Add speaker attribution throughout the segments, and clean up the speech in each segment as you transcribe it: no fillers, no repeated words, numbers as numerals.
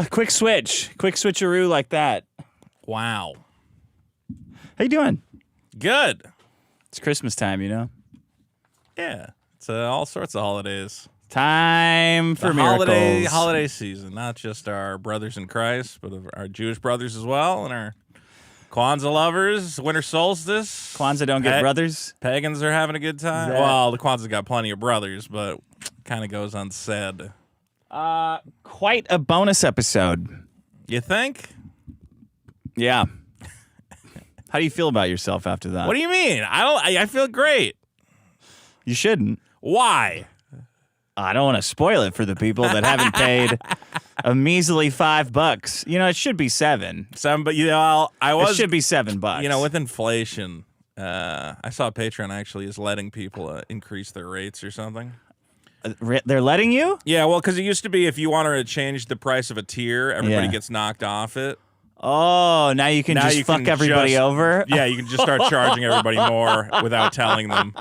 Speaker 1: Quick switcheroo like that.
Speaker 2: Wow.
Speaker 1: How you doing?
Speaker 2: Good.
Speaker 1: It's Christmas time, you know?
Speaker 2: Yeah. It's all sorts of holidays.
Speaker 1: Time for miracles.
Speaker 2: Holiday season, not just our brothers in Christ, but our Jewish brothers as well, and our Kwanzaa lovers, winter solstice.
Speaker 1: Kwanzaa don't get brothers?
Speaker 2: Pagans are having a good time. Well, the Kwanzaa got plenty of brothers, but kind of goes unsaid.
Speaker 1: Quite a bonus episode.
Speaker 2: You think?
Speaker 1: Yeah. How do you feel about yourself after that?
Speaker 2: What do you mean? I feel great.
Speaker 1: You shouldn't.
Speaker 2: Why?
Speaker 1: I don't want to spoil it for the people that haven't paid a measly $5. You know, it should be $7.
Speaker 2: But it
Speaker 1: should be $7.
Speaker 2: You know, with inflation, I saw Patreon actually is letting people increase their rates or something.
Speaker 1: They're letting you?
Speaker 2: Yeah, well, because it used to be if you wanted to change the price of a tier, everybody gets knocked off it.
Speaker 1: Oh, now you can just fuck everybody over?
Speaker 2: Yeah, you can just start charging everybody more without telling them.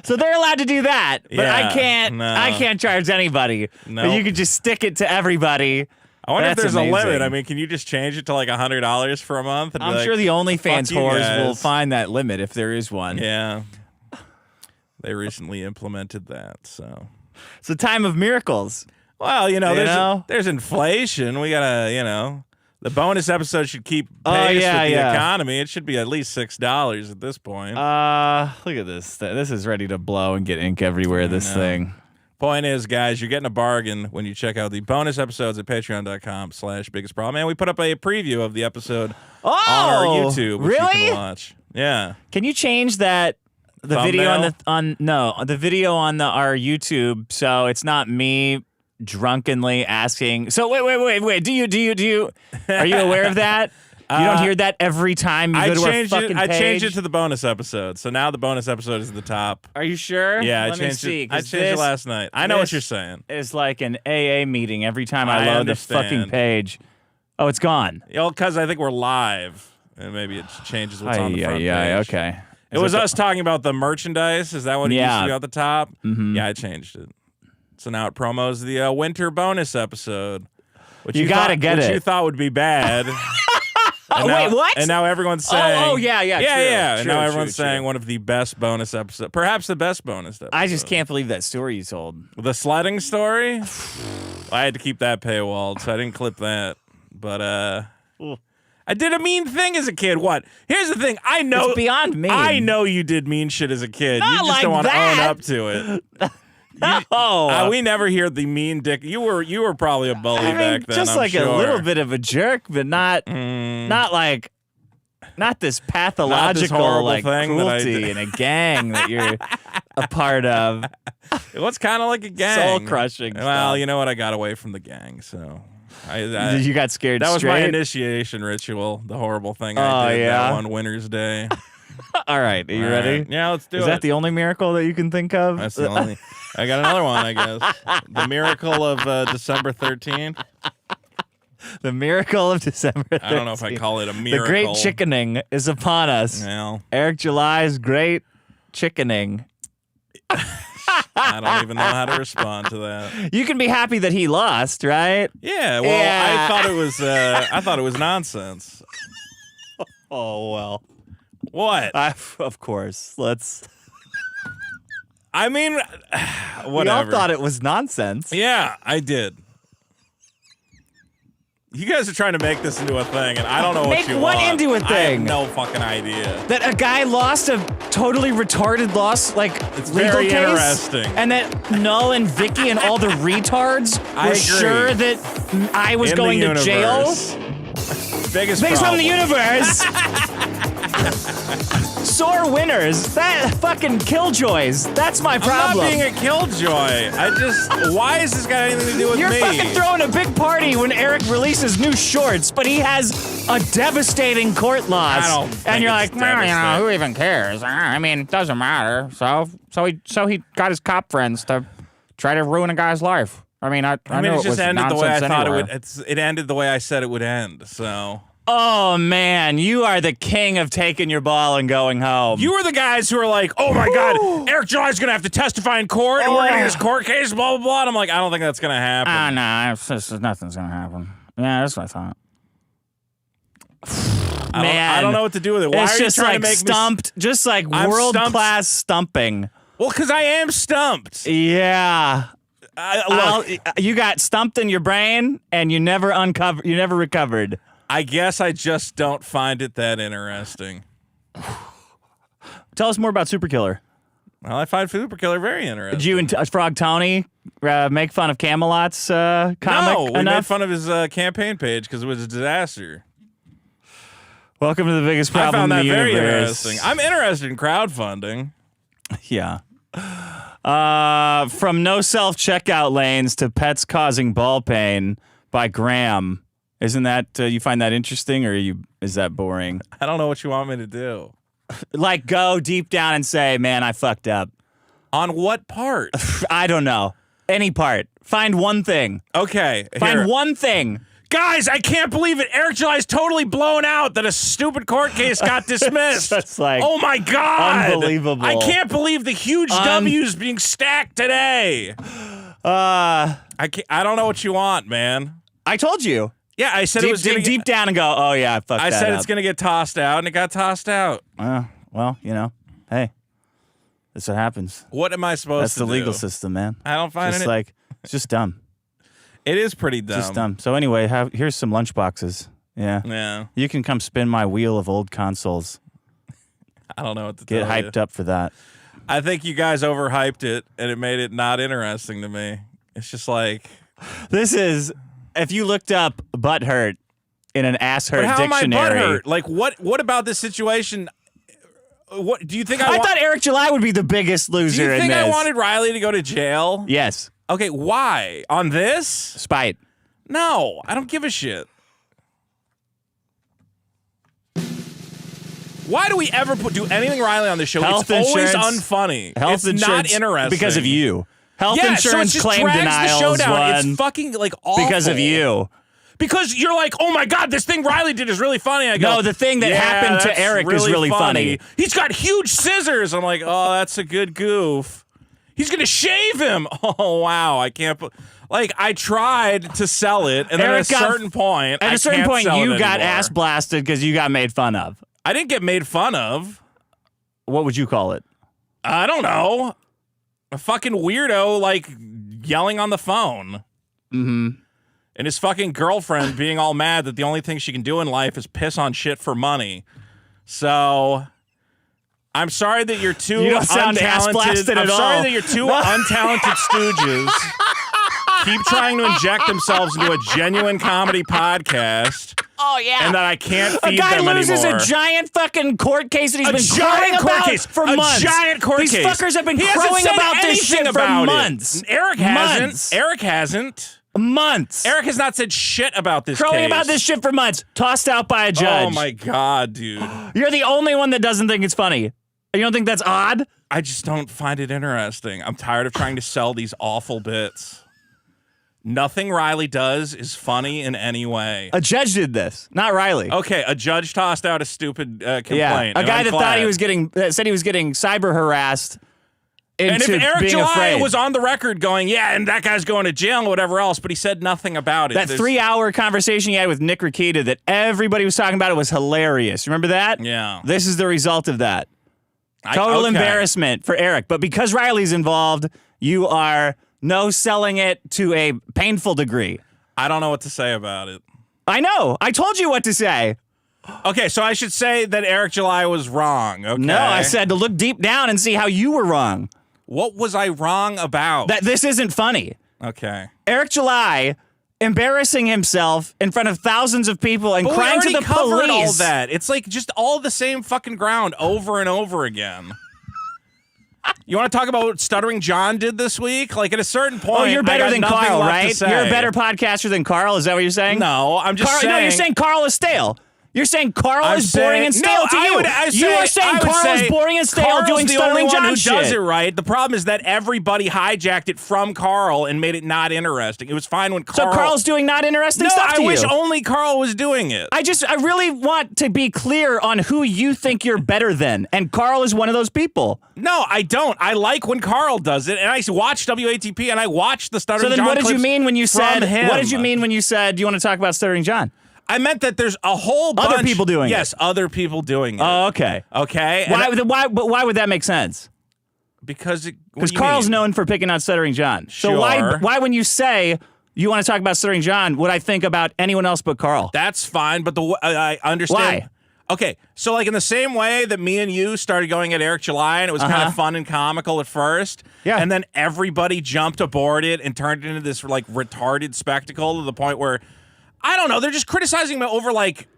Speaker 1: So they're allowed to do that, but
Speaker 2: Yeah,
Speaker 1: I can't.
Speaker 2: no.
Speaker 1: I can't charge anybody.
Speaker 2: No.
Speaker 1: But you can just stick it to everybody.
Speaker 2: I wonder if
Speaker 1: That's
Speaker 2: there's
Speaker 1: amazing.
Speaker 2: a limit. I mean, can you just change it to like $100 for a month? And be
Speaker 1: I'm
Speaker 2: like,
Speaker 1: sure the OnlyFans
Speaker 2: "Fuck you
Speaker 1: whores
Speaker 2: guys."
Speaker 1: will find that limit if there is one.
Speaker 2: Yeah. They recently implemented that, so.
Speaker 1: It's the time of miracles.
Speaker 2: Well,
Speaker 1: know?
Speaker 2: there's inflation. We gotta, the bonus episode should keep pace with the economy. It should be at least $6 at this point.
Speaker 1: Look at this. This is ready to blow and get ink everywhere, this thing.
Speaker 2: Point is, guys, you're getting a bargain when you check out the bonus episodes at patreon.com/biggestproblem. And we put up a preview of the episode on our YouTube, which you can watch. Yeah.
Speaker 1: Can you change that? The video
Speaker 2: Thumbnail?
Speaker 1: the video on our YouTube, so it's not me drunkenly asking. So wait. Do you? Are you aware of that? You don't hear that every time you go to our fucking page?
Speaker 2: I changed it to the bonus episode, so now the bonus episode is at the top.
Speaker 1: Are you sure?
Speaker 2: Yeah,
Speaker 1: Let me see,
Speaker 2: I changed it last night. I know what you're saying.
Speaker 1: It's like an AA meeting every time I load
Speaker 2: understand.
Speaker 1: the fucking page. Oh, it's gone.
Speaker 2: Because I think we're live, and maybe it changes what's on the front page.
Speaker 1: Okay.
Speaker 2: It was us talking about the merchandise. Is that what it used to be at the top?
Speaker 1: Mm-hmm.
Speaker 2: Yeah, I changed it. So now it promos the winter bonus episode. Which
Speaker 1: you gotta get
Speaker 2: which
Speaker 1: it.
Speaker 2: you thought would be bad.
Speaker 1: Wait, what?
Speaker 2: And now everyone's saying...
Speaker 1: yeah.
Speaker 2: Yeah. And
Speaker 1: True,
Speaker 2: now everyone's saying one of the best bonus episodes. Perhaps the best bonus episode.
Speaker 1: I just can't believe that story you told.
Speaker 2: The sledding story? I had to keep that paywalled, so I didn't clip that. But, I did a mean thing as a kid. What? Here's the thing. I know...
Speaker 1: It's beyond mean.
Speaker 2: I know you did mean shit as a kid.
Speaker 1: Not
Speaker 2: You just
Speaker 1: like
Speaker 2: don't want to
Speaker 1: that.
Speaker 2: own up to it. We never hear the mean dick. You were probably a bully back then.
Speaker 1: Just
Speaker 2: I'm
Speaker 1: like
Speaker 2: sure.
Speaker 1: a little bit of a jerk, but not this pathological
Speaker 2: horrible
Speaker 1: like
Speaker 2: thing that I
Speaker 1: cruelty
Speaker 2: did.
Speaker 1: in a gang that you're a part of.
Speaker 2: It was kind of like a gang.
Speaker 1: Soul crushing.
Speaker 2: Well,
Speaker 1: stuff.
Speaker 2: you know what? I got away from the gang, so
Speaker 1: You got scared.
Speaker 2: That was my
Speaker 1: straight?
Speaker 2: initiation ritual. The horrible thing I did that one winter's day.
Speaker 1: All right, are you ready?
Speaker 2: Yeah, let's do it.
Speaker 1: Is that the only miracle that you can think of?
Speaker 2: That's the only. I got another one, I guess. The miracle of December 13th.
Speaker 1: The miracle of December 13th.
Speaker 2: I don't know if I call it a miracle.
Speaker 1: The great chickening is upon us.
Speaker 2: Well,
Speaker 1: Eric July's great chickening.
Speaker 2: I don't even know how to respond to that.
Speaker 1: You can be happy that he lost, right?
Speaker 2: Yeah, well,
Speaker 1: Yeah.
Speaker 2: I thought it was nonsense.
Speaker 1: Oh, well.
Speaker 2: What?
Speaker 1: Of course. Let's...
Speaker 2: I mean, whatever.
Speaker 1: We all thought it was nonsense.
Speaker 2: Yeah, I did. You guys are trying to make this into a thing, and I don't know what you want.
Speaker 1: Make what into a thing?
Speaker 2: I have no fucking idea.
Speaker 1: That a guy lost a totally retarded
Speaker 2: It's
Speaker 1: legal
Speaker 2: very
Speaker 1: case,
Speaker 2: interesting.
Speaker 1: and that Null and Vicky and all the retards
Speaker 2: I
Speaker 1: were
Speaker 2: agree.
Speaker 1: sure that I was
Speaker 2: In
Speaker 1: going
Speaker 2: the
Speaker 1: to jail.
Speaker 2: Biggest
Speaker 1: Biggest from
Speaker 2: problem.
Speaker 1: the universe. Sore winners. That fucking killjoys. That's my problem.
Speaker 2: I'm not being a killjoy. Why is this got anything to do with
Speaker 1: You're
Speaker 2: me?
Speaker 1: fucking throwing a big party when Eric releases new shorts, but he has a devastating court loss.
Speaker 2: I don't think
Speaker 1: and you're
Speaker 2: it's
Speaker 1: like, well, you know,
Speaker 2: devastating.
Speaker 1: who even cares? I mean, it doesn't matter. So he got his cop friends to try to ruin a guy's life. I mean, I
Speaker 2: mean,
Speaker 1: knew
Speaker 2: it
Speaker 1: it
Speaker 2: just
Speaker 1: was
Speaker 2: ended the way I
Speaker 1: nonsense
Speaker 2: thought
Speaker 1: anyway.
Speaker 2: it would. It ended the way I said it would end. So
Speaker 1: Oh, man, you are the king of taking your ball and going home.
Speaker 2: You were the guys who were like, oh, my God, Eric July's going to have to testify in court, and we're going to get his court case, blah, blah, blah. And I'm like, I don't think that's going to happen.
Speaker 1: No, nothing's going to happen. Yeah, that's what I thought.
Speaker 2: I don't know what to do with it. Why
Speaker 1: it's
Speaker 2: are you
Speaker 1: just
Speaker 2: trying
Speaker 1: like
Speaker 2: to make
Speaker 1: stumped, just like world-class stumping.
Speaker 2: Well, because I am stumped.
Speaker 1: Yeah.
Speaker 2: Look,
Speaker 1: you got stumped in your brain, and you never recovered.
Speaker 2: I guess I just don't find it that interesting.
Speaker 1: Tell us more about Superkiller.
Speaker 2: Well, I find Superkiller very interesting.
Speaker 1: Did you and Frog Tony make fun of Camelot's comic
Speaker 2: No, we
Speaker 1: enough?
Speaker 2: made fun of his campaign page because it was a disaster.
Speaker 1: Welcome to the biggest problem
Speaker 2: I found
Speaker 1: in
Speaker 2: that
Speaker 1: the
Speaker 2: very
Speaker 1: universe.
Speaker 2: interesting. I'm interested in crowdfunding.
Speaker 1: Yeah. From no self-checkout lanes to pets causing ball pain by Graham. Isn't that, you find that interesting, or is that boring?
Speaker 2: I don't know what you want me to do.
Speaker 1: Like, go deep down and say, man, I fucked up.
Speaker 2: On what part?
Speaker 1: I don't know. Any part. Find one thing.
Speaker 2: Okay.
Speaker 1: Find one thing.
Speaker 2: Guys, I can't believe it. Eric July's totally blown out that a stupid court case got dismissed.
Speaker 1: That's like,
Speaker 2: oh my God.
Speaker 1: Unbelievable.
Speaker 2: I can't believe the huge W's being stacked today. I don't know what you want, man.
Speaker 1: I told you.
Speaker 2: Yeah, I said it was going to
Speaker 1: deep down and go, oh yeah, I fucked that
Speaker 2: I said
Speaker 1: up.
Speaker 2: it's going to get tossed out, and it got tossed out.
Speaker 1: Well, hey, that's what happens.
Speaker 2: What am I supposed to do?
Speaker 1: That's the legal system, man.
Speaker 2: I don't find it.
Speaker 1: It's just dumb.
Speaker 2: It is pretty dumb.
Speaker 1: Just dumb. So anyway, here's some lunch boxes. Yeah.
Speaker 2: Yeah.
Speaker 1: You can come spin my wheel of old consoles.
Speaker 2: I don't know what to tell
Speaker 1: Get hyped up for that.
Speaker 2: I think you guys overhyped it, and it made it not interesting to me. It's just like...
Speaker 1: This is... If you looked up butt hurt in an ass hurt dictionary...
Speaker 2: How am I butt hurt? Like, what about this situation... What do you think
Speaker 1: I thought Eric July would be the biggest loser in this.
Speaker 2: Do you think I wanted Riley to go to jail?
Speaker 1: Yes.
Speaker 2: Okay, why? On this?
Speaker 1: Spite.
Speaker 2: No, I don't give a shit. Why do we ever do anything Riley on the show?
Speaker 1: Health
Speaker 2: it's always
Speaker 1: insurance,
Speaker 2: unfunny.
Speaker 1: Health
Speaker 2: it's
Speaker 1: insurance
Speaker 2: not interesting.
Speaker 1: Because of you. Health insurance
Speaker 2: so
Speaker 1: claim denials
Speaker 2: the show down.
Speaker 1: one
Speaker 2: It's fucking like awful.
Speaker 1: because of you.
Speaker 2: Because you're like, oh my God, this thing Riley did is really funny. I go,
Speaker 1: no, the thing that happened to Eric is really funny.
Speaker 2: He's got huge scissors. I'm like, oh, that's a good goof. He's gonna shave him. Oh wow, I can't. Like I tried to sell it, and then at a certain point,
Speaker 1: you got ass blasted because you got made fun of.
Speaker 2: I didn't get made fun of.
Speaker 1: What would you call it?
Speaker 2: I don't know. A fucking weirdo like yelling on the phone.
Speaker 1: Mm-hmm.
Speaker 2: And his fucking girlfriend being all mad that the only thing she can do in life is piss on shit for money. So I'm sorry that you're two
Speaker 1: you don't sound ass blasted
Speaker 2: I'm
Speaker 1: at
Speaker 2: sorry
Speaker 1: all.
Speaker 2: that you're two untalented stooges keep trying to inject themselves into a genuine comedy podcast.
Speaker 1: Oh, yeah.
Speaker 2: And that I can't feed them
Speaker 1: anymore. A guy loses
Speaker 2: anymore.
Speaker 1: a giant fucking court case that he's been crowing about for months.
Speaker 2: A giant court
Speaker 1: These
Speaker 2: case.
Speaker 1: These fuckers have been crowing about this shit for months.
Speaker 2: Eric hasn't. Eric hasn't.
Speaker 1: Months.
Speaker 2: Eric has not said shit about this
Speaker 1: crowing
Speaker 2: case.
Speaker 1: about this shit for months. Tossed out by a judge.
Speaker 2: Oh, my God, dude.
Speaker 1: You're the only one that doesn't think it's funny. You don't think that's odd?
Speaker 2: I just don't find it interesting. I'm tired of trying to sell these awful bits. Nothing Riley does is funny in any way.
Speaker 1: A judge did this, not Riley.
Speaker 2: Okay, a judge tossed out a stupid complaint.
Speaker 1: Yeah, a guy that thought he was getting, said he was getting cyber harassed.
Speaker 2: And if Eric July
Speaker 1: afraid.
Speaker 2: was on the record going, yeah, and that guy's going to jail and whatever else, but he said nothing about it.
Speaker 1: That 3-hour conversation he had with Nick Rakita that everybody was talking about, it was hilarious. Remember that?
Speaker 2: Yeah.
Speaker 1: This is the result of that. Total embarrassment for Eric. But because Riley's involved, you are no-selling it to a painful degree.
Speaker 2: I don't know what to say about it.
Speaker 1: I know. I told you what to say.
Speaker 2: Okay, so I should say that Eric July was wrong. Okay.
Speaker 1: No, I said to look deep down and see how you were wrong.
Speaker 2: What was I wrong about?
Speaker 1: That this isn't funny.
Speaker 2: Okay.
Speaker 1: Eric July embarrassing himself in front of thousands of people and crying to the police.
Speaker 2: All that. It's like just all the same fucking ground over and over again. You want to talk about what Stuttering John did this week? Like at a certain point,
Speaker 1: oh, you're better than Carl, right?
Speaker 2: You're
Speaker 1: a better podcaster than Carl. Is that what you're saying?
Speaker 2: No, I'm just saying.
Speaker 1: No, you're saying Carl is stale. You're saying Carl is boring and stale to you. You are saying Carl is boring and stale
Speaker 2: Carl's
Speaker 1: doing
Speaker 2: the only
Speaker 1: Stuttering
Speaker 2: one
Speaker 1: John
Speaker 2: who
Speaker 1: shit.
Speaker 2: does it right. The problem is that everybody hijacked it from Carl and made it not interesting. It was fine when Carl...
Speaker 1: So Carl's doing not interesting stuff to you?
Speaker 2: No, I wish only Carl was doing it.
Speaker 1: I really want to be clear on who you think you're better than, and Carl is one of those people.
Speaker 2: No, I don't. I like when Carl does it, and I watch WATP, and I watch the Stuttering John
Speaker 1: So then what did you mean when you said...
Speaker 2: him.
Speaker 1: What did you mean when you said, do you want to talk about Stuttering John?
Speaker 2: I meant that there's a whole bunch...
Speaker 1: Other people doing it.
Speaker 2: Yes, other people doing it.
Speaker 1: Oh, okay.
Speaker 2: Okay?
Speaker 1: Why would that make sense?
Speaker 2: Because
Speaker 1: Carl's known for picking on Stuttering John.
Speaker 2: Sure.
Speaker 1: So why when you say you want to talk about Stuttering John, would I think about anyone else but Carl?
Speaker 2: That's fine, but I understand.
Speaker 1: Why?
Speaker 2: Okay, so like in the same way that me and you started going at Eric July, and it was kind of fun and comical at first, and then everybody jumped aboard it and turned it into this like retarded spectacle to the point where, I don't know, they're just criticizing me over like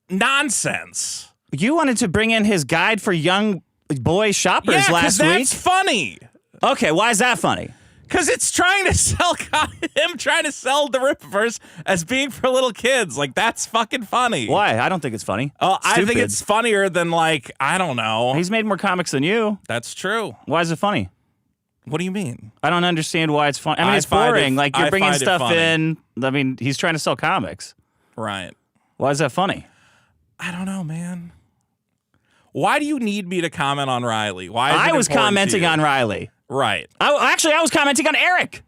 Speaker 2: nonsense.
Speaker 1: You wanted to bring in his guide for young boy shoppers last week.
Speaker 2: That's funny.
Speaker 1: Okay, why is that funny?
Speaker 2: Because it's trying to sell him trying to sell the Rippaverse as being for little kids. Like, that's fucking funny.
Speaker 1: Why? I don't think it's funny.
Speaker 2: I think it's funnier than, like, I don't know.
Speaker 1: He's made more comics than you.
Speaker 2: That's true.
Speaker 1: Why is it funny?
Speaker 2: What do you mean?
Speaker 1: I don't understand why it's funny. I mean, it's boring. Like, you're bringing stuff in. I mean, he's trying to sell comics.
Speaker 2: Right.
Speaker 1: Why is that funny?
Speaker 2: I don't know, man. Why do you need me to comment on Riley? Why?
Speaker 1: I was commenting on Riley.
Speaker 2: Right.
Speaker 1: I was commenting on Eric.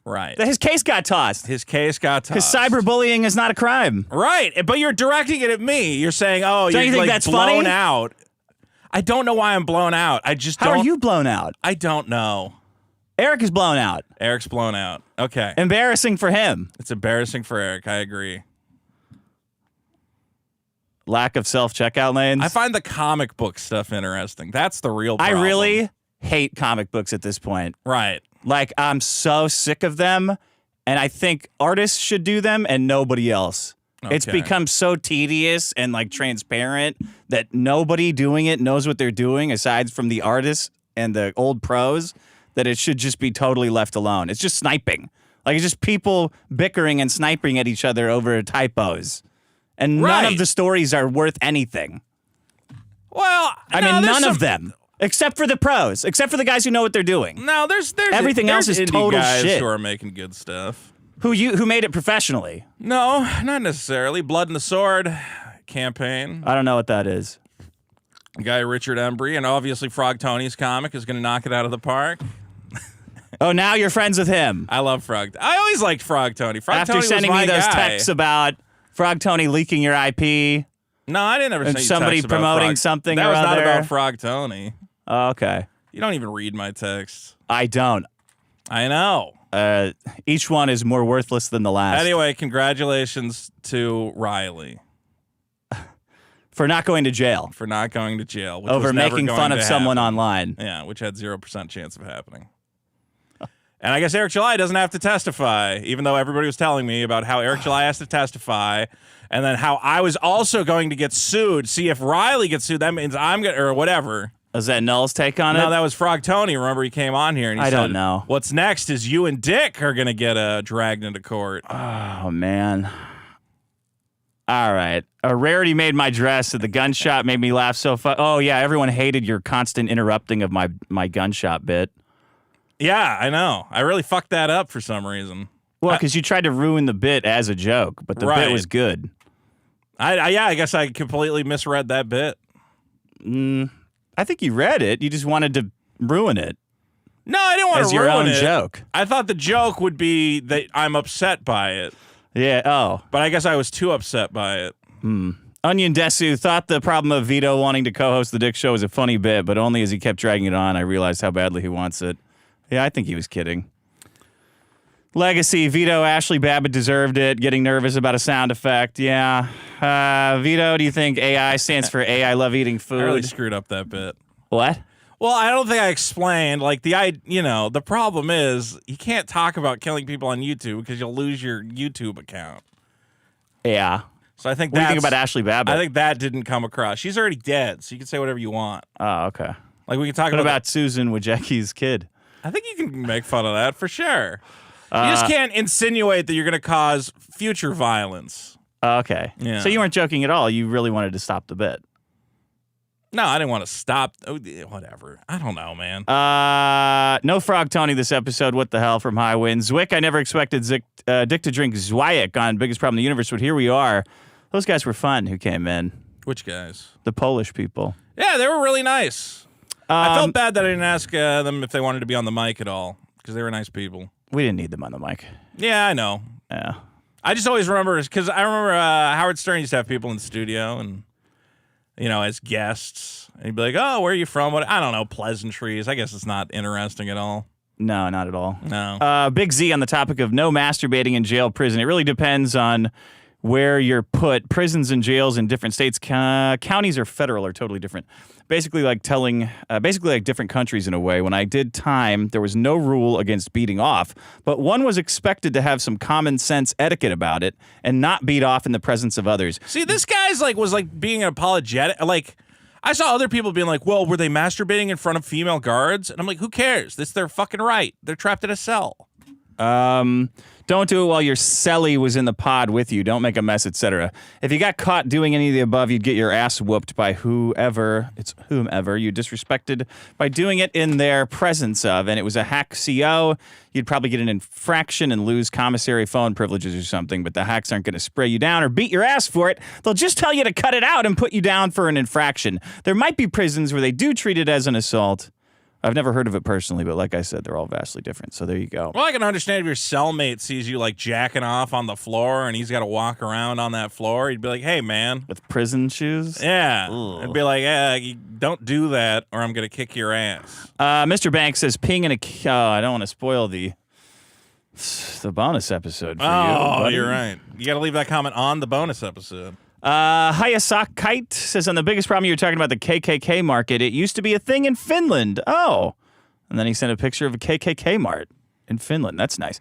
Speaker 2: Right.
Speaker 1: That his case got tossed.
Speaker 2: His case got tossed.
Speaker 1: Because cyberbullying is not a crime.
Speaker 2: Right. But you're directing it at me. You're saying, oh,
Speaker 1: don't you think
Speaker 2: like
Speaker 1: that's
Speaker 2: blown
Speaker 1: funny?
Speaker 2: out. I don't know why I'm blown out. I just
Speaker 1: How are you blown out?
Speaker 2: I don't know.
Speaker 1: Eric is blown out.
Speaker 2: Eric's blown out. Okay.
Speaker 1: Embarrassing for him.
Speaker 2: It's embarrassing for Eric. I agree.
Speaker 1: Lack of self-checkout lanes.
Speaker 2: I find the comic book stuff interesting. That's the real problem.
Speaker 1: I really hate comic books at this point.
Speaker 2: Right.
Speaker 1: Like, I'm so sick of them, and I think artists should do them and nobody else. Okay. It's become so tedious and, like, transparent that nobody doing it knows what they're doing aside from the artists and the old pros, that it should just be totally left alone. It's just sniping. Like, it's just people bickering and sniping at each other over typos. And none of the stories are worth anything.
Speaker 2: Well,
Speaker 1: I mean, none of them. Except for the pros. Except for the guys who know what they're doing.
Speaker 2: No, there's
Speaker 1: everything else is total
Speaker 2: guys
Speaker 1: shit.
Speaker 2: Who are making good stuff.
Speaker 1: Who made it professionally?
Speaker 2: No, not necessarily. Blood and the Sword campaign.
Speaker 1: I don't know what that is.
Speaker 2: Guy Richard Embry, and obviously Frog Tony's comic is going to knock it out of the park.
Speaker 1: Oh, now you're friends with him.
Speaker 2: I love Frog. I always liked Frog Tony.
Speaker 1: After
Speaker 2: Tony
Speaker 1: sending
Speaker 2: was
Speaker 1: me
Speaker 2: my
Speaker 1: those
Speaker 2: guy.
Speaker 1: texts about Frog Tony leaking your IP.
Speaker 2: No, I didn't ever send you
Speaker 1: somebody
Speaker 2: texts about
Speaker 1: promoting
Speaker 2: Frog.
Speaker 1: something
Speaker 2: that
Speaker 1: or
Speaker 2: was
Speaker 1: other.
Speaker 2: not about Frog Tony.
Speaker 1: Oh, okay.
Speaker 2: You don't even read my texts.
Speaker 1: I don't.
Speaker 2: I know.
Speaker 1: Each one is more worthless than the last.
Speaker 2: Anyway, congratulations to Riley.
Speaker 1: For not going to jail.
Speaker 2: For not going to jail. Which
Speaker 1: over
Speaker 2: was never
Speaker 1: making
Speaker 2: going
Speaker 1: fun
Speaker 2: to
Speaker 1: of someone
Speaker 2: happen.
Speaker 1: online.
Speaker 2: Yeah, which had 0% chance of happening. And I guess Eric July doesn't have to testify, even though everybody was telling me about how Eric July has to testify, and then how I was also going to get sued. See, if Riley gets sued, that means I'm going to, or whatever.
Speaker 1: Was that Null's take on it?
Speaker 2: No, that was Frog Tony. Remember, he came on here and he said,
Speaker 1: don't know.
Speaker 2: What's next is you and Dick are going to get dragged into court.
Speaker 1: Oh, man. All right. A rarity made my dress, and the gun shop made me laugh so fun. Oh, yeah, everyone hated your constant interrupting of my gun shop bit.
Speaker 2: Yeah, I know. I really fucked that up for some reason.
Speaker 1: Well, because you tried to ruin the bit as a joke, but the bit was good.
Speaker 2: I guess I completely misread that bit.
Speaker 1: I think you read it. You just wanted to ruin it.
Speaker 2: No, I didn't want
Speaker 1: as
Speaker 2: to
Speaker 1: your
Speaker 2: ruin
Speaker 1: own
Speaker 2: it.
Speaker 1: joke.
Speaker 2: I thought the joke would be that I'm upset by it.
Speaker 1: Yeah, oh.
Speaker 2: But I guess I was too upset by it.
Speaker 1: Onion Desu thought the problem of Vito wanting to co-host the Dick Show was a funny bit, but only as he kept dragging it on, I realized how badly he wants it. Yeah, I think he was kidding. Legacy, Vito, Ashley Babbitt deserved it. Getting nervous about a sound effect. Yeah. Vito, do you think AI stands for AI love eating food?
Speaker 2: I really screwed up that bit.
Speaker 1: What?
Speaker 2: Well, I don't think I explained. Like, the problem is you can't talk about killing people on YouTube because you'll lose your YouTube account.
Speaker 1: Yeah.
Speaker 2: So I think
Speaker 1: what do you think about Ashley Babbitt?
Speaker 2: I think that didn't come across. She's already dead, so you can say whatever you want.
Speaker 1: Oh, okay.
Speaker 2: Like, we can talk
Speaker 1: about Susan Wojcicki's kid?
Speaker 2: I think you can make fun of that for sure. You just can't insinuate that you're going to cause future violence.
Speaker 1: Okay.
Speaker 2: Yeah.
Speaker 1: So you weren't joking at all. You really wanted to stop the bit.
Speaker 2: No, I didn't want to stop. Whatever. I don't know, man.
Speaker 1: No Frog Tony this episode. What the hell from High Wind. Zwick, I never expected Dick to drink Zwyek on Biggest Problem in the Universe, but here we are. Those guys were fun who came in.
Speaker 2: Which guys?
Speaker 1: The Polish people.
Speaker 2: Yeah, they were really nice. I felt bad that I didn't ask them if they wanted to be on the mic at all, because they were nice people.
Speaker 1: We didn't need them on the mic.
Speaker 2: Yeah, I know.
Speaker 1: Yeah.
Speaker 2: I just always remember, because I remember Howard Stern used to have people in the studio, and, as guests. And he'd be like, oh, where are you from? What? I don't know, pleasantries. I guess it's not interesting at all.
Speaker 1: No, not at all.
Speaker 2: No.
Speaker 1: Big Z on the topic of no masturbating in jail, prison. It really depends on where you're put. Prisons and jails in different states, counties or federal are totally different. Basically like different countries in a way. When I did time, there was no rule against beating off, but one was expected to have some common sense etiquette about it and not beat off in the presence of others.
Speaker 2: See, this guy's was being apologetic. I saw other people being like, well, were they masturbating in front of female guards? And I'm like, who cares? That's their fucking right. They're trapped in a cell.
Speaker 1: Don't do it while your cellie was in the pod with you. Don't make a mess, etc. If you got caught doing any of the above, you'd get your ass whooped by whomever you disrespected by doing it in their presence of. And it was a hack CO. You'd probably get an infraction and lose commissary phone privileges or something, but the hacks aren't going to spray you down or beat your ass for it. They'll just tell you to cut it out and put you down for an infraction. There might be prisons where they do treat it as an assault. I've never heard of it personally, but like I said, they're all vastly different. So there you go.
Speaker 2: Well, I can understand if your cellmate sees you jacking off on the floor and he's got to walk around on that floor. He'd be like, hey, man.
Speaker 1: With prison shoes?
Speaker 2: Yeah.
Speaker 1: Ugh.
Speaker 2: It'd be like, you don't do that or I'm going to kick your ass.
Speaker 1: Mr. Banks says, ping in a... I don't want to spoil the bonus episode for you.
Speaker 2: Oh, you're right. You got to leave that comment on the bonus episode.
Speaker 1: Hayasak Kite says, on the biggest problem, you were talking about the KKK market. It used to be a thing in Finland. Oh. And then he sent a picture of a KKK mart in Finland. That's nice.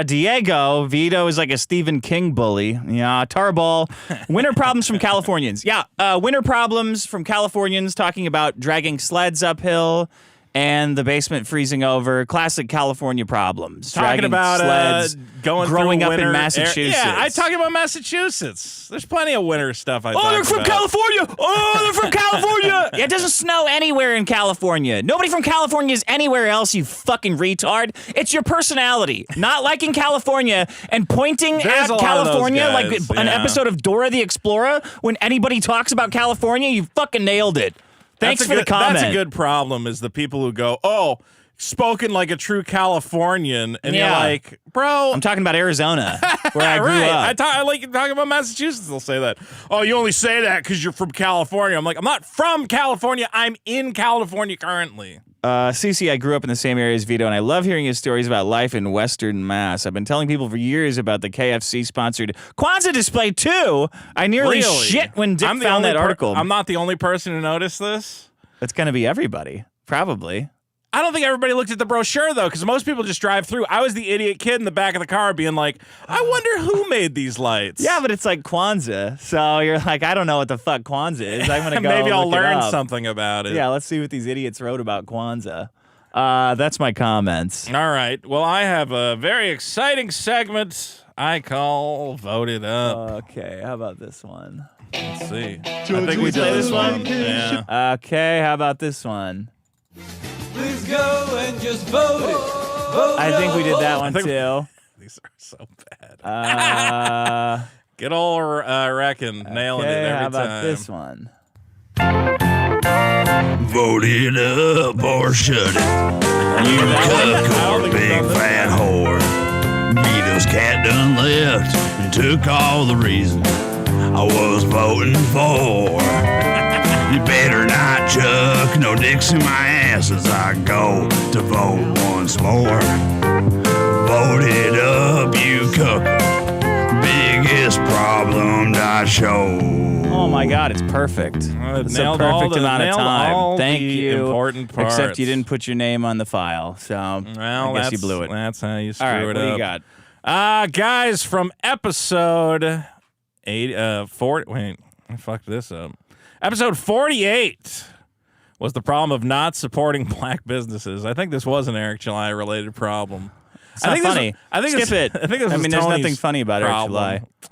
Speaker 1: Diego, Vito is like a Stephen King bully. Yeah, Tarball. Winter problems from Californians. Yeah, winter problems from Californians talking about dragging sleds uphill and the basement freezing over. Classic California problems.
Speaker 2: Talking about
Speaker 1: sleds, growing up in Massachusetts.
Speaker 2: Yeah, I talk about Massachusetts. There's plenty of winter stuff I talk about.
Speaker 1: Oh, they're from California! Oh, they're from California! It doesn't snow anywhere in California. Nobody from California is anywhere else, you fucking retard. It's your personality. Not liking California and pointing at California like an episode of Dora the Explorer. When anybody talks about California, you fucking nailed it. Thanks for the comment.
Speaker 2: That's a good problem, is the people who go, oh, spoken like a true Californian, and you're like, bro.
Speaker 1: I'm talking about Arizona, where I grew up.
Speaker 2: I like talking about Massachusetts. They'll say that. Oh, you only say that because you're from California. I'm like, I'm not from California. I'm in California currently.
Speaker 1: Cece, I grew up in the same area as Vito, and I love hearing his stories about life in Western Mass. I've been telling people for years about the KFC-sponsored Kwanzaa display, too. I nearly shit when Dick found that article.
Speaker 2: I'm not the only person who noticed this.
Speaker 1: It's going to be everybody, probably.
Speaker 2: I don't think everybody looked at the brochure, though, because most people just drive through. I was the idiot kid in the back of the car being like, I wonder who made these lights.
Speaker 1: Yeah, but it's like Kwanzaa, so you're like, I don't know what the fuck Kwanzaa is. I'm going to go
Speaker 2: Maybe I'll
Speaker 1: look
Speaker 2: learn
Speaker 1: it up.
Speaker 2: something about it.
Speaker 1: Yeah, let's see what these idiots wrote about Kwanzaa. That's my comments.
Speaker 2: All right. Well, I have a very exciting segment I call Voted Up.
Speaker 1: Okay, how about this one?
Speaker 2: Let's see.
Speaker 1: I think we play this one?
Speaker 2: Yeah.
Speaker 1: Okay, how about this one?
Speaker 3: Please go and just vote it.
Speaker 1: I think we did that one too.
Speaker 2: These are so bad. Good old Reckon nailing it every time.
Speaker 1: How about this one?
Speaker 4: Vote it up or shut it. You cuck or big fat whore. Vito's cat done left and took all the reasons I was voting for. You better not chuck no dicks in my ass as I go to vote once more. Vote it up, you cuck. Biggest problem I show.
Speaker 1: Oh my God, it's perfect. It's a perfect amount of time. Thank you.
Speaker 2: Important parts.
Speaker 1: Except you didn't put your name on the file, so I guess you blew it.
Speaker 2: That's how you screw
Speaker 1: it up.
Speaker 2: What
Speaker 1: do you got?
Speaker 2: Guys, from episode 40. Wait, I fucked this up. Episode 48 was the problem of not supporting black businesses. I think this was an Eric July related problem.
Speaker 1: It's not funny.
Speaker 2: I think
Speaker 1: Skip it.
Speaker 2: I think this
Speaker 1: there's
Speaker 2: Tony's
Speaker 1: nothing funny about
Speaker 2: problem.
Speaker 1: Eric July.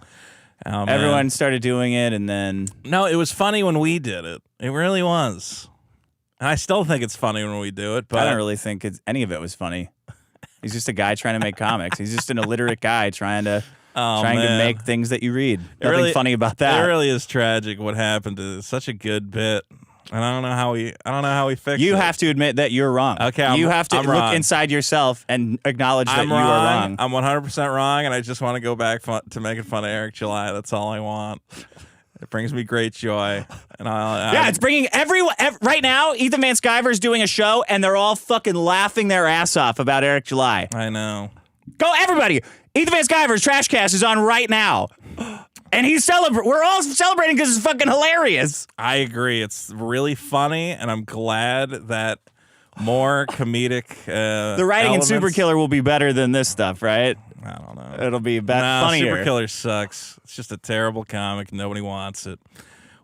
Speaker 2: Oh, man.
Speaker 1: Everyone started doing it, and then
Speaker 2: No, it was funny when we did it. It really was. And I still think it's funny when we do it, but
Speaker 1: I don't really think any of it was funny. He's just a guy trying to make comics. He's just an illiterate guy trying to make things that you read. Nothing
Speaker 2: really,
Speaker 1: funny about that.
Speaker 2: It really is tragic what happened to this. Such a good bit. And I don't know how we fix it.
Speaker 1: You have to admit that you're wrong.
Speaker 2: Okay,
Speaker 1: you have to
Speaker 2: I'm
Speaker 1: look
Speaker 2: wrong.
Speaker 1: inside yourself and acknowledge that you are wrong.
Speaker 2: I'm 100% wrong, and I just want to go back to making fun of Eric July. That's all I want. It brings me great joy. And
Speaker 1: it's bringing everyone. Right now, Ethan Van Sciver's doing a show, and they're all fucking laughing their ass off about Eric July.
Speaker 2: I know.
Speaker 1: Go, everybody. Ethan Van Sciver's Trash Cast is on right now. And we're all celebrating because it's fucking hilarious.
Speaker 2: I agree. It's really funny, and I'm glad that more comedic
Speaker 1: the writing
Speaker 2: elements.
Speaker 1: in Super Killer will be better than this stuff, right?
Speaker 2: I don't know.
Speaker 1: It'll be funnier.
Speaker 2: Super Killer sucks. It's just a terrible comic. Nobody wants it.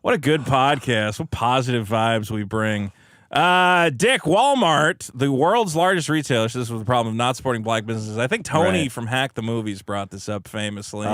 Speaker 2: What a good podcast. What positive vibes we bring. Dick, Walmart, the world's largest retailer. So this was the problem of not supporting black businesses. I think Tony from Hack the Movies brought this up famously.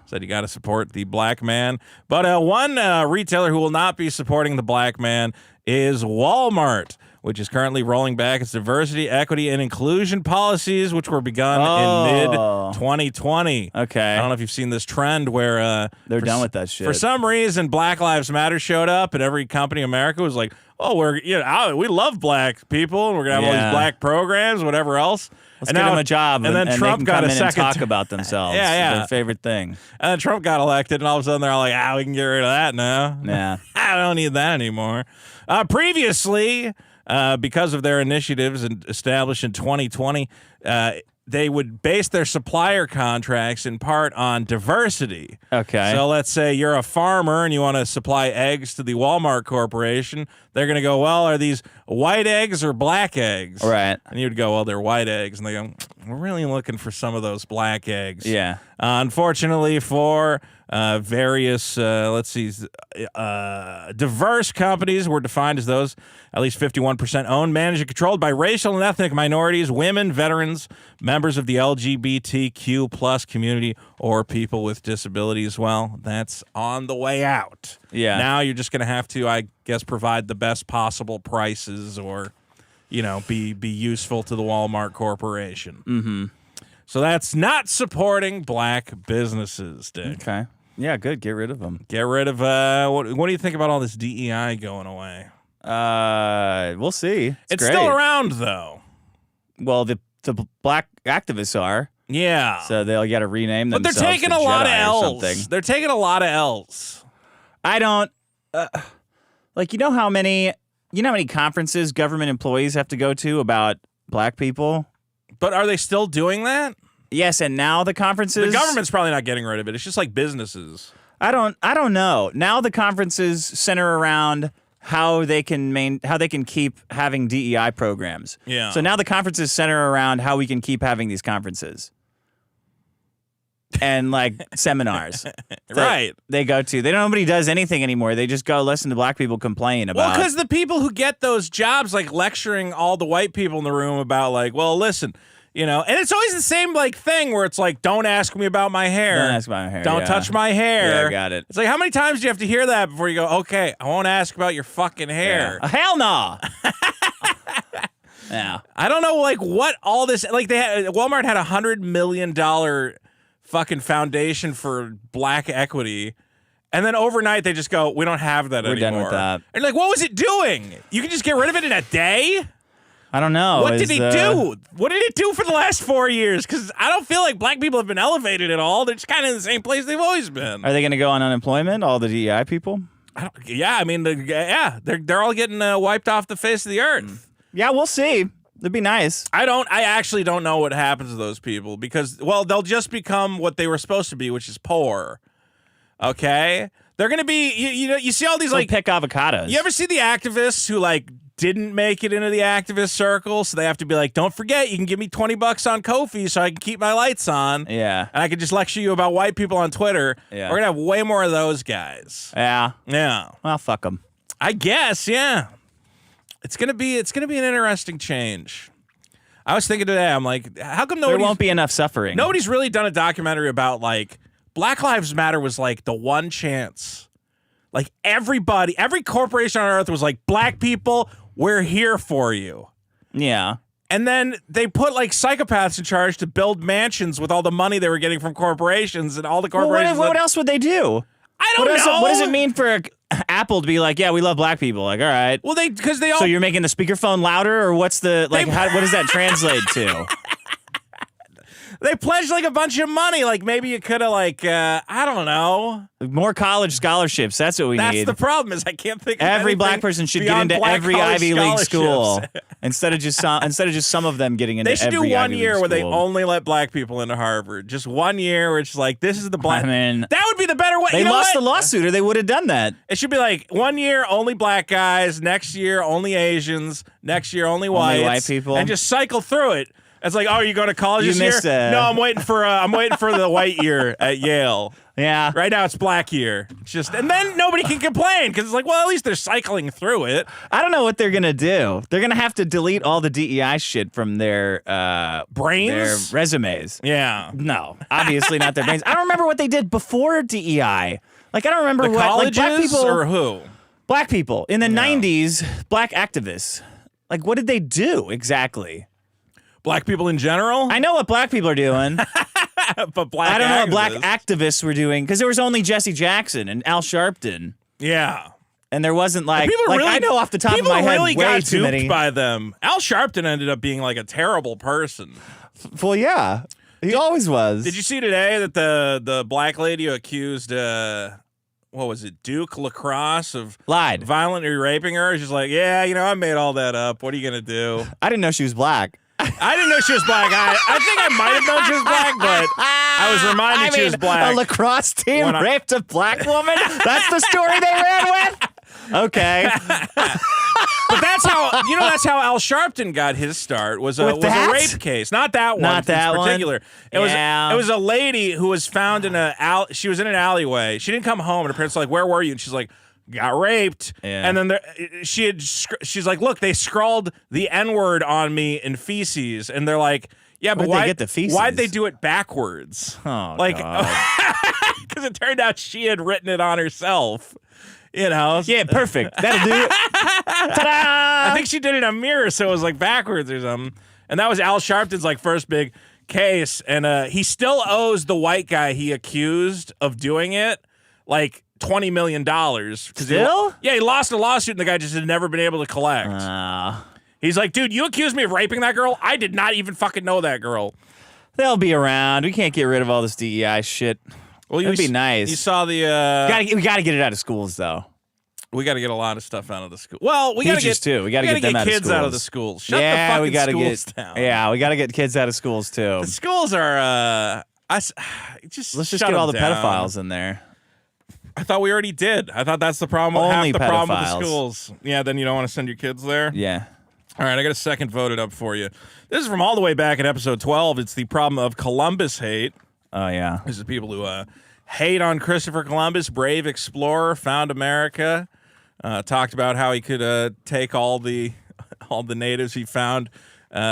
Speaker 2: Said you got to support the black man. But one retailer who will not be supporting the black man is Walmart, which is currently rolling back its diversity, equity, and inclusion policies, which were begun in mid-2020.
Speaker 1: Okay.
Speaker 2: I don't know if you've seen this trend where
Speaker 1: they're done with that shit.
Speaker 2: For some reason, Black Lives Matter showed up, and every company in America was like, "Oh, we love black people, and we're gonna have all these black programs, whatever else."
Speaker 1: Let's get them a job,
Speaker 2: and then Trump got a second
Speaker 1: and talk about themselves.
Speaker 2: Yeah.
Speaker 1: Their favorite thing.
Speaker 2: And then Trump got elected, and all of a sudden they're all like, we can get rid of that now.
Speaker 1: Yeah,
Speaker 2: I don't need that anymore. Previously, because of their initiatives established in 2020, they would base their supplier contracts in part on diversity.
Speaker 1: Okay.
Speaker 2: So let's say you're a farmer and you want to supply eggs to the Walmart Corporation. They're going to go, well, are these white eggs or black eggs?
Speaker 1: Right.
Speaker 2: And you'd go, well, they're white eggs. And they go, we're really looking for some of those black eggs.
Speaker 1: Yeah.
Speaker 2: Unfortunately for various, diverse companies were defined as those at least 51% owned, managed, and controlled by racial and ethnic minorities, women, veterans, members of the LGBTQ plus community, or people with disabilities. Well, that's on the way out.
Speaker 1: Yeah.
Speaker 2: Now you're just going to have to, I guess, provide the best possible prices or, be useful to the Walmart Corporation.
Speaker 1: Mm-hmm.
Speaker 2: So that's not supporting black businesses, Dick.
Speaker 1: Okay. Yeah, good. Get rid of them.
Speaker 2: Get rid of what do you think about all this DEI going away?
Speaker 1: We'll see.
Speaker 2: It's
Speaker 1: great.
Speaker 2: still around though.
Speaker 1: Well, the black activists are.
Speaker 2: Yeah.
Speaker 1: So they'll got to rename
Speaker 2: but
Speaker 1: themselves.
Speaker 2: But they're taking
Speaker 1: to
Speaker 2: a lot of
Speaker 1: Jedi
Speaker 2: L's. They're taking a lot of L's.
Speaker 1: I don't how many conferences government employees have to go to about black people?
Speaker 2: But are they still doing that?
Speaker 1: Yes, and now the conferences.
Speaker 2: The government's probably not getting rid of it. It's just like businesses.
Speaker 1: I don't know. Now the conferences center around how they can keep having DEI programs.
Speaker 2: Yeah.
Speaker 1: So now the conferences center around how we can keep having these conferences. And seminars.
Speaker 2: Right.
Speaker 1: They go to. Nobody does anything anymore. They just go listen to black people complain about.
Speaker 2: Well, because the people who get those jobs, lecturing all the white people in the room about listen, and it's always the same thing where it's don't ask me about my hair.
Speaker 1: Don't ask about my hair.
Speaker 2: Don't touch my hair.
Speaker 1: Yeah, I got it.
Speaker 2: It's how many times do you have to hear that before you go, okay, I won't ask about your fucking hair.
Speaker 1: Yeah. Hell no. Yeah.
Speaker 2: I don't know what all this Walmart had $100 million fucking foundation for black equity. And then overnight they just go, we don't have that anymore.
Speaker 1: We're done with that.
Speaker 2: And what was it doing? You can just get rid of it in a day?
Speaker 1: I don't know.
Speaker 2: What did it do? What did it do for the last 4 years? Because I don't feel like black people have been elevated at all. They're just kind of in the same place they've always been.
Speaker 1: Are they going to go on unemployment, all the DEI people?
Speaker 2: They're all getting wiped off the face of the earth.
Speaker 1: Yeah, we'll see. It'd be nice.
Speaker 2: I actually don't know what happens to those people because, they'll just become what they were supposed to be, which is poor. Okay? They're going to be, you see all these,
Speaker 1: pick avocados.
Speaker 2: You ever see the activists who, didn't make it into the activist circle, so they have to be don't forget, you can give me $20 on Ko-fi so I can keep my lights on.
Speaker 1: Yeah.
Speaker 2: And I can just lecture you about white people on Twitter.
Speaker 1: Yeah.
Speaker 2: We're going to have way more of those guys.
Speaker 1: Yeah.
Speaker 2: Yeah.
Speaker 1: Well, fuck them.
Speaker 2: I guess, yeah. It's gonna be an interesting change. I was thinking today, I'm how come
Speaker 1: there won't be enough suffering?
Speaker 2: Nobody's really done a documentary about Black Lives Matter was like the one chance. Like every corporation on earth was like, black people, we're here for you.
Speaker 1: Yeah.
Speaker 2: And then they put like psychopaths in charge to build mansions with all the money they were getting from corporations, and all the corporations.
Speaker 1: Well, what else would they do?
Speaker 2: I don't know.
Speaker 1: What does it mean for Apple to be like, yeah, we love black people? Like, all right.
Speaker 2: Well, because they all.
Speaker 1: So you're making the speakerphone louder, or what's the like? What does that translate to?
Speaker 2: They pledged like a bunch of money. Like maybe you could have like I don't know.
Speaker 1: More college scholarships. That's what we need.
Speaker 2: That's the problem. Is I can't think.
Speaker 1: Every black person should get into every Ivy League school instead of just some of them getting into.
Speaker 2: They should
Speaker 1: every
Speaker 2: do one
Speaker 1: Ivy
Speaker 2: year
Speaker 1: League
Speaker 2: where they
Speaker 1: school.
Speaker 2: only let black people into Harvard. Just 1 year where it's like this is the black.
Speaker 1: I mean,
Speaker 2: that would be the better way.
Speaker 1: They
Speaker 2: you know
Speaker 1: lost
Speaker 2: what?
Speaker 1: the lawsuit, or they would have done that.
Speaker 2: It should be like 1 year only black guys, next year only Asians, next year only whites,
Speaker 1: white people,
Speaker 2: and just cycle through it. It's like, oh, you going to college
Speaker 1: You
Speaker 2: this
Speaker 1: missed
Speaker 2: year? No, I'm waiting for the white year at Yale.
Speaker 1: Yeah.
Speaker 2: Right now it's black year. It's just, and then nobody can complain because it's like, well, at least they're cycling through it.
Speaker 1: I don't know what they're gonna do. They're gonna have to delete all the DEI shit from their
Speaker 2: brains,
Speaker 1: their resumes.
Speaker 2: Yeah.
Speaker 1: No, obviously not their brains. I don't remember what they did before DEI. Like I don't remember
Speaker 2: the
Speaker 1: what
Speaker 2: colleges
Speaker 1: like black people
Speaker 2: or who.
Speaker 1: Black people in the 90s. Black activists. Like what did they do exactly?
Speaker 2: Black people in general?
Speaker 1: I know what black people are doing.
Speaker 2: But black
Speaker 1: I don't know what black
Speaker 2: activists.
Speaker 1: activists were doing because there was only Jesse Jackson and Al Sharpton.
Speaker 2: Yeah.
Speaker 1: And there wasn't like,
Speaker 2: people really,
Speaker 1: I know off the top of
Speaker 2: people
Speaker 1: my head
Speaker 2: really
Speaker 1: way
Speaker 2: got
Speaker 1: too
Speaker 2: duped
Speaker 1: many.
Speaker 2: by them. Al Sharpton ended up being like a terrible person.
Speaker 1: Well, yeah. He always was.
Speaker 2: Did you see today that the black lady who accused what was it, Duke Lacrosse of
Speaker 1: lied,
Speaker 2: violently raping her? She's like, yeah, I made all that up. What are you gonna do?
Speaker 1: I didn't know she was black.
Speaker 2: I didn't know she was black. I think I might have known she was black, but I was reminded she was black.
Speaker 1: A lacrosse team raped a black woman? That's the story they ran with? Okay.
Speaker 2: But that's how Al Sharpton got his start was a rape case. Not that one.
Speaker 1: Not that
Speaker 2: in particular.
Speaker 1: One.
Speaker 2: It was a lady who was found she was in an alleyway. She didn't come home, and her parents were like, "Where were you?" And she's like, got raped.
Speaker 1: Yeah.
Speaker 2: And then she's like, look, they scrawled the N-word on me in feces. And they're like, yeah, but
Speaker 1: why'd they get the feces?
Speaker 2: Why'd they do it backwards?
Speaker 1: Oh,
Speaker 2: like, because it turned out she had written it on herself.
Speaker 1: Yeah, perfect. That'll do it. Ta-da!
Speaker 2: I think she did it in a mirror, so it was like backwards or something. And that was Al Sharpton's like first big case. And he still owes the white guy he accused of doing it like $20 million.
Speaker 1: Still?
Speaker 2: He lost a lawsuit and the guy just had never been able to collect. He's like, dude, you accused me of raping that girl? I did not even fucking know that girl.
Speaker 1: They'll be around. We can't get rid of all this DEI shit. Well, it'd be nice.
Speaker 2: You saw the...
Speaker 1: we got to get it out of schools, though.
Speaker 2: We got to get a lot of stuff out of the school. Well, we got to get
Speaker 1: too. We got to get them out of
Speaker 2: kids
Speaker 1: schools.
Speaker 2: Out of the schools. Shut the fucking schools down.
Speaker 1: Yeah, we got to get kids out of schools too.
Speaker 2: The schools are.
Speaker 1: Let's just get all the pedophiles in there.
Speaker 2: I thought we already did. I thought that's the problem.
Speaker 1: Only
Speaker 2: half the problem with the
Speaker 1: pedophiles.
Speaker 2: schools. Yeah, then you don't want to send your kids there.
Speaker 1: Yeah.
Speaker 2: All right, I got a second voted up for you. This is from all the way back in episode 12. It's the problem of Columbus hate.
Speaker 1: Oh yeah.
Speaker 2: This is people who hate on Christopher Columbus, brave explorer, found America. Talked about how he could take all the natives he found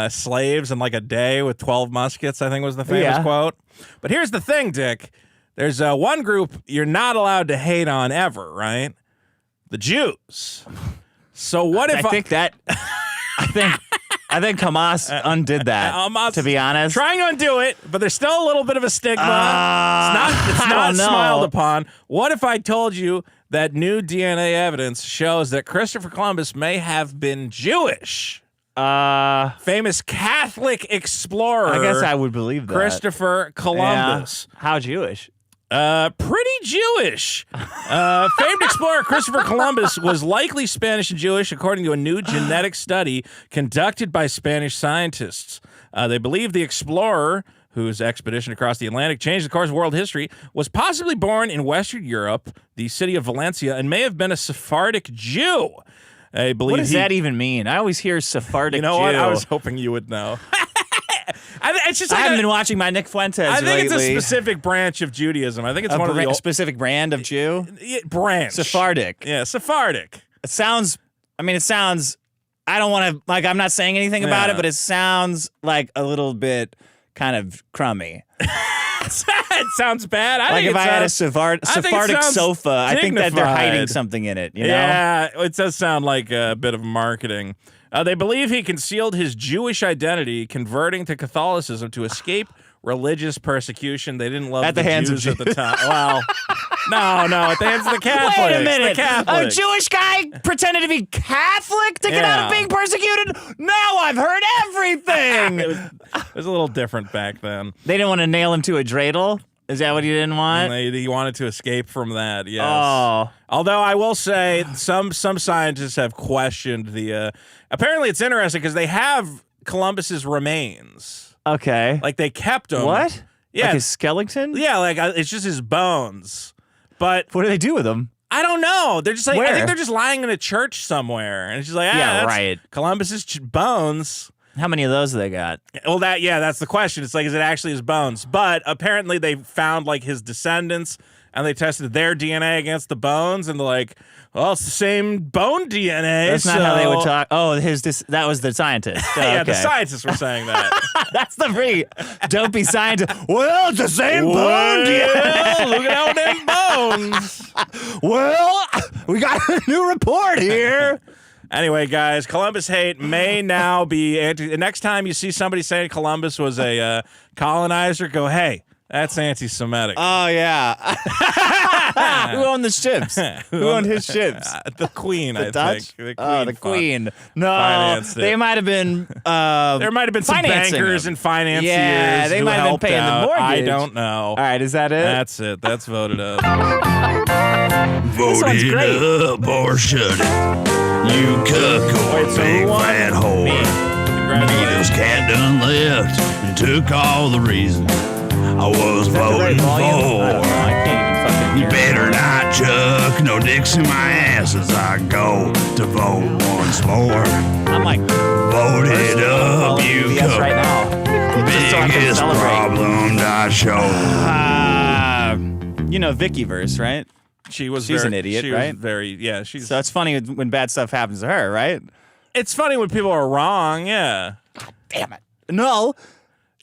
Speaker 2: slaves in like a day with 12 muskets, I think was the famous quote. But here's the thing, Dick. There's one group you're not allowed to hate on ever, right? The Jews. So what if
Speaker 1: I think Hamas undid that.
Speaker 2: Hamas,
Speaker 1: to be honest,
Speaker 2: trying to undo it, but there's still a little bit of a stigma. It's not smiled upon. What if I told you that new DNA evidence shows that Christopher Columbus may have been Jewish? Famous Catholic explorer.
Speaker 1: I guess I would believe that.
Speaker 2: Christopher Columbus.
Speaker 1: Yeah. How Jewish?
Speaker 2: Pretty Jewish. Famed explorer Christopher Columbus was likely Spanish and Jewish, according to a new genetic study conducted by Spanish scientists. They believe the explorer, whose expedition across the Atlantic changed the course of world history, was possibly born in Western Europe, the city of Valencia, and may have been a Sephardic Jew. I believe.
Speaker 1: What does that even mean? I always hear Sephardic Jew.
Speaker 2: You know what? I was hoping you would know. It's just
Speaker 1: I haven't been watching my Nick Fuentes
Speaker 2: I think
Speaker 1: lately.
Speaker 2: it's a specific branch of Judaism. I think it's one of the
Speaker 1: specific brand of Jew.
Speaker 2: Branch.
Speaker 1: Sephardic.
Speaker 2: Yeah, Sephardic.
Speaker 1: It sounds. I don't want to. Like, I'm not saying anything about it, but it sounds like a little bit kind of crummy.
Speaker 2: It sounds bad.
Speaker 1: Like if I had a Sephardic sofa, I think that they're hiding something in it. You know?
Speaker 2: Yeah, it does sound like a bit of marketing. They believe he concealed his Jewish identity, converting to Catholicism to escape religious persecution. They didn't love
Speaker 1: at the hands
Speaker 2: Jews
Speaker 1: of
Speaker 2: at the time. Well, no, at the hands of the Catholics.
Speaker 1: Wait a minute.
Speaker 2: The Catholics.
Speaker 1: A Jewish guy pretended to be Catholic to get out of being persecuted? Now I've heard everything.
Speaker 2: It was a little different back then.
Speaker 1: They didn't want to nail him to a dreidel? Is that what he didn't want?
Speaker 2: He wanted to escape from that, yes.
Speaker 1: Oh.
Speaker 2: Although I will say some scientists have questioned the... apparently it's interesting because they have Columbus's remains.
Speaker 1: Okay.
Speaker 2: Like they kept him.
Speaker 1: What?
Speaker 2: Yeah.
Speaker 1: Like his skeleton?
Speaker 2: Yeah, like it's just his bones. But...
Speaker 1: What do they do with him?
Speaker 2: I don't know. They're just like...
Speaker 1: Where?
Speaker 2: I think they're just lying in a church somewhere. And it's just like,
Speaker 1: Yeah,
Speaker 2: that's
Speaker 1: right.
Speaker 2: Columbus's bones...
Speaker 1: How many of those do they got?
Speaker 2: Well, that's the question. It's like, is it actually his bones? But apparently they found like his descendants and they tested their DNA against the bones and they're like, well, it's the same bone DNA.
Speaker 1: That's not how they would talk. Oh, that was the scientist. Oh,
Speaker 2: yeah,
Speaker 1: okay.
Speaker 2: the scientists were saying that.
Speaker 1: That's the pretty dopey scientist. Well, it's the same bone DNA.
Speaker 2: Look at how them bones.
Speaker 1: Well, we got a new report here.
Speaker 2: Anyway, guys, Columbus hate may now be next time you see somebody saying Columbus was a colonizer, go, hey, that's anti-Semitic.
Speaker 1: Oh, yeah. Who owned the ships? Who owned his ships?
Speaker 2: The Queen,
Speaker 1: the
Speaker 2: I
Speaker 1: Dutch?
Speaker 2: think.
Speaker 1: The Queen. No,
Speaker 2: financed
Speaker 1: they
Speaker 2: it.
Speaker 1: might have been
Speaker 2: there might have been some bankers
Speaker 1: them.
Speaker 2: and financiers
Speaker 1: Yeah, they
Speaker 2: who
Speaker 1: might have been
Speaker 2: helped
Speaker 1: paying
Speaker 2: out.
Speaker 1: the mortgage.
Speaker 2: I don't know.
Speaker 1: All right, is that it?
Speaker 2: That's it. That's voted up.
Speaker 1: This one's
Speaker 4: Voted
Speaker 1: great.
Speaker 4: up or shut it. You cuckold,
Speaker 2: so
Speaker 4: big
Speaker 2: who won?
Speaker 4: fat whore. Vito's cat done left and took all the reason I was voting
Speaker 1: I don't know. I
Speaker 4: for.
Speaker 1: can't even fucking
Speaker 4: You
Speaker 1: hear
Speaker 4: better not chuck no dicks in my ass as I go to vote once more.
Speaker 1: I'm like,
Speaker 4: Voted up, you
Speaker 1: yes, right
Speaker 4: cuckold.
Speaker 1: now. Just so I can
Speaker 4: Biggest
Speaker 1: celebrate.
Speaker 4: problem I show.
Speaker 1: You know Vicky verse, right? She's an idiot, right?
Speaker 2: She's.
Speaker 1: So it's funny when bad stuff happens to her, right?
Speaker 2: It's funny when people are wrong. Yeah.
Speaker 1: Damn it. No.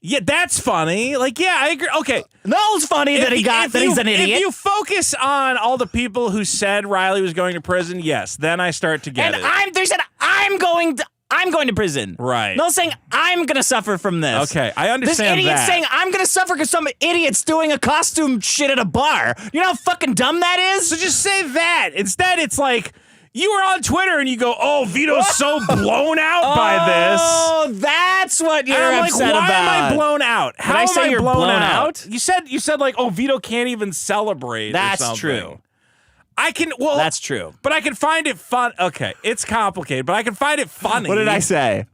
Speaker 2: Yeah, that's funny. Like, yeah, I agree. Okay.
Speaker 1: No, it's funny that he's an idiot.
Speaker 2: If you focus on all the people who said Riley was going to prison, yes, then I start to get it.
Speaker 1: They said I'm going to prison.
Speaker 2: Right.
Speaker 1: No saying I'm going to suffer from this.
Speaker 2: Okay, I understand
Speaker 1: This idiot
Speaker 2: that.
Speaker 1: saying I'm going to suffer because some idiot's doing a costume shit at a bar. You know how fucking dumb that is?
Speaker 2: So just say that. Instead, it's like you were on Twitter and you go, "Oh, Vito's so blown out by this."
Speaker 1: Oh, that's what you're
Speaker 2: And I'm
Speaker 1: upset
Speaker 2: like, why
Speaker 1: about.
Speaker 2: am I blown out? How
Speaker 1: I
Speaker 2: am
Speaker 1: say
Speaker 2: I
Speaker 1: you're blown out?
Speaker 2: You said like, "Oh, Vito can't even celebrate."
Speaker 1: That's
Speaker 2: or something.
Speaker 1: true.
Speaker 2: That's
Speaker 1: true.
Speaker 2: But I can find it fun. Okay, it's complicated, but I can find it funny.
Speaker 1: What did I say?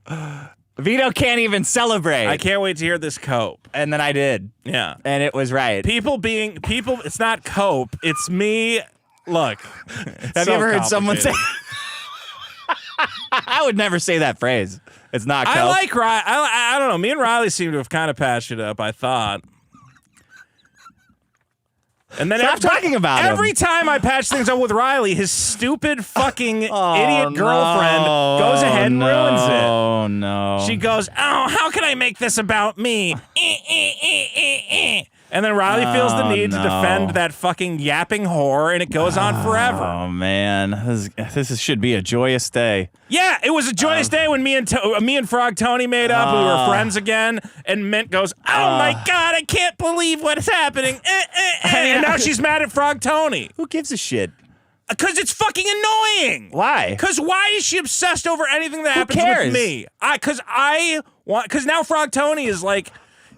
Speaker 1: Vito can't even celebrate.
Speaker 2: I can't wait to hear this cope.
Speaker 1: And then I did.
Speaker 2: Yeah.
Speaker 1: And it was right.
Speaker 2: People, it's not cope. It's me. Look.
Speaker 1: Have you ever heard someone say... I would never say that phrase. It's not cope.
Speaker 2: I like Riley. I don't know. Me and Riley seem to have kind of patched it up, I thought. And then
Speaker 1: Stop talking about him.
Speaker 2: Every time I patch things up with Riley, his stupid fucking idiot girlfriend goes ahead and ruins it.
Speaker 1: Oh, no.
Speaker 2: She goes, "Oh, how can I make this about me?" And then Riley feels the need to defend that fucking yapping whore, and it goes on forever.
Speaker 1: Oh, man. This should be a joyous day.
Speaker 2: Yeah, it was a joyous day when me and Frog Tony made up. We were friends again, and Mint goes, "Oh my God, I can't believe what is happening." And now she's mad at Frog Tony.
Speaker 1: Who gives a shit?
Speaker 2: Because it's fucking annoying.
Speaker 1: Why?
Speaker 2: Because why is she obsessed over anything that happens
Speaker 1: cares?
Speaker 2: with me? Because now Frog Tony is like,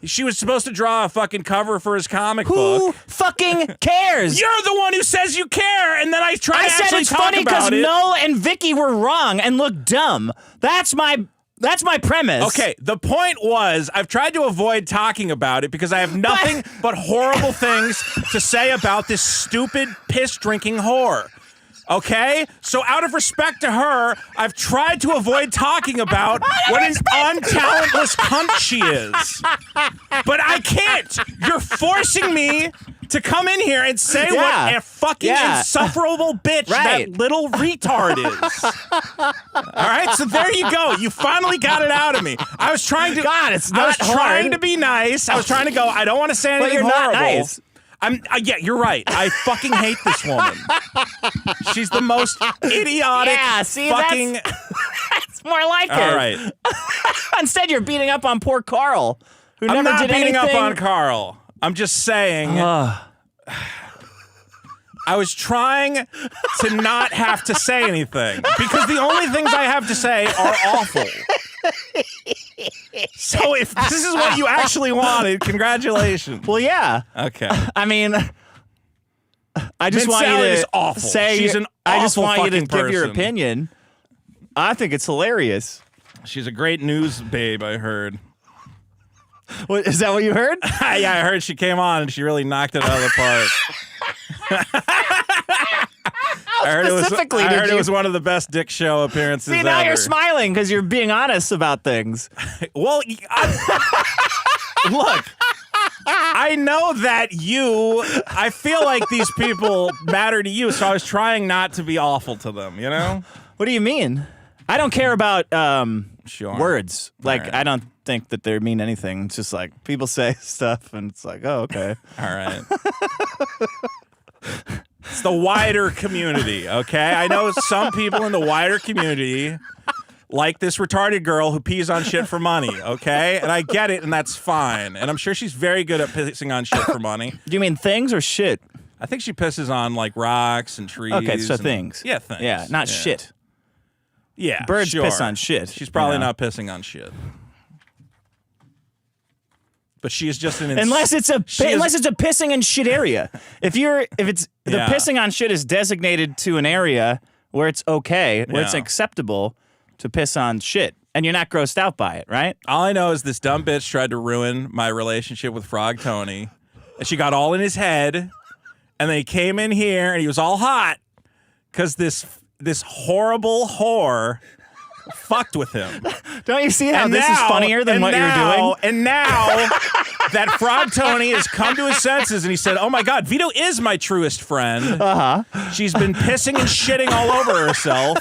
Speaker 2: she was supposed to draw a fucking cover for his comic
Speaker 1: Who
Speaker 2: book.
Speaker 1: fucking cares?
Speaker 2: You're the one who says you care, and then I try to
Speaker 1: said
Speaker 2: actually
Speaker 1: it's
Speaker 2: talk
Speaker 1: funny because
Speaker 2: about it.
Speaker 1: Noah and Vicky were wrong and looked dumb. That's my premise.
Speaker 2: Okay, the point was I've tried to avoid talking about it because I have nothing but horrible things to say about this stupid piss-drinking whore. Okay? So out of respect to her, I've tried to avoid talking about what an untalentless cunt she is. But I can't. You're forcing me to come in here and say what a fucking insufferable bitch that little retard is. All right, so there you go. You finally got it out of me. I was trying to.
Speaker 1: God, it's not hard.
Speaker 2: Trying to be nice. I was trying to go. I don't want to say anything horrible.
Speaker 1: Not nice.
Speaker 2: Yeah, you're right. I fucking hate this woman. She's the most idiotic.
Speaker 1: Yeah, see,
Speaker 2: fucking.
Speaker 1: That's more like it.
Speaker 2: All right.
Speaker 1: Instead, you're beating up on poor Carl, who
Speaker 2: I'm
Speaker 1: never
Speaker 2: not
Speaker 1: did
Speaker 2: beating
Speaker 1: anything.
Speaker 2: up on Carl. I'm just saying. I was trying to not have to say anything because the only things I have to say are awful. So if this is what you actually wanted, congratulations.
Speaker 1: Well, yeah.
Speaker 2: Okay.
Speaker 1: I mean, I just want you
Speaker 2: is
Speaker 1: to
Speaker 2: awful.
Speaker 1: say.
Speaker 2: She's an
Speaker 1: I just
Speaker 2: awful
Speaker 1: want you to
Speaker 2: fucking
Speaker 1: give your
Speaker 2: person.
Speaker 1: opinion. I think it's hilarious.
Speaker 2: She's a great news babe, I heard.
Speaker 1: What, is that what you heard?
Speaker 2: Yeah, I heard she came on and she really knocked it out of the park. I heard it was one of the best Dick Show appearances
Speaker 1: See, now
Speaker 2: ever.
Speaker 1: you're smiling because you're being honest about things.
Speaker 2: Well, look, I know that I feel like these people matter to you, so I was trying not to be awful to them, you know?
Speaker 1: What do you mean? I don't care about
Speaker 2: Sure.
Speaker 1: words. Like,
Speaker 2: right.
Speaker 1: I don't think that they mean anything. It's just like people say stuff and it's like, oh, okay.
Speaker 2: All right. It's the wider community, okay? I know some people in the wider community like this retarded girl who pees on shit for money, okay? And I get it, and that's fine. And I'm sure she's very good at pissing on shit for money.
Speaker 1: Do you mean things or shit?
Speaker 2: I think she pisses on, like, rocks and trees.
Speaker 1: Okay, so
Speaker 2: and,
Speaker 1: things.
Speaker 2: Yeah, things.
Speaker 1: Yeah, not shit.
Speaker 2: Yeah,
Speaker 1: Birds
Speaker 2: sure.
Speaker 1: piss on shit.
Speaker 2: She's probably
Speaker 1: you know?
Speaker 2: not pissing on shit. But she is just an
Speaker 1: unless it's a pissing and shit area. If it's the pissing on shit is designated to an area where it's okay, where it's acceptable to piss on shit, and you're not grossed out by it, right?
Speaker 2: All I know is this dumb bitch tried to ruin my relationship with Frog Tony, and she got all in his head, and then he came in here and he was all hot because this horrible whore fucked with him.
Speaker 1: Don't you see how this is funnier than what you're doing?
Speaker 2: And now that Frog Tony has come to his senses and he said, oh my God, Vito is my truest friend. She's been pissing and shitting all over herself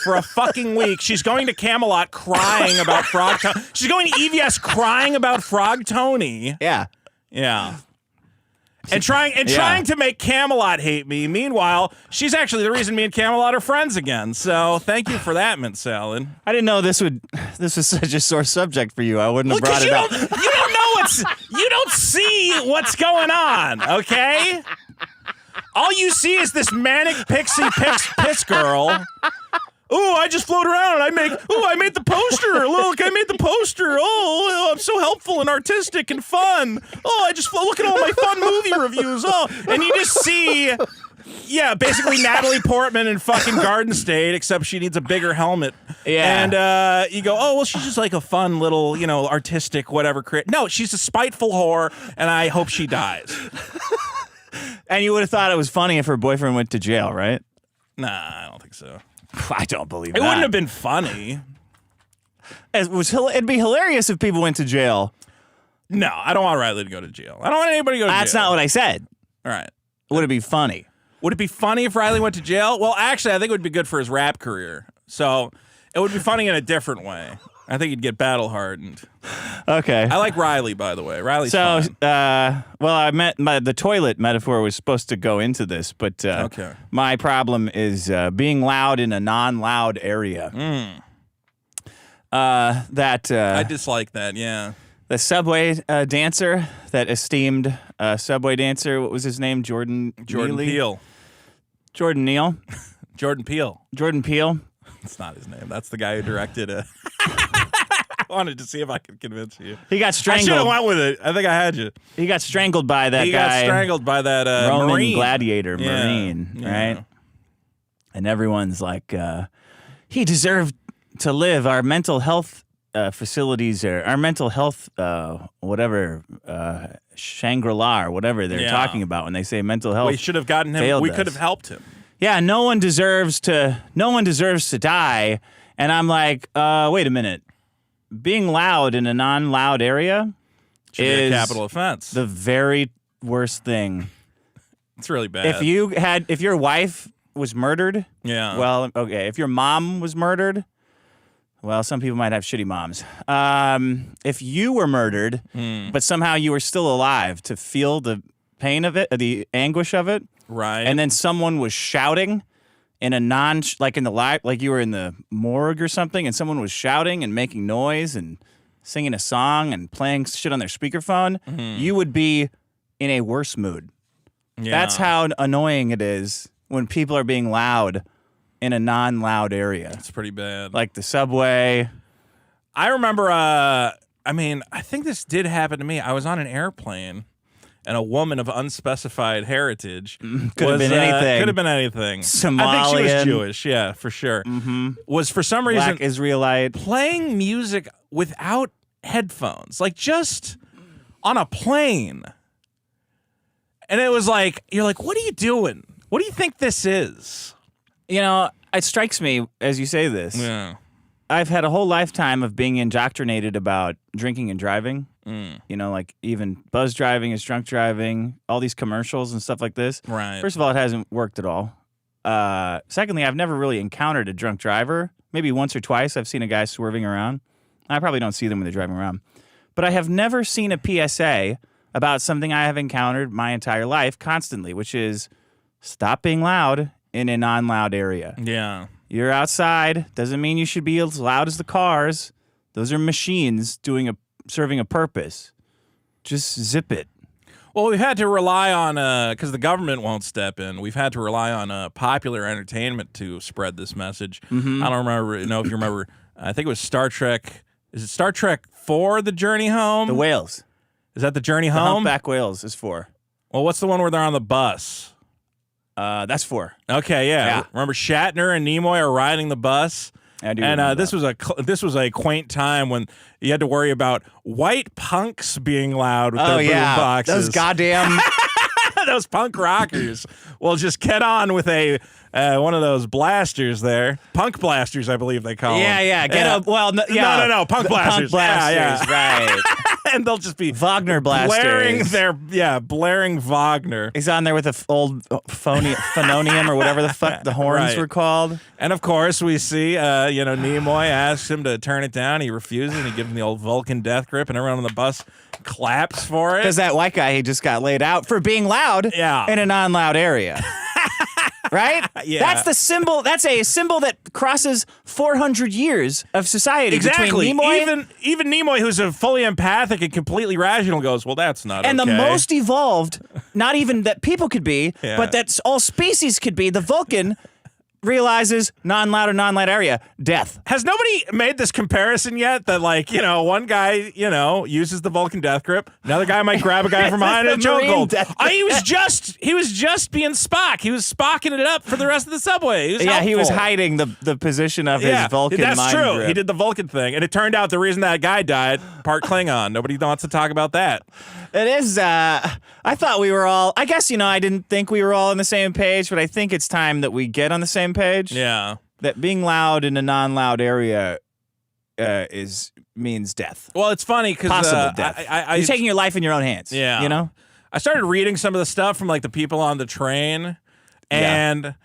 Speaker 2: for a fucking week. She's going to Camelot crying about Frog Tony. She's going to EVS crying about Frog Tony.
Speaker 1: Yeah.
Speaker 2: Yeah. And trying to make Camelot hate me. Meanwhile, she's actually the reason me and Camelot are friends again. So thank you for that, Mint Salad.
Speaker 1: I didn't know this was such a sore subject for you. I wouldn't have brought it up.
Speaker 2: You don't see what's going on, okay? All you see is this manic pixie piss girl. Oh, I just float around and I made the poster. Look, I made the poster. Oh, I'm so helpful and artistic and fun. Oh, I just look at all my fun movie reviews. Oh, and you just see, basically Natalie Portman in fucking Garden State, except she needs a bigger helmet.
Speaker 1: Yeah.
Speaker 2: And you go, oh, well, she's just like a fun little, artistic whatever. No, she's a spiteful whore, and I hope she dies.
Speaker 1: And you would have thought it was funny if her boyfriend went to jail, right?
Speaker 2: Nah, I don't think so.
Speaker 1: I don't believe
Speaker 2: it. It wouldn't have been funny.
Speaker 1: It'd be hilarious if people went to jail.
Speaker 2: No, I don't want Riley to go to jail. I don't want anybody to go to jail.
Speaker 1: That's not what I said.
Speaker 2: All right.
Speaker 1: Would it be funny?
Speaker 2: Would it be funny if Riley went to jail? Well, actually, I think it would be good for his rap career. So it would be funny in a different way. I think he'd get battle hardened.
Speaker 1: Okay.
Speaker 2: I like Riley, by the way. Riley's fun.
Speaker 1: I meant the toilet metaphor was supposed to go into this, but
Speaker 2: okay.
Speaker 1: My problem is being loud in a non-loud area. I
Speaker 2: dislike that, yeah.
Speaker 1: The subway dancer, that esteemed subway dancer, what was his name? Jordan
Speaker 2: Peele.
Speaker 1: Jordan Neal?
Speaker 2: Jordan Peele.
Speaker 1: Jordan Peele?
Speaker 2: That's not his name. That's the guy who directed it. I wanted to see if I could convince you.
Speaker 1: He got strangled.
Speaker 2: I should have went with it. I think I had you.
Speaker 1: He got strangled by that guy.
Speaker 2: He got strangled by that
Speaker 1: Roman
Speaker 2: Marine.
Speaker 1: gladiator, Marine, right? And everyone's like, he deserved to live. Our mental health facilities, or our mental health, Shangri-La, or whatever they're talking about when they say mental health.
Speaker 2: We should have gotten him. We could have helped him.
Speaker 1: Yeah, no one deserves to die. And I'm like, wait a minute. Being loud in a non-loud area
Speaker 2: should be a capital offense.
Speaker 1: The very worst thing
Speaker 2: It's really bad.
Speaker 1: If your wife was murdered,
Speaker 2: yeah.
Speaker 1: Well, okay. If your mom was murdered, well, some people might have shitty moms. If you were murdered, but somehow you were still alive to feel the pain of it, the anguish of it,
Speaker 2: right?
Speaker 1: And then someone was shouting in a like you were in the morgue or something, and someone was shouting and making noise and singing a song and playing shit on their speakerphone, you would be in a worse mood.
Speaker 2: Yeah.
Speaker 1: That's how annoying it is when people are being loud in a non-loud area.
Speaker 2: It's pretty bad.
Speaker 1: Like the subway.
Speaker 2: I remember, I think this did happen to me. I was on an airplane, and a woman of unspecified heritage
Speaker 1: could have been anything.
Speaker 2: Could have been anything.
Speaker 1: Somalian.
Speaker 2: I think she was Jewish, yeah, for sure. Was for some reason
Speaker 1: Black Israelite.
Speaker 2: playing music without headphones, like just on a plane. And it was like, you're like, what are you doing? What do you think this is?
Speaker 1: You know, it strikes me as you say this.
Speaker 2: Yeah.
Speaker 1: I've had a whole lifetime of being indoctrinated about drinking and driving. You know, like even buzz driving is drunk driving, all these commercials and stuff like this.
Speaker 2: Right.
Speaker 1: First of all, it hasn't worked at all. Secondly, I've never really encountered a drunk driver. Maybe once or twice I've seen a guy swerving around. I probably don't see them when they're driving around. But I have never seen a PSA about something I have encountered my entire life constantly, which is stop being loud in a non-loud area.
Speaker 2: Yeah.
Speaker 1: You're outside. Doesn't mean you should be as loud as the cars. Those are machines serving a purpose. Just zip it.
Speaker 2: Well, we've had to rely on, because the government won't step in, we've had to rely on popular entertainment to spread this message. I don't know if you remember, I think it was Star Trek. Is it Star Trek 4, The Journey Home?
Speaker 1: The whales.
Speaker 2: Is that The Journey
Speaker 1: The
Speaker 2: Home?
Speaker 1: Humpback Whales is 4.
Speaker 2: Well, what's the one where they're on the bus?
Speaker 1: That's 4.
Speaker 2: Okay, yeah. Remember Shatner and Nimoy are riding the bus?
Speaker 1: I do.
Speaker 2: And this was a quaint time when you had to worry about white punks being loud with their boom boxes.
Speaker 1: Those goddamn
Speaker 2: those punk rockers. Well, just get on with a one of those blasters there, punk blasters, I believe they call them.
Speaker 1: Yeah. Get up. Well,
Speaker 2: no, punk blasters.
Speaker 1: Punk blasters, right?
Speaker 2: And they'll just be
Speaker 1: Wagner blasters.
Speaker 2: Blaring Wagner.
Speaker 1: He's on there with an old phononium or whatever the fuck the horns were called.
Speaker 2: And of course, we see, Nimoy asks him to turn it down. He refuses, and he gives him the old Vulcan death grip, and everyone on the bus claps for it.
Speaker 1: Because that white guy, he just got laid out for being loud in a non-loud area. Right?
Speaker 2: Yeah.
Speaker 1: That's the symbol. That's a symbol that crosses 400 years of society.
Speaker 2: Exactly.
Speaker 1: Between Nimoy
Speaker 2: even Nimoy, who's a fully empathic and completely rational, goes, well, that's not
Speaker 1: and
Speaker 2: okay.
Speaker 1: the most evolved, not even that people could be, but that all species could be, the Vulcan realizes non-loud or non-light area, death.
Speaker 2: Has nobody made this comparison yet that, one guy, uses the Vulcan death grip, another guy might grab a guy from behind and chokehold. He was just being Spock. He was Spocking it up for the rest of the subway.
Speaker 1: He was hiding the position of his Vulcan mind
Speaker 2: that's true.
Speaker 1: grip.
Speaker 2: He did the Vulcan thing, and it turned out the reason that guy died, part Klingon. Nobody wants to talk about that.
Speaker 1: It is, I thought we were all, I guess, I didn't think we were all on the same page, but I think it's time that we get on the same page.
Speaker 2: Yeah.
Speaker 1: That being loud in a non-loud area means death.
Speaker 2: Well, it's funny because
Speaker 1: possible death. You're taking your life in your own hands.
Speaker 2: Yeah. I started reading some of the stuff from the people on the train, and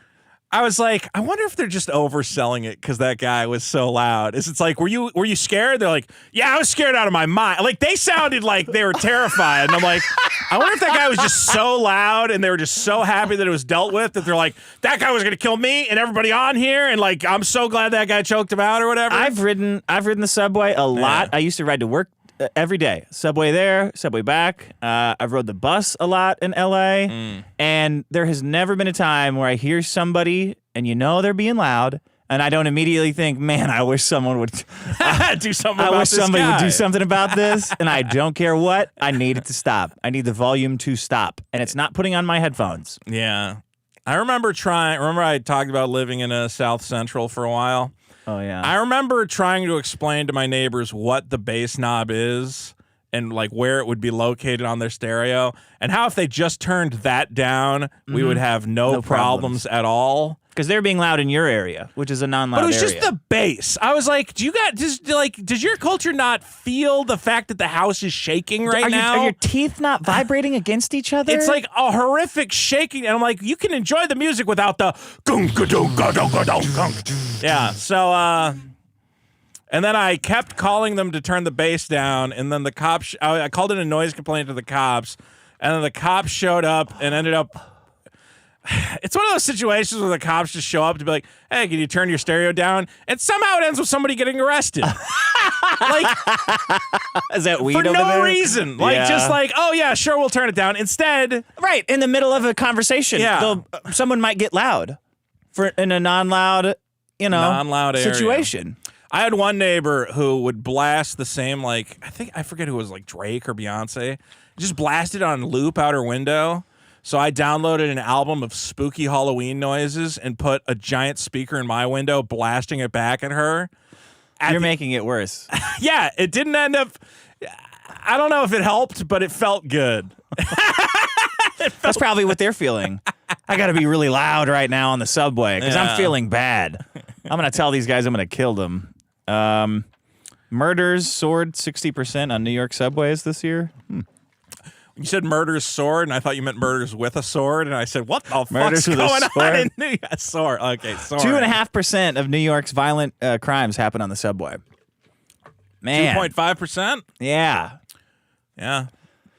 Speaker 2: I was like, I wonder if they're just overselling it because that guy was so loud. It's like, were you scared? They're like, yeah, I was scared out of my mind. Like, they sounded like they were terrified. And I'm like, I wonder if that guy was just so loud and they were just so happy that it was dealt with that they're like, that guy was going to kill me and everybody on here. And I'm so glad that guy choked him out or whatever.
Speaker 1: I've ridden the subway a lot. I used to ride to work every day. Subway there, subway back. I've rode the bus a lot in LA. And there has never been a time where I hear somebody and they're being loud, and I don't immediately think, man, I wish someone would
Speaker 2: do something about this
Speaker 1: I wish somebody
Speaker 2: guy.
Speaker 1: would do something about this, and I don't care what. I need it to stop. I need the volume to stop, and it's not putting on my headphones.
Speaker 2: Yeah. I remember I talked about living in South Central for a while.
Speaker 1: Oh, yeah.
Speaker 2: I remember trying to explain to my neighbors what the bass knob is and where it would be located on their stereo, and how if they just turned that down, we would have no problems at all.
Speaker 1: Because they're being loud in your area, which is a non-loud area.
Speaker 2: But it was just the bass. I was like, does your culture not feel the fact that the house is shaking right now?
Speaker 1: Are your teeth not vibrating against each other?
Speaker 2: It's like a horrific shaking. And I'm like, you can enjoy the music without the yeah. So, and then I kept calling them to turn the bass down. And then the cops, I called in a noise complaint to the cops. And then the cops showed up and ended up. It's one of those situations where the cops just show up to be like, hey, can you turn your stereo down? And somehow it ends with somebody getting arrested. Like,
Speaker 1: is that weed
Speaker 2: for
Speaker 1: over
Speaker 2: no
Speaker 1: there?
Speaker 2: reason. Like, just like, oh, yeah, sure, we'll turn it down. Instead.
Speaker 1: Right, in the middle of a conversation.
Speaker 2: Yeah.
Speaker 1: Someone might get loud in a non-loud,
Speaker 2: non-loud
Speaker 1: situation.
Speaker 2: Area. I had one neighbor who would blast the same, like, I forget who it was, like Drake or Beyonce. Just blasted on loop out her window. So I downloaded an album of spooky Halloween noises and put a giant speaker in my window, blasting it back at her.
Speaker 1: You're making it worse.
Speaker 2: Yeah, it didn't end up. I don't know if it helped, but it felt good.
Speaker 1: That's probably what they're feeling. I got to be really loud right now on the subway because I'm feeling bad. I'm going to tell these guys I'm going to kill them. Murders soared 60% on New York subways this year.
Speaker 2: You said murders soared, and I thought you meant murders with a sword, and I said, what the
Speaker 1: murders
Speaker 2: fuck's going on in
Speaker 1: New
Speaker 2: York? Sword. Okay, sword.
Speaker 1: 2.5% of New York's violent crimes happen on the subway. Man.
Speaker 2: 2.5%?
Speaker 1: Yeah.
Speaker 2: Yeah.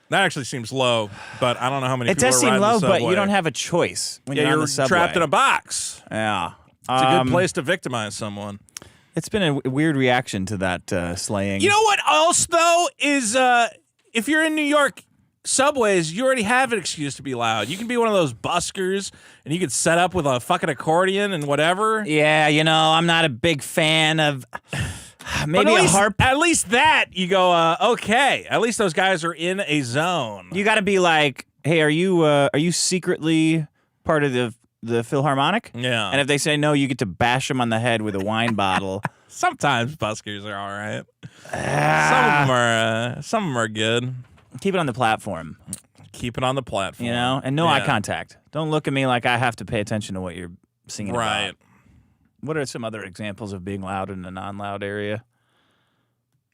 Speaker 2: That actually seems low, but I don't know how many
Speaker 1: it
Speaker 2: people are
Speaker 1: does seem
Speaker 2: riding
Speaker 1: low,
Speaker 2: the subway.
Speaker 1: but you don't have a choice when you're on the subway.
Speaker 2: Trapped in a box.
Speaker 1: Yeah.
Speaker 2: It's a good place to victimize someone.
Speaker 1: It's been a weird reaction to that slaying.
Speaker 2: You know what else, though, is if you're in New York subways, you already have an excuse to be loud. You can be one of those buskers, and you can set up with a fucking accordion and whatever.
Speaker 1: Yeah, I'm not a big fan of maybe a harp.
Speaker 2: At least that, you go, okay. At least those guys are in a zone.
Speaker 1: You got to be like, hey, are you secretly part of the Philharmonic?
Speaker 2: Yeah.
Speaker 1: And if they say no, you get to bash them on the head with a wine bottle.
Speaker 2: Sometimes buskers are all right. Some of them are good.
Speaker 1: Keep it on the platform.
Speaker 2: Keep it on the platform.
Speaker 1: And no eye contact. Don't look at me like I have to pay attention to what you're singing about. What are some other examples of being loud in a non-loud area?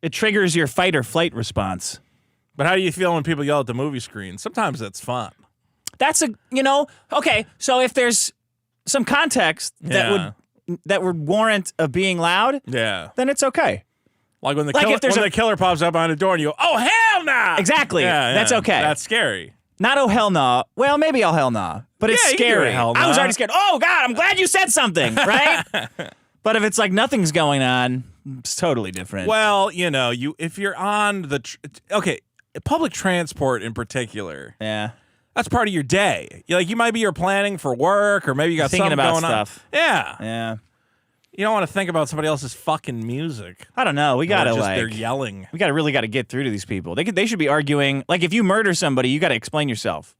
Speaker 1: It triggers your fight or flight response.
Speaker 2: But how do you feel when people yell at the movie screen? Sometimes that's fun.
Speaker 1: That's okay, so if there's some context that would warrant of being loud, then it's okay.
Speaker 2: Like when the killer pops up behind the door and you go, oh, hell nah!
Speaker 1: Exactly. That's okay.
Speaker 2: That's scary.
Speaker 1: Not oh, hell nah. Well, maybe oh, hell nah. But it's scary.
Speaker 2: Hell nah.
Speaker 1: I was already scared. Oh, God, I'm glad you said something, right? But if it's like nothing's going on, it's totally different.
Speaker 2: Well, if you're on the... public transport in particular.
Speaker 1: Yeah.
Speaker 2: That's part of your day. You might be planning for work, or maybe you got
Speaker 1: thinking
Speaker 2: something
Speaker 1: about
Speaker 2: going
Speaker 1: stuff.
Speaker 2: on. Yeah.
Speaker 1: Yeah.
Speaker 2: You don't want to think about somebody else's fucking music.
Speaker 1: I don't know. We gotta
Speaker 2: they're yelling.
Speaker 1: We really gotta get through to these people. They should be arguing. Like if you murder somebody, you gotta explain yourself.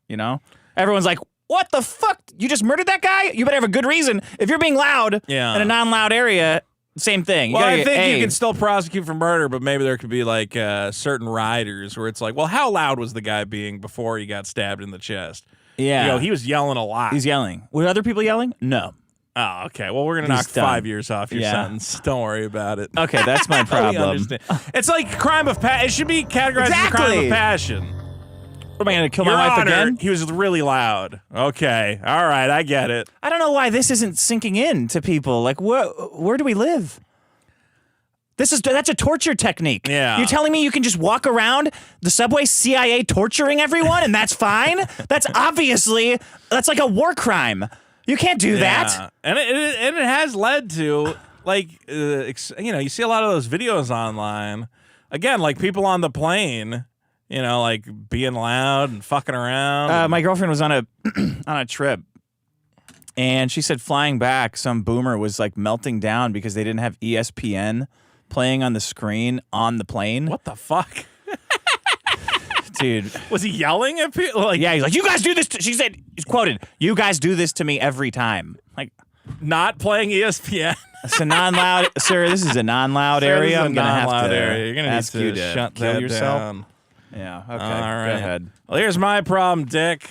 Speaker 1: Everyone's like, "What the fuck? You just murdered that guy? You better have a good reason." If you're being loud in a non-loud area, same thing.
Speaker 2: Well, I think you can still prosecute for murder, but maybe there could be like certain riders where it's like, well, how loud was the guy being before he got stabbed in the chest?
Speaker 1: Yeah,
Speaker 2: he was yelling a lot.
Speaker 1: He's yelling. Were other people yelling? No.
Speaker 2: Oh, okay. Well, we're going to knock 5 years off your sentence. Don't worry about it.
Speaker 1: Okay, that's my problem.
Speaker 2: It's like crime of passion. It should be categorized as a crime of passion.
Speaker 1: What, am I going to kill my wife again?
Speaker 2: He was really loud. Okay. All right, I get it.
Speaker 1: I don't know why this isn't sinking in to people. Like, where do we live? That's a torture technique.
Speaker 2: Yeah.
Speaker 1: You're telling me you can just walk around the subway CIA torturing everyone and that's fine? That's like a war crime. You can't do that.
Speaker 2: And it has led to, you see a lot of those videos online. Again, like people on the plane, like being loud and fucking around.
Speaker 1: My girlfriend was on a trip, and she said flying back, some boomer was like melting down because they didn't have ESPN playing on the screen on the plane.
Speaker 2: What the fuck?
Speaker 1: Dude.
Speaker 2: Was he yelling at people?
Speaker 1: Yeah, he's like, you guys do this. She said, he's quoted, you guys do this to me every time. Like,
Speaker 2: not playing ESPN.
Speaker 1: It's a non-loud, sir, this is a non-loud area. I'm going to have to
Speaker 2: area. You're gonna
Speaker 1: ask
Speaker 2: need to
Speaker 1: you to
Speaker 2: shut
Speaker 1: kill
Speaker 2: that
Speaker 1: yourself.
Speaker 2: down.
Speaker 1: Yeah, okay,
Speaker 2: all right.
Speaker 1: go ahead.
Speaker 2: Well, here's my problem, Dick.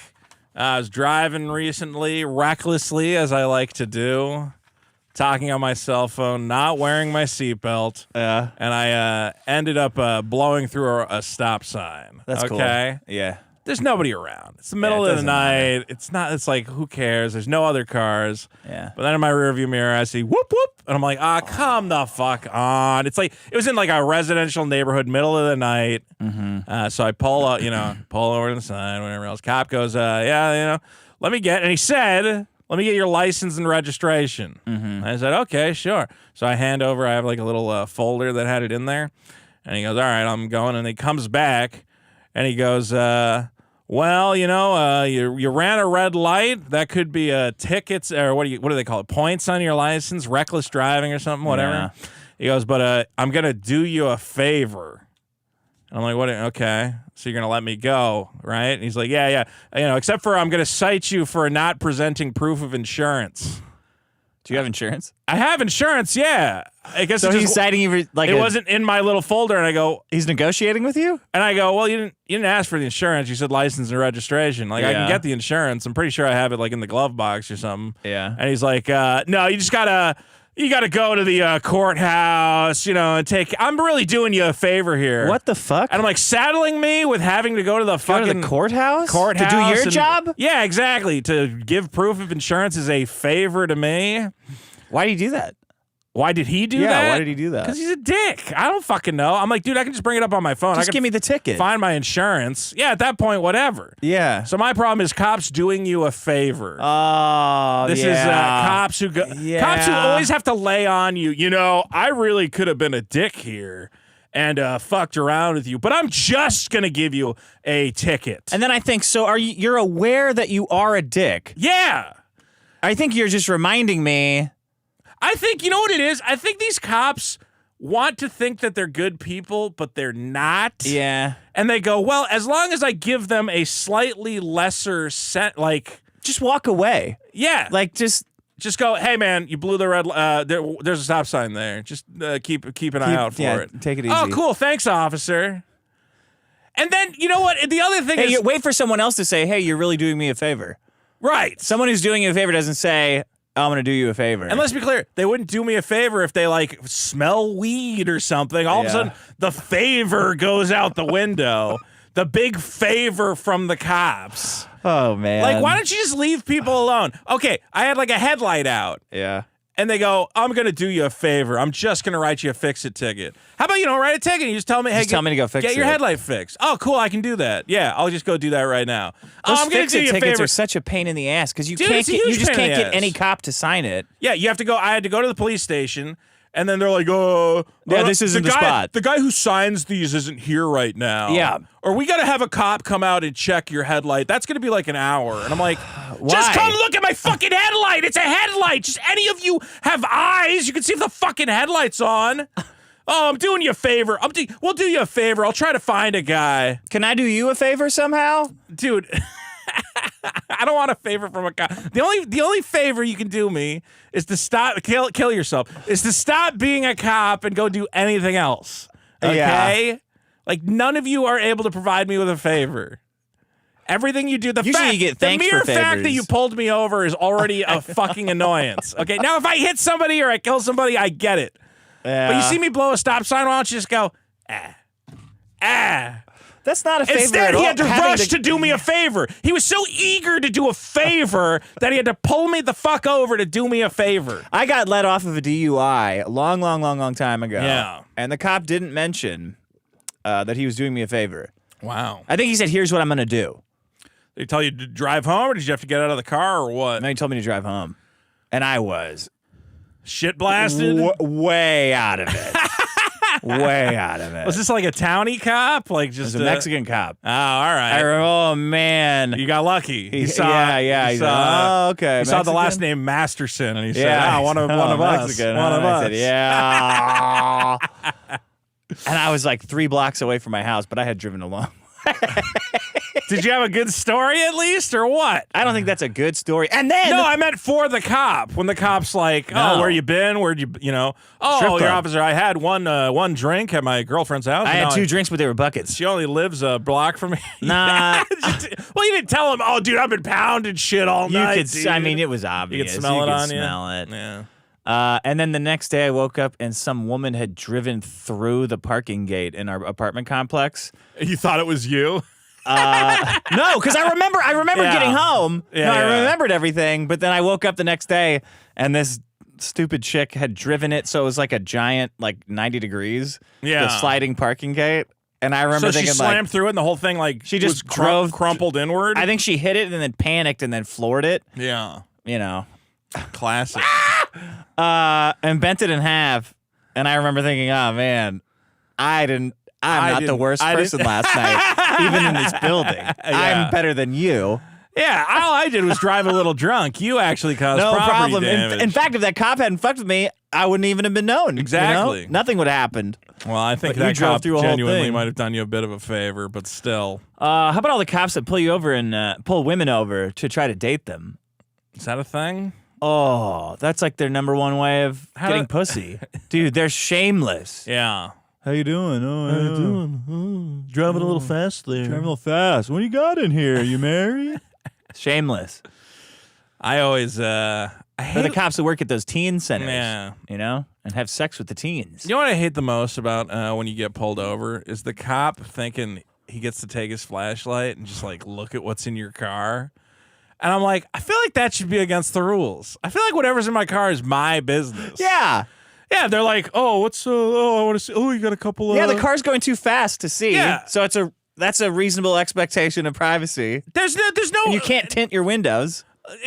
Speaker 2: I was driving recently, recklessly, as I like to do, talking on my cell phone, not wearing my seatbelt.
Speaker 1: Yeah.
Speaker 2: And I ended up blowing through a stop sign.
Speaker 1: That's
Speaker 2: okay?
Speaker 1: Cool. Yeah.
Speaker 2: There's nobody around. It's the middle of the night.
Speaker 1: Matter.
Speaker 2: It's like, who cares? There's no other cars.
Speaker 1: Yeah.
Speaker 2: But then in my rearview mirror, I see whoop, whoop. And I'm like, come the fuck on. It's like, it was in like a residential neighborhood, middle of the night.
Speaker 1: Mm-hmm.
Speaker 2: So I pull up, pull over to the side, whatever else. Cop goes, let me get, and he said, let me get your license and registration.
Speaker 1: Mm-hmm.
Speaker 2: I said, okay, sure. So I hand over, I have like a little folder that had it in there. And he goes, all right, I'm going. And he comes back and he goes, well, you ran a red light. That could be tickets, or what do they call it? Points on your license, reckless driving or something, whatever.
Speaker 1: Yeah.
Speaker 2: He goes, but I'm gonna do you a favor. And I'm like, what? Okay, so you're gonna let me go, right? And he's like, yeah. Except for I'm gonna cite you for not presenting proof of insurance.
Speaker 1: Do you have insurance?
Speaker 2: I have insurance, yeah. I guess
Speaker 1: so he's citing you for like
Speaker 2: it wasn't in my little folder, and I go,
Speaker 1: he's negotiating with you?
Speaker 2: And I go, well, you didn't ask for the insurance. You said license and registration. Like, I can get the insurance. I'm pretty sure I have it like in the glove box or something.
Speaker 1: Yeah.
Speaker 2: And he's like, no, you just gotta go to the courthouse, and take. I'm really doing you a favor here.
Speaker 1: What the fuck?
Speaker 2: And I'm like, saddling me with having to go to the fucking
Speaker 1: courthouse
Speaker 2: to
Speaker 1: do your job.
Speaker 2: Yeah, exactly. To give proof of insurance is a favor to me.
Speaker 1: Why do you do that?
Speaker 2: Why did he do that?
Speaker 1: Yeah, why did he do that?
Speaker 2: Because he's a dick. I don't fucking know. I'm like, dude, I can just bring it up on my phone.
Speaker 1: Just give me the ticket.
Speaker 2: Find my insurance. Yeah, at that point, whatever.
Speaker 1: Yeah.
Speaker 2: So my problem is cops doing you a favor.
Speaker 1: Oh,
Speaker 2: this is cops who cops who always have to lay on you. I really could have been a dick here and fucked around with you, but I'm just gonna give you a ticket.
Speaker 1: And then I think, so you're aware that you are a dick?
Speaker 2: Yeah.
Speaker 1: I think you're just reminding me.
Speaker 2: I think, you know what it is? I think these cops want to think that they're good people, but they're not.
Speaker 1: Yeah.
Speaker 2: And they go, well, as long as I give them a slightly lesser set, like...
Speaker 1: Just walk away.
Speaker 2: Yeah.
Speaker 1: Like, just
Speaker 2: go, hey, man, you blew the red... there's a stop sign there. Just keep an eye out for it.
Speaker 1: Take it easy.
Speaker 2: Oh, cool. Thanks, officer. And then, you know what? The other thing is...
Speaker 1: wait for someone else to say, hey, you're really doing me a favor.
Speaker 2: Right.
Speaker 1: Someone who's doing you a favor doesn't say... I'm going to do you a favor.
Speaker 2: And let's be clear, they wouldn't do me a favor if they, smell weed or something. All of a sudden, the favor goes out the window. The big favor from the cops.
Speaker 1: Oh, man.
Speaker 2: Why don't you just leave people alone? Okay, I had, a headlight out.
Speaker 1: Yeah.
Speaker 2: And they go, I'm going to do you a favor. I'm just going to write you a fix-it ticket. How about you don't write a ticket? You just tell me, hey,
Speaker 1: tell me to go fix it.
Speaker 2: Get your headlight fixed. Oh, cool, I can do that. Yeah, I'll just go do that right now. I'm going to do you a favor.
Speaker 1: Tickets are such a pain in the ass because you just can't get any cop to sign it.
Speaker 2: Yeah, you have to go. I had to go to the police station. And then they're like,
Speaker 1: this isn't the spot.
Speaker 2: The guy who signs these isn't here right now.
Speaker 1: Yeah.
Speaker 2: Or we got to have a cop come out and check your headlight. That's going to be like an hour. And I'm like, just come look at my fucking headlight. It's a headlight. Just any of you have eyes, you can see if the fucking headlight's on. Oh, I'm doing you a favor. We'll do you a favor. I'll try to find a guy.
Speaker 1: Can I do you a favor somehow?
Speaker 2: Dude, I don't want a favor from a cop. The only favor you can do me is to stop kill yourself. Is to stop being a cop and go do anything else. Okay? Yeah. None of you are able to provide me with a favor. Everything you do, the mere fact that you pulled me over is already a fucking annoyance. Okay, now if I hit somebody or I kill somebody, I get it. Yeah. But you see me blow a stop sign, why don't you just go,
Speaker 1: That's not a favor.
Speaker 2: Instead,
Speaker 1: at all.
Speaker 2: he had to rush to do me a favor. He was so eager to do a favor that he had to pull me the fuck over to do me a favor.
Speaker 1: I got let off of a DUI a long time ago.
Speaker 2: Yeah.
Speaker 1: And the cop didn't mention that he was doing me a favor.
Speaker 2: Wow.
Speaker 1: I think he said, here's what I'm going to do.
Speaker 2: Did he tell you to drive home, or did you have to get out of the car, or what?
Speaker 1: And then he told me to drive home. And I was...
Speaker 2: shit blasted?
Speaker 1: Way out of it. Way out of it.
Speaker 2: Was this like a townie cop? Just
Speaker 1: it was a Mexican cop.
Speaker 2: Oh, all right.
Speaker 1: Oh, man.
Speaker 2: You got lucky.
Speaker 1: He saw,
Speaker 2: He
Speaker 1: saw, okay.
Speaker 2: He saw the last name Masterson, and he said, one of us.
Speaker 1: Mexican.
Speaker 2: One of us.
Speaker 1: I said, yeah. And I was 3 blocks away from my house, but I had driven a long way.
Speaker 2: Did you have a good story at least, or what?
Speaker 1: I don't think that's a good story. And then
Speaker 2: no, I meant for the cop. When the cop's like, "Oh, where you been? Where'd you know? Oh, your officer. I had one drink at my girlfriend's house.
Speaker 1: I had 2 drinks, but they were buckets.
Speaker 2: She only lives a block from me."
Speaker 1: Nah.
Speaker 2: Well, you didn't tell him. Oh, dude, I've been pounding shit all night.
Speaker 1: Dude. I mean, it was obvious.
Speaker 2: You could smell it on you.
Speaker 1: Smell it.
Speaker 2: Yeah.
Speaker 1: And then the next day, I woke up and some woman had driven through the parking gate in our apartment complex.
Speaker 2: You thought it was you?
Speaker 1: No, because I remember getting home. I remembered everything, but then I woke up the next day and this stupid chick had driven it, so it was like a giant, like 90 degrees.
Speaker 2: Yeah.
Speaker 1: The sliding parking gate. And I remember thinking,
Speaker 2: she slammed through it and the whole thing, like,
Speaker 1: she just drove
Speaker 2: crumpled inward?
Speaker 1: I think she hit it and then panicked and then floored it.
Speaker 2: Yeah.
Speaker 1: You know.
Speaker 2: Classic.
Speaker 1: And bent it in half. And I remember thinking, oh, man, I'm not the worst person last night, even in this building. Yeah. I'm better than you.
Speaker 2: Yeah, all I did was drive a little drunk. You actually caused property damage.
Speaker 1: In fact, if that cop hadn't fucked with me, I wouldn't even have been known.
Speaker 2: Exactly.
Speaker 1: You know? Nothing would have happened.
Speaker 2: Well, I think that cop genuinely might have done you a bit of a favor, but still.
Speaker 1: How about all the cops that pull you over and pull women over to try to date them?
Speaker 2: Is that a thing?
Speaker 1: Oh, that's like their number one way of getting pussy. Dude, they're shameless.
Speaker 2: Yeah.
Speaker 1: How you doing? Oh, how you doing?
Speaker 2: Driving a little fast there.
Speaker 1: Driving a little fast. What do you got in here? You married? Shameless.
Speaker 2: I always
Speaker 1: They're the cops that work at those teen centers.
Speaker 2: Yeah.
Speaker 1: You know? And have sex with the teens.
Speaker 2: You know what I hate the most about when you get pulled over is the cop thinking he gets to take his flashlight and just like look at what's in your car. And I'm like, I feel like that should be against the rules. I feel like whatever's in my car is my business.
Speaker 1: Yeah.
Speaker 2: Yeah, they're like, oh, what's I want to see. Oh, you got a couple of.
Speaker 1: Yeah, the car's going too fast to see.
Speaker 2: Yeah.
Speaker 1: So that's a reasonable expectation of privacy.
Speaker 2: There's no.
Speaker 1: And you can't tint your windows.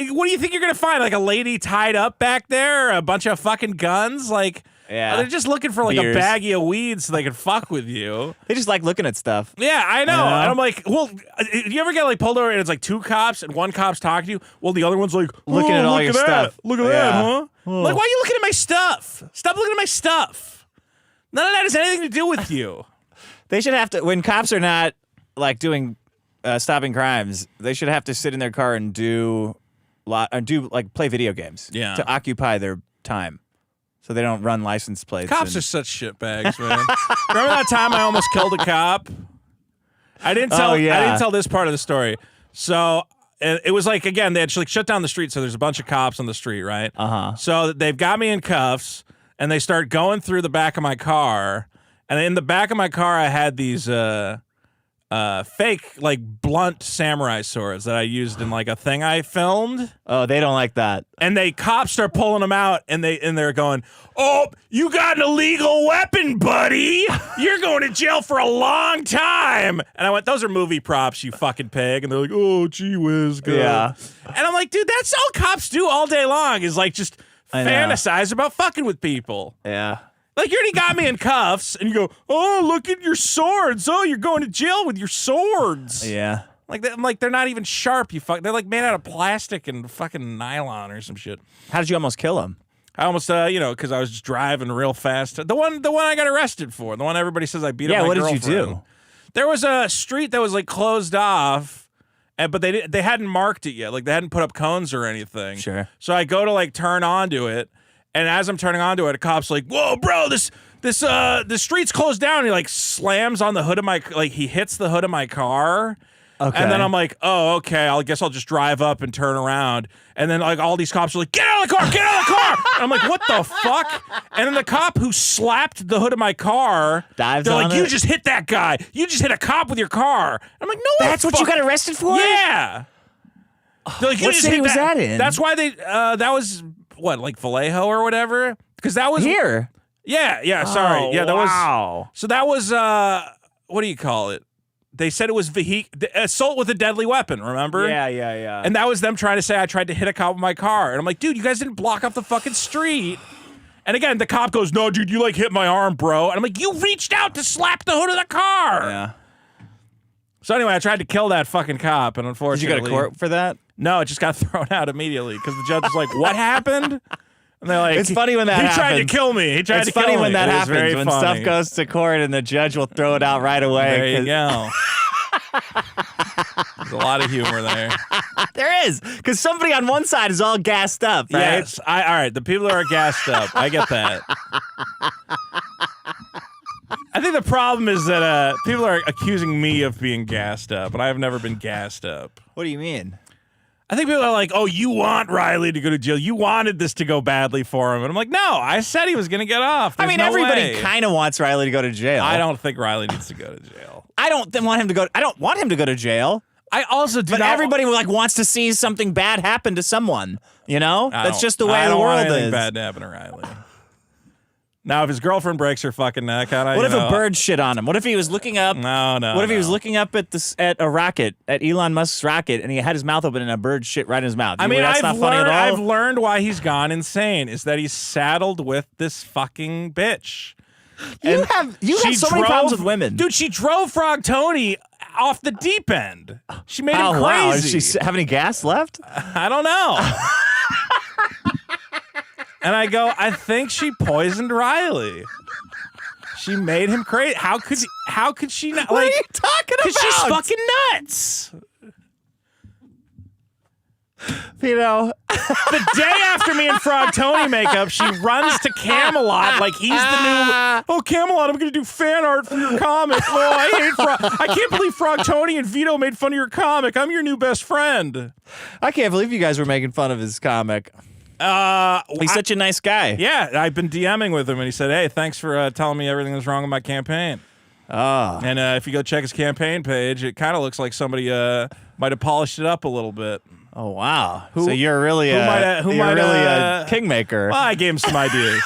Speaker 2: What do you think you're gonna find? Like a lady tied up back there, a bunch of fucking guns, like.
Speaker 1: Yeah.
Speaker 2: They're just looking for like a baggie of weed so they can fuck with you.
Speaker 1: They just like looking at stuff.
Speaker 2: Yeah, I know. And I'm like, well, you ever get like pulled over and it's like 2 cops and 1 cop's talking to you? Well, the other one's like,
Speaker 1: looking at all your stuff.
Speaker 2: Look at that, huh? Oh. Like, why are you looking at my stuff? Stop looking at my stuff. None of that has anything to do with you.
Speaker 1: They should have to, when cops are not like doing stopping crimes, they should have to sit in their car and play video games to occupy their time. So they don't run license plates.
Speaker 2: Cops are such shitbags, man. Remember that time I almost killed a cop? I didn't tell this part of the story. So it was like, again, they had like shut down the street, so there's a bunch of cops on the street, right?
Speaker 1: Uh-huh.
Speaker 2: So they've got me in cuffs, and they start going through the back of my car. And in the back of my car, I had these fake, like, blunt samurai swords that I used in, like, a thing I filmed.
Speaker 1: Oh, they don't like that.
Speaker 2: And cops start pulling them out, and they're going, oh, you got an illegal weapon, buddy. You're going to jail for a long time. And I went, those are movie props, you fucking pig. And they're like, oh, gee whiz. Go.
Speaker 1: Yeah.
Speaker 2: And I'm like, dude, that's all cops do all day long is, like, just fantasize about fucking with people.
Speaker 1: Yeah.
Speaker 2: Like, you already got me in cuffs, and you go, oh, look at your swords. Oh, you're going to jail with your swords.
Speaker 1: Yeah.
Speaker 2: I'm like, they're not even sharp, you fuck. They're, like, made out of plastic and fucking nylon or some shit.
Speaker 1: How did you almost kill him?
Speaker 2: I almost, because I was just driving real fast. The one I got arrested for. The one everybody says I beat up my girlfriend.
Speaker 1: Yeah, what did you do?
Speaker 2: There was a street that was, like, closed off, but they hadn't marked it yet. Like, they hadn't put up cones or anything.
Speaker 1: Sure.
Speaker 2: So I go to, like, turn onto it. And as I'm turning onto it, a cop's like, whoa, bro, the street's closed down. And he like slams on the hood of he hits the hood of my car. Okay. And then I'm like, oh, okay, I guess I'll just drive up and turn around. And then like all these cops are like, get out of the car, get out of the car. And I'm like, what the fuck? And then the cop who slapped the hood of my car,
Speaker 1: dives
Speaker 2: they're
Speaker 1: on
Speaker 2: like, you just hit that guy. You just hit a cop with your car. I'm like, no,
Speaker 1: that's what you got arrested for?
Speaker 2: Yeah. They're like,
Speaker 1: what city was that in?
Speaker 2: That's why that was... What, like Vallejo or whatever? Because that was
Speaker 1: here.
Speaker 2: Yeah. Sorry.
Speaker 1: Oh,
Speaker 2: yeah, that
Speaker 1: wow.
Speaker 2: was. So that was. What do you call it? They said it was assault with a deadly weapon. Remember?
Speaker 1: Yeah.
Speaker 2: And that was them trying to say I tried to hit a cop with my car, and I'm like, dude, you guys didn't block up the fucking street. And again, the cop goes, no, dude, you like hit my arm, bro. And I'm like, you reached out to slap the hood of the car.
Speaker 1: Yeah.
Speaker 2: So anyway, I tried to kill that fucking cop, and unfortunately,
Speaker 1: did you go to court for that?
Speaker 2: No, it just got thrown out immediately because the judge was like, "What happened?" And they're like,
Speaker 1: "It's funny when that happens.
Speaker 2: He tried to kill me. He tried to kill me."
Speaker 1: It's funny when that happens. When
Speaker 2: funny.
Speaker 1: stuff goes to court and the judge will throw it out right away.
Speaker 2: There you go. There's a lot of humor there.
Speaker 1: There is, because somebody on one side is all gassed up, right?
Speaker 2: Yes. All right, the people who are gassed up. I get that. I think the problem is that people are accusing me of being gassed up, and I have never been gassed up.
Speaker 1: What do you mean?
Speaker 2: I think people are like, oh, you want Riley to go to jail. You wanted this to go badly for him. And I'm like, no, I said he was going to get off. There's
Speaker 1: everybody kind of wants Riley to go to jail.
Speaker 2: I don't think Riley needs to go to jail.
Speaker 1: I don't want him to go to jail.
Speaker 2: I also do
Speaker 1: but
Speaker 2: not.
Speaker 1: Everybody wants to see something bad happen to someone. You know, that's just the way the world is.
Speaker 2: Anything bad to happen to Riley. Now, if his girlfriend breaks her fucking neck,
Speaker 1: what if a bird shit on him? What if he was looking up?
Speaker 2: No.
Speaker 1: What if he was looking up at a rocket, at Elon Musk's rocket, and he had his mouth open and a bird shit right in his mouth? That's not funny at all.
Speaker 2: I've learned why he's gone insane. Is that he's saddled with this fucking bitch.
Speaker 1: You have so many problems with women,
Speaker 2: dude. She drove Frog Tony off the deep end. She made him crazy.
Speaker 1: Wow. Does she have any gas left?
Speaker 2: I don't know. And I go, I think she poisoned Riley. She made him crazy. How could she not?
Speaker 1: What are you talking about?
Speaker 2: Because she's fucking nuts.
Speaker 1: Vito.
Speaker 2: The day after me and Frog Tony make up, she runs to Camelot like he's the new. Oh, Camelot, I'm going to do fan art for your comic. Oh, I hate Frog. I can't believe Frog Tony and Vito made fun of your comic. I'm your new best friend.
Speaker 1: I can't believe you guys were making fun of his comic. He's such a nice guy.
Speaker 2: Yeah, I've been DMing with him, and he said, hey, thanks for telling me everything that's wrong with my campaign.
Speaker 1: Oh.
Speaker 2: And if you go check his campaign page, it kind of looks like somebody might have polished it up a little bit.
Speaker 1: Oh, wow. So you're really a kingmaker.
Speaker 2: Well, I gave him some ideas.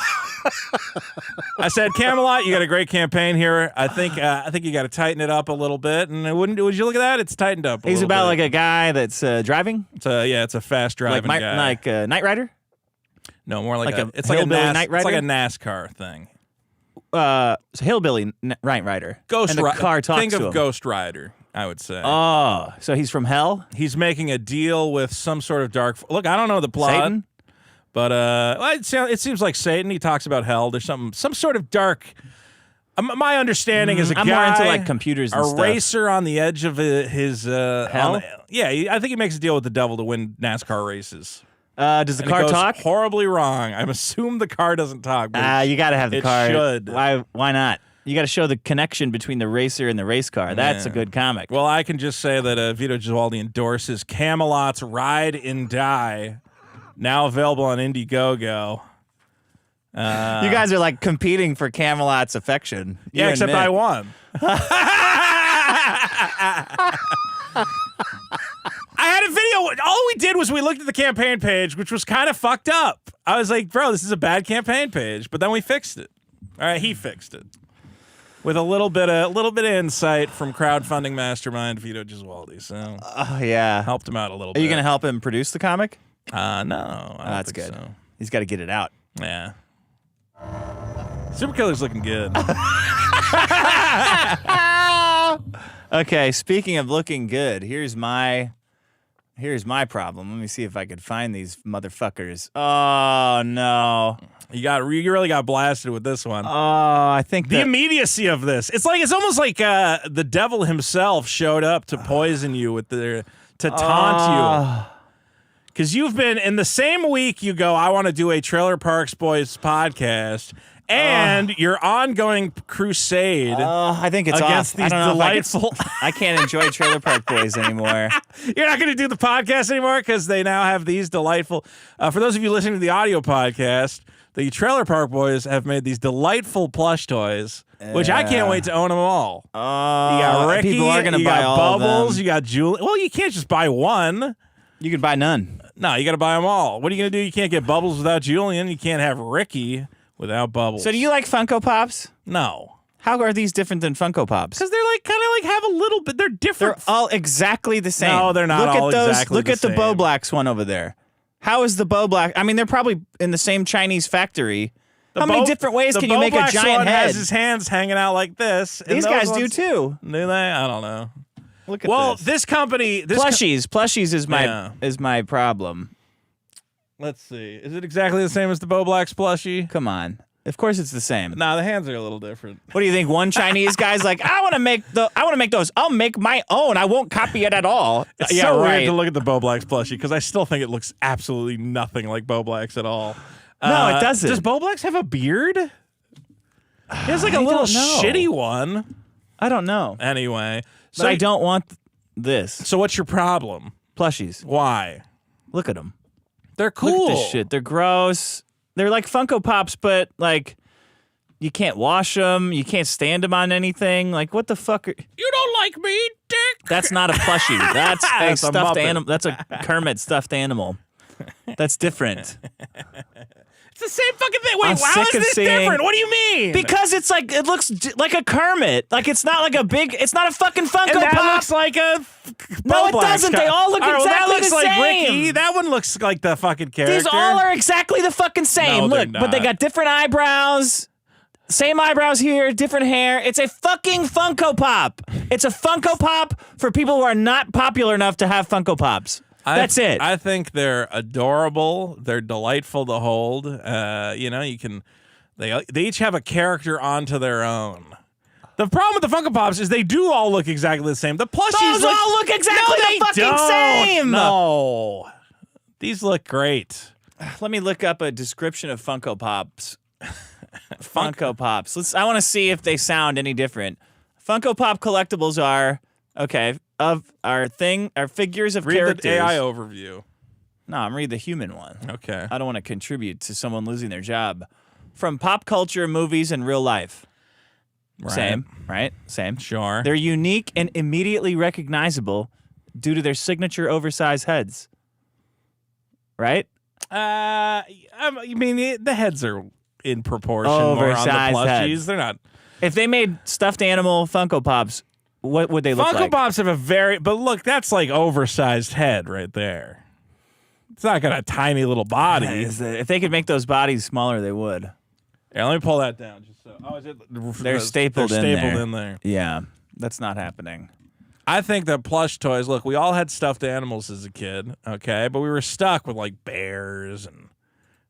Speaker 2: I said, Camelot, you got a great campaign here. I think you got to tighten it up a little bit. And would you look at that? It's tightened up.
Speaker 1: He's about
Speaker 2: bit.
Speaker 1: Like a guy that's driving.
Speaker 2: It's a fast driving guy.
Speaker 1: Like Knight Rider.
Speaker 2: No, more like
Speaker 1: a hillbilly Knight Rider.
Speaker 2: It's like a NASCAR thing.
Speaker 1: So hillbilly Knight Rider.
Speaker 2: Ghost Rider.
Speaker 1: Car talks
Speaker 2: Think
Speaker 1: to
Speaker 2: of
Speaker 1: him.
Speaker 2: Ghost Rider, I would say.
Speaker 1: Oh, so he's from hell?
Speaker 2: He's making a deal with some sort of dark. Look, I don't know the plot.
Speaker 1: Satan?
Speaker 2: But it seems like Satan. He talks about hell. There's some sort of dark. My understanding is
Speaker 1: I'm
Speaker 2: guy,
Speaker 1: more into like computers and
Speaker 2: a
Speaker 1: stuff.
Speaker 2: racer on the edge of his
Speaker 1: hell.
Speaker 2: I think he makes a deal with the devil to win NASCAR races.
Speaker 1: Does the car talk?
Speaker 2: Horribly wrong. I'm assuming the car doesn't talk.
Speaker 1: You got to have the car.
Speaker 2: It should.
Speaker 1: Why not? You got to show the connection between the racer and the race car. That's a good comic.
Speaker 2: Well, I can just say that Vito Gesualdi endorses Camelot's Ride and Die, now available on Indiegogo.
Speaker 1: You guys are like competing for Camelot's affection.
Speaker 2: Yeah, except I won. I had a video. All we did was we looked at the campaign page, which was kind of fucked up. I was like, bro, this is a bad campaign page. But then we fixed it. All right, he fixed it. With a little bit of insight from crowdfunding mastermind Vito Gesualdi. So
Speaker 1: yeah.
Speaker 2: Helped him out a little bit.
Speaker 1: Are you going to help him produce the comic?
Speaker 2: No.
Speaker 1: That's good.
Speaker 2: So.
Speaker 1: He's got to get it out.
Speaker 2: Yeah. Superkiller's looking good.
Speaker 1: Okay, speaking of looking good, here's my problem. Let me see if I could find these motherfuckers. Oh no.
Speaker 2: You really got blasted with this one.
Speaker 1: Oh, I think
Speaker 2: the immediacy of this. It's almost like the devil himself showed up to poison you to taunt you. Because you've been in the same week you go, I want to do a Trailer Parks Boys podcast. And your ongoing crusade
Speaker 1: I think it's
Speaker 2: against
Speaker 1: off.
Speaker 2: these delightful...
Speaker 1: I can't enjoy Trailer Park Boys anymore.
Speaker 2: You're not going to do the podcast anymore because they now have these delightful... for those of you listening to the audio podcast, the Trailer Park Boys have made these delightful plush toys, which I can't wait to own them all. You got Ricky,
Speaker 1: people are gonna buy all
Speaker 2: Bubbles,
Speaker 1: of them.
Speaker 2: you got Julie. Well, you can't just buy one.
Speaker 1: You can buy none.
Speaker 2: No, you got to buy them all. What are you going to do? You can't get Bubbles without Julian. You can't have Ricky without Bubbles.
Speaker 1: So do you like Funko Pops?
Speaker 2: No.
Speaker 1: How are these different than Funko Pops?
Speaker 2: Because they're kind of have a little bit. They're different.
Speaker 1: They're all exactly the same.
Speaker 2: No, they're not all exactly
Speaker 1: Look
Speaker 2: the
Speaker 1: at the
Speaker 2: same.
Speaker 1: Bo Blacks one over there. How is the Bo Black? I mean, they're probably in the same Chinese factory. How many different ways can you make a giant
Speaker 2: one
Speaker 1: head?
Speaker 2: Has his hands hanging out like this.
Speaker 1: These guys do too.
Speaker 2: Do they? I don't know.
Speaker 1: Look at
Speaker 2: well,
Speaker 1: this
Speaker 2: company...
Speaker 1: Plushies is my problem.
Speaker 2: Let's see. Is it exactly the same as the Bo Black's plushie?
Speaker 1: Come on. Of course it's the same.
Speaker 2: No, the hands are a little different.
Speaker 1: What do you think? One Chinese guy's like, I want to make those. I'll make my own. I won't copy it at all.
Speaker 2: It's so weird to look at the Bo Black's plushie because I still think it looks absolutely nothing like Bo Black's at all.
Speaker 1: No, it doesn't.
Speaker 2: Does Bo Black's have a beard? He has like a little shitty one.
Speaker 1: I don't know.
Speaker 2: Anyway.
Speaker 1: So I don't want this.
Speaker 2: So what's your problem?
Speaker 1: Plushies.
Speaker 2: Why?
Speaker 1: Look at them.
Speaker 2: They're cool.
Speaker 1: Look at this shit. They're gross. They're like Funko Pops, but like you can't wash them. You can't stand them on anything. Like what the fuck?
Speaker 2: You don't like me, dick?
Speaker 1: That's not a plushie. That's a stuffed animal. That's a Kermit stuffed animal. That's different.
Speaker 2: It's the same fucking thing. Wait, how is this different? What do you mean?
Speaker 1: Because it's like it looks like a Kermit. Like it's not like a big. It's not a fucking Funko
Speaker 2: and that
Speaker 1: Pop.
Speaker 2: Looks like a.
Speaker 1: No, it doesn't. They all look exactly
Speaker 2: that looks
Speaker 1: the
Speaker 2: like
Speaker 1: same.
Speaker 2: Ricky. That one looks like the fucking character.
Speaker 1: These all are exactly the fucking same.
Speaker 2: No,
Speaker 1: look, but they got different eyebrows. Same eyebrows here, different hair. It's a fucking Funko Pop. It's a Funko Pop for people who are not popular enough to have Funko Pops. That's it.
Speaker 2: I think they're adorable. They're delightful to hold. You can. They each have a character onto their own. The problem with the Funko Pops is they do all look exactly the same. The plushies
Speaker 1: all look exactly the fucking same.
Speaker 2: No, these look great.
Speaker 1: Let me look up a description of Funko Pops. Funko Pops. I want to see if they sound any different. Funko Pop collectibles are our figures of characters.
Speaker 2: Read the AI overview.
Speaker 1: No, I'm reading the human one.
Speaker 2: Okay.
Speaker 1: I don't want to contribute to someone losing their job. From pop culture, movies, and real life.
Speaker 2: Right.
Speaker 1: Same, right? Same.
Speaker 2: Sure.
Speaker 1: They're unique and immediately recognizable due to their signature oversized heads. Right?
Speaker 2: I mean, the heads are in proportion
Speaker 1: oversized
Speaker 2: more on the plushies.
Speaker 1: Heads.
Speaker 2: They're not.
Speaker 1: If they made stuffed animal Funko Pops, what would they look like?
Speaker 2: Funko Pops have but look, that's like oversized head right there. It's not got a tiny little body.
Speaker 1: If they could make those bodies smaller, they would.
Speaker 2: Yeah, let me pull that down. Just so. Oh, is it?
Speaker 1: They're stapled
Speaker 2: in there.
Speaker 1: Yeah, that's not happening.
Speaker 2: I think that plush toys. Look, we all had stuffed animals as a kid, okay, but we were stuck with like bears and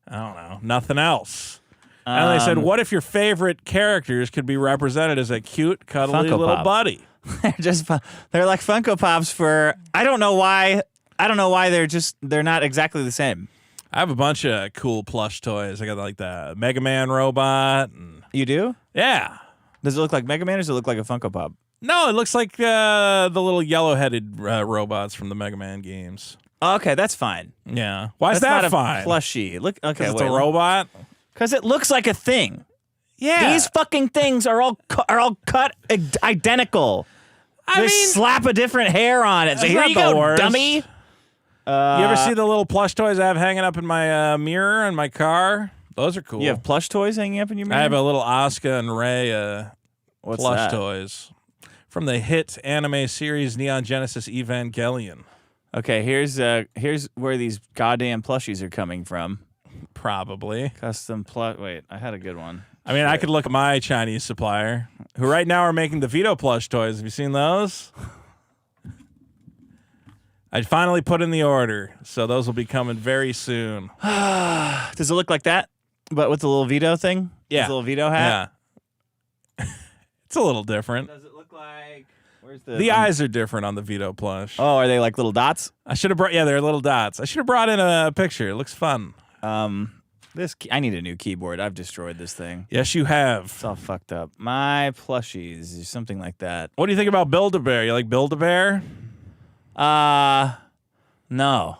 Speaker 2: I don't know, nothing else. And they said, what if your favorite characters could be represented as a cute, cuddly
Speaker 1: Funko
Speaker 2: little
Speaker 1: Pop.
Speaker 2: buddy?
Speaker 1: They're like Funko Pops for I don't know why they're not exactly the same.
Speaker 2: I have a bunch of cool plush toys. I got like the Mega Man robot. And,
Speaker 1: you do?
Speaker 2: yeah.
Speaker 1: Does it look like Mega Man or does it look like a Funko Pop?
Speaker 2: No, it looks like the little yellow-headed robots from the Mega Man games.
Speaker 1: Okay, that's fine.
Speaker 2: Yeah. Why is
Speaker 1: That's
Speaker 2: that
Speaker 1: not
Speaker 2: fine?
Speaker 1: a plushie. Look, okay,
Speaker 2: it's a robot?
Speaker 1: Because it looks like a thing.
Speaker 2: Yeah.
Speaker 1: These fucking things are all cut identical.
Speaker 2: I
Speaker 1: They
Speaker 2: mean,
Speaker 1: slap a different hair on it. So here
Speaker 2: not
Speaker 1: you
Speaker 2: the
Speaker 1: go,
Speaker 2: worst.
Speaker 1: dummy.
Speaker 2: you ever see the little plush toys I have hanging up in my mirror in my car? Those are cool.
Speaker 1: You have plush toys hanging up in your mirror?
Speaker 2: I have a little Asuka and Rey
Speaker 1: What's
Speaker 2: plush
Speaker 1: that?
Speaker 2: toys from the hit anime series Neon Genesis Evangelion.
Speaker 1: Okay, here's where these goddamn plushies are coming from.
Speaker 2: Probably.
Speaker 1: Custom plush. Wait, I had a good one.
Speaker 2: I mean, I could look at my Chinese supplier, who right now are making the Vito plush toys. Have you seen those? I finally put in the order, so those will be coming very soon.
Speaker 1: Does it look like that? But with the little Vito thing?
Speaker 2: Yeah.
Speaker 1: The little Vito hat?
Speaker 2: Yeah. It's a little different.
Speaker 1: Does it look like... Where's
Speaker 2: The eyes are different on the Vito plush.
Speaker 1: Oh, are they like little dots?
Speaker 2: I should have brought... Yeah, they're little dots. I should have brought in a picture. It looks fun.
Speaker 1: I need a new keyboard. I've destroyed this thing.
Speaker 2: Yes, you have.
Speaker 1: It's all fucked up. My plushies or something like that.
Speaker 2: What do you think about Build-A-Bear? You like Build-A-Bear?
Speaker 1: No.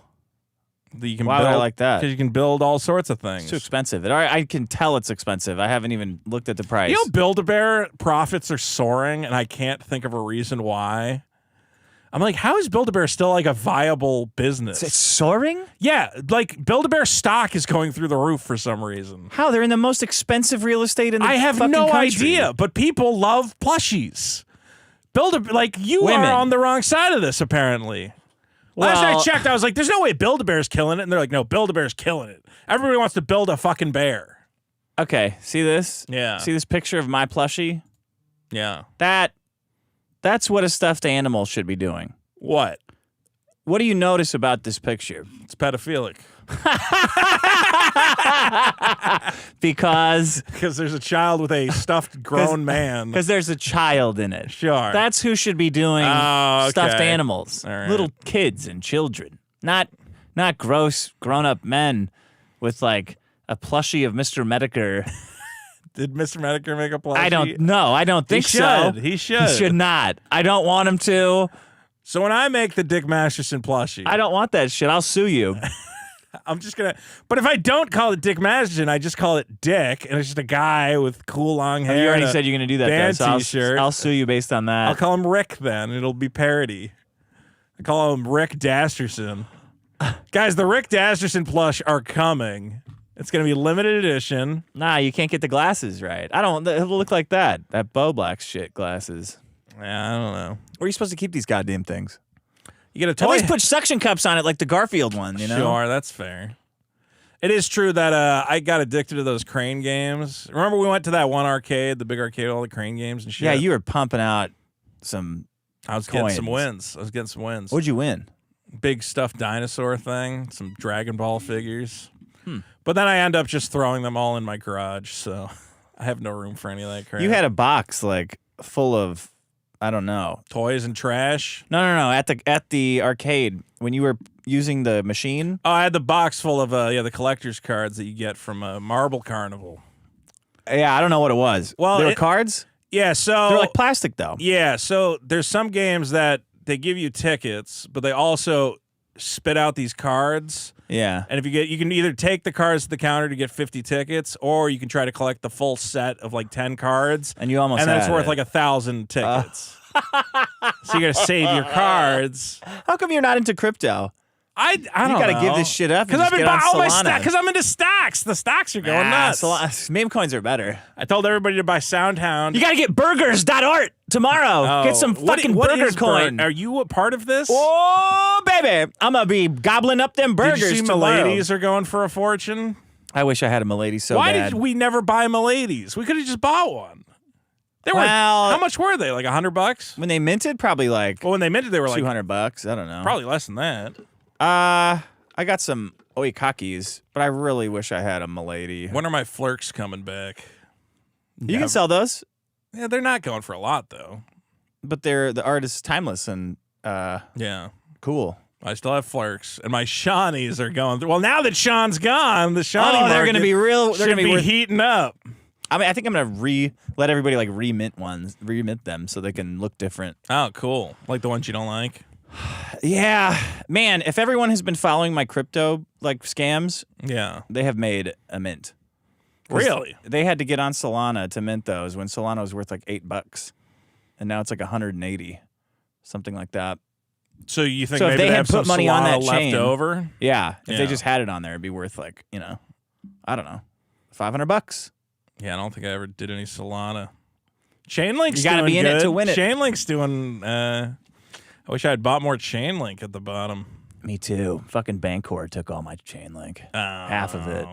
Speaker 2: You can
Speaker 1: Why would I like that?
Speaker 2: Because you can build all sorts of things.
Speaker 1: It's too expensive. I can tell it's expensive. I haven't even looked at the price.
Speaker 2: You know, Build-A-Bear profits are soaring, and I can't think of a reason why. I'm like, how is Build-A-Bear still like a viable business?
Speaker 1: It's soaring?
Speaker 2: Yeah, like Build-A-Bear stock is going through the roof for some reason.
Speaker 1: How? They're in the most expensive real estate in the
Speaker 2: I have
Speaker 1: fucking
Speaker 2: no
Speaker 1: country.
Speaker 2: idea, but people love plushies. Build-A-Bear, like you
Speaker 1: Women.
Speaker 2: are on the wrong side of this apparently. Last
Speaker 1: Well-
Speaker 2: I checked, I was like, there's no way Build-A-Bear's killing it. And they're like, no, Build-A-Bear's killing it. Everybody wants to build a fucking bear.
Speaker 1: Okay, see this?
Speaker 2: Yeah.
Speaker 1: See this picture of my plushie?
Speaker 2: Yeah.
Speaker 1: That's what a stuffed animal should be doing.
Speaker 2: What?
Speaker 1: What do you notice about this picture?
Speaker 2: It's pedophilic.
Speaker 1: Because
Speaker 2: there's a child with a stuffed grown man.
Speaker 1: Because there's a child in it.
Speaker 2: Sure.
Speaker 1: That's who should be doing stuffed animals.
Speaker 2: All right.
Speaker 1: Little kids and children. Not gross grown-up men with like a plushie of Mr. Medicare.
Speaker 2: Did Mr. Medicare make a plushie?
Speaker 1: I don't know. I don't think so.
Speaker 2: He should.
Speaker 1: He should not. I don't want him to.
Speaker 2: So when I make the Dick Masterson plushie,
Speaker 1: I don't want that shit. I'll sue you.
Speaker 2: I'm just gonna. But if I don't call it Dick Masterson, I just call it Dick, and it's just a guy with cool long hair.
Speaker 1: You already said you're gonna do that.
Speaker 2: Band
Speaker 1: though, so
Speaker 2: t-shirt.
Speaker 1: I'll sue you based on that.
Speaker 2: I'll call him Rick then. It'll be parody. I call him Rick Dasterson. Guys, the Rick Dasterson plush are coming. It's gonna be limited edition.
Speaker 1: Nah, you can't get the glasses right. I don't. It'll look like that. That Bo Black shit glasses.
Speaker 2: Yeah, I don't know.
Speaker 1: Where are you supposed to keep these goddamn things?
Speaker 2: You get a
Speaker 1: At
Speaker 2: toy.
Speaker 1: least put suction cups on it like the Garfield one, you know?
Speaker 2: Sure, that's fair. It is true that I got addicted to those crane games. Remember we went to that one arcade, the big arcade, all the crane games and shit?
Speaker 1: Yeah, you were pumping out some
Speaker 2: I was
Speaker 1: coins.
Speaker 2: getting some wins.
Speaker 1: What'd you win?
Speaker 2: Big stuffed dinosaur thing, some Dragon Ball figures. But then I end up just throwing them all in my garage, so I have no room for any of that crap.
Speaker 1: You had a box like full of, I don't know.
Speaker 2: toys and trash?
Speaker 1: No. At the arcade when you were using the machine.
Speaker 2: Oh, I had the box full of the collector's cards that you get from a Marble Carnival.
Speaker 1: Yeah, I don't know what it was.
Speaker 2: Well,
Speaker 1: they were cards?
Speaker 2: Yeah, so
Speaker 1: They're like plastic though.
Speaker 2: Yeah, so there's some games that they give you tickets, but they also spit out these cards.
Speaker 1: Yeah.
Speaker 2: And if you can either take the cards to the counter to get 50 tickets, or you can try to collect the full set of like 10 cards.
Speaker 1: And you almost
Speaker 2: and then it's
Speaker 1: had
Speaker 2: worth
Speaker 1: it.
Speaker 2: like 1,000 tickets. So you gotta save your cards.
Speaker 1: How come you're not into crypto?
Speaker 2: I don't know.
Speaker 1: You gotta give this shit up.
Speaker 2: Because I've been buying all my
Speaker 1: stocks.
Speaker 2: because I'm into stocks. The stocks are going nuts.
Speaker 1: Meme coins are better.
Speaker 2: I told everybody to buy SoundHound.
Speaker 1: You gotta get burgers.art tomorrow. Get some fucking burger coin.
Speaker 2: Are you a part of this?
Speaker 1: Oh, baby. I'm gonna be gobbling up them burgers
Speaker 2: Did you see
Speaker 1: tomorrow.
Speaker 2: Miladies are going for a fortune?
Speaker 1: I wish I had a Milady so
Speaker 2: Why
Speaker 1: bad.
Speaker 2: did we never buy Miladies? We could have just bought one. They were
Speaker 1: Well-
Speaker 2: how much were they? Like $100?
Speaker 1: When they minted, probably like
Speaker 2: Well, when they minted, they were like
Speaker 1: $200. I don't know.
Speaker 2: probably less than that.
Speaker 1: I got some oikakis, but I really wish I had a Milady.
Speaker 2: When are my flirks coming back?
Speaker 1: You can sell those,
Speaker 2: Yeah, they're not going for a lot though.
Speaker 1: but the art is timeless and
Speaker 2: Yeah.
Speaker 1: cool.
Speaker 2: I still have flirks, and my Shawnees are going through. Well, now that Sean's gone, the Shawnee
Speaker 1: Oh, they're
Speaker 2: market
Speaker 1: gonna be real. They're
Speaker 2: should
Speaker 1: gonna be worth.
Speaker 2: heating up.
Speaker 1: I mean, I think I'm gonna let everybody like remint them so they can look different.
Speaker 2: Oh, cool. Like the ones you don't like?
Speaker 1: Yeah, man. If everyone has been following my crypto like scams,
Speaker 2: Yeah.
Speaker 1: they have made a mint. 'Cause
Speaker 2: Really?
Speaker 1: They had to get on Solana to mint those when Solana was worth like $8, and now it's like 180, something like that.
Speaker 2: So you think
Speaker 1: So if
Speaker 2: maybe
Speaker 1: they
Speaker 2: they
Speaker 1: had
Speaker 2: have
Speaker 1: put
Speaker 2: some
Speaker 1: money on
Speaker 2: Solana
Speaker 1: that
Speaker 2: left
Speaker 1: chain-
Speaker 2: over?
Speaker 1: Yeah, if they
Speaker 2: Yeah.
Speaker 1: just had it on there, it'd be worth like I don't know, $500.
Speaker 2: Yeah, I don't think I ever did any Solana. Chainlink's
Speaker 1: You gotta
Speaker 2: doing
Speaker 1: be in it
Speaker 2: good.
Speaker 1: to win it.
Speaker 2: Chainlink's doing. I wish I had bought more Chainlink at the bottom.
Speaker 1: Me too. Fucking Bancor took all my chain link, half of it.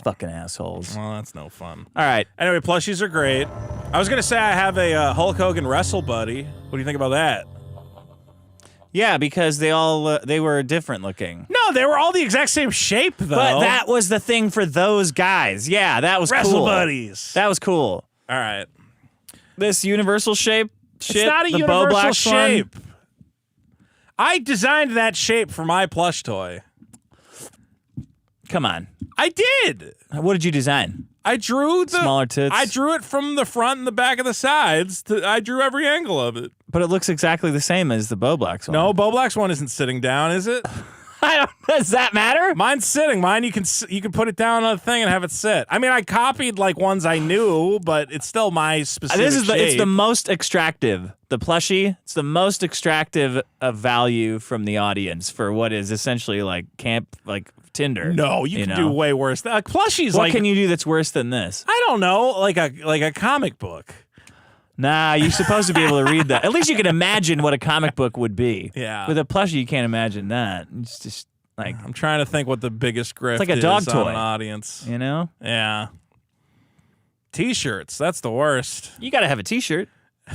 Speaker 1: Fucking assholes.
Speaker 2: Well, that's no fun.
Speaker 1: All right.
Speaker 2: Anyway, plushies are great. I was gonna say I have a Hulk Hogan Wrestle Buddy. What do you think about that?
Speaker 1: Yeah, because they were different looking.
Speaker 2: No, they were all the exact same shape though.
Speaker 1: But that was the thing for those guys. Yeah, that was
Speaker 2: Wrestle
Speaker 1: cool.
Speaker 2: Buddies.
Speaker 1: That was cool.
Speaker 2: All right.
Speaker 1: This universal shape shit.
Speaker 2: It's not a
Speaker 1: the Bo
Speaker 2: universal
Speaker 1: Black one.
Speaker 2: shape. I designed that shape for my plush toy.
Speaker 1: Come on.
Speaker 2: I did.
Speaker 1: What did you design?
Speaker 2: I drew the
Speaker 1: Smaller tits?
Speaker 2: I drew it from the front and the back of the sides. I drew every angle of it.
Speaker 1: But it looks exactly the same as the Bo Black's one.
Speaker 2: No, Bo Black's one isn't sitting down, is it?
Speaker 1: Does that matter?
Speaker 2: Mine's sitting. Mine you can put it down on a thing and have it sit. I mean, I copied like ones I knew, but it's still my specific
Speaker 1: It's
Speaker 2: shape.
Speaker 1: the most extractive. The plushie, it's the most extractive of value from the audience for what is essentially like Tinder.
Speaker 2: No, you can
Speaker 1: know?
Speaker 2: do way worse. Like plushies,
Speaker 1: What
Speaker 2: like
Speaker 1: can you do that's worse than this?
Speaker 2: I don't know, like a comic book.
Speaker 1: Nah, you're supposed to be able to read that. At least you can imagine what a comic book would be.
Speaker 2: Yeah.
Speaker 1: With a plushie, you can't imagine that. It's just like,
Speaker 2: I'm trying to think what the biggest grift
Speaker 1: like a dog
Speaker 2: is
Speaker 1: toy.
Speaker 2: on an audience.
Speaker 1: you know?
Speaker 2: Yeah. T-shirts, that's the worst.
Speaker 1: You got to have a t-shirt.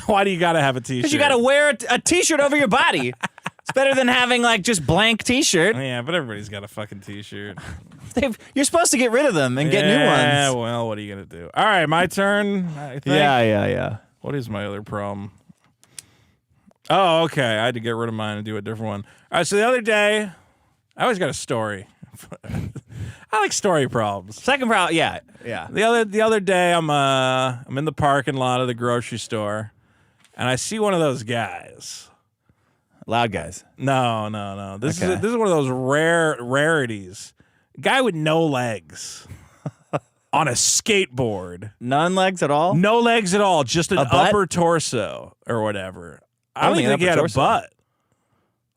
Speaker 2: Why do you gotta have a T-shirt?
Speaker 1: Because you got to wear a t-shirt over your body. It's better than having like just blank T-shirt.
Speaker 2: Yeah, but everybody's got a fucking T-shirt.
Speaker 1: You're supposed to get rid of them and get new ones.
Speaker 2: Yeah, well, what are you gonna do? All right, my turn. I think.
Speaker 1: Yeah.
Speaker 2: What is my other problem? Oh, okay. I had to get rid of mine and do a different one. All right, so the other day, I always got a story. I like story problems.
Speaker 1: Second problem, yeah.
Speaker 2: The other day, I'm in the parking lot of the grocery store, and I see one of those guys.
Speaker 1: Loud guys.
Speaker 2: No. This is one of those rarities. A guy with no legs on a skateboard.
Speaker 1: None legs at all?
Speaker 2: No legs at all. Just an upper torso or whatever. I don't even think he had a butt.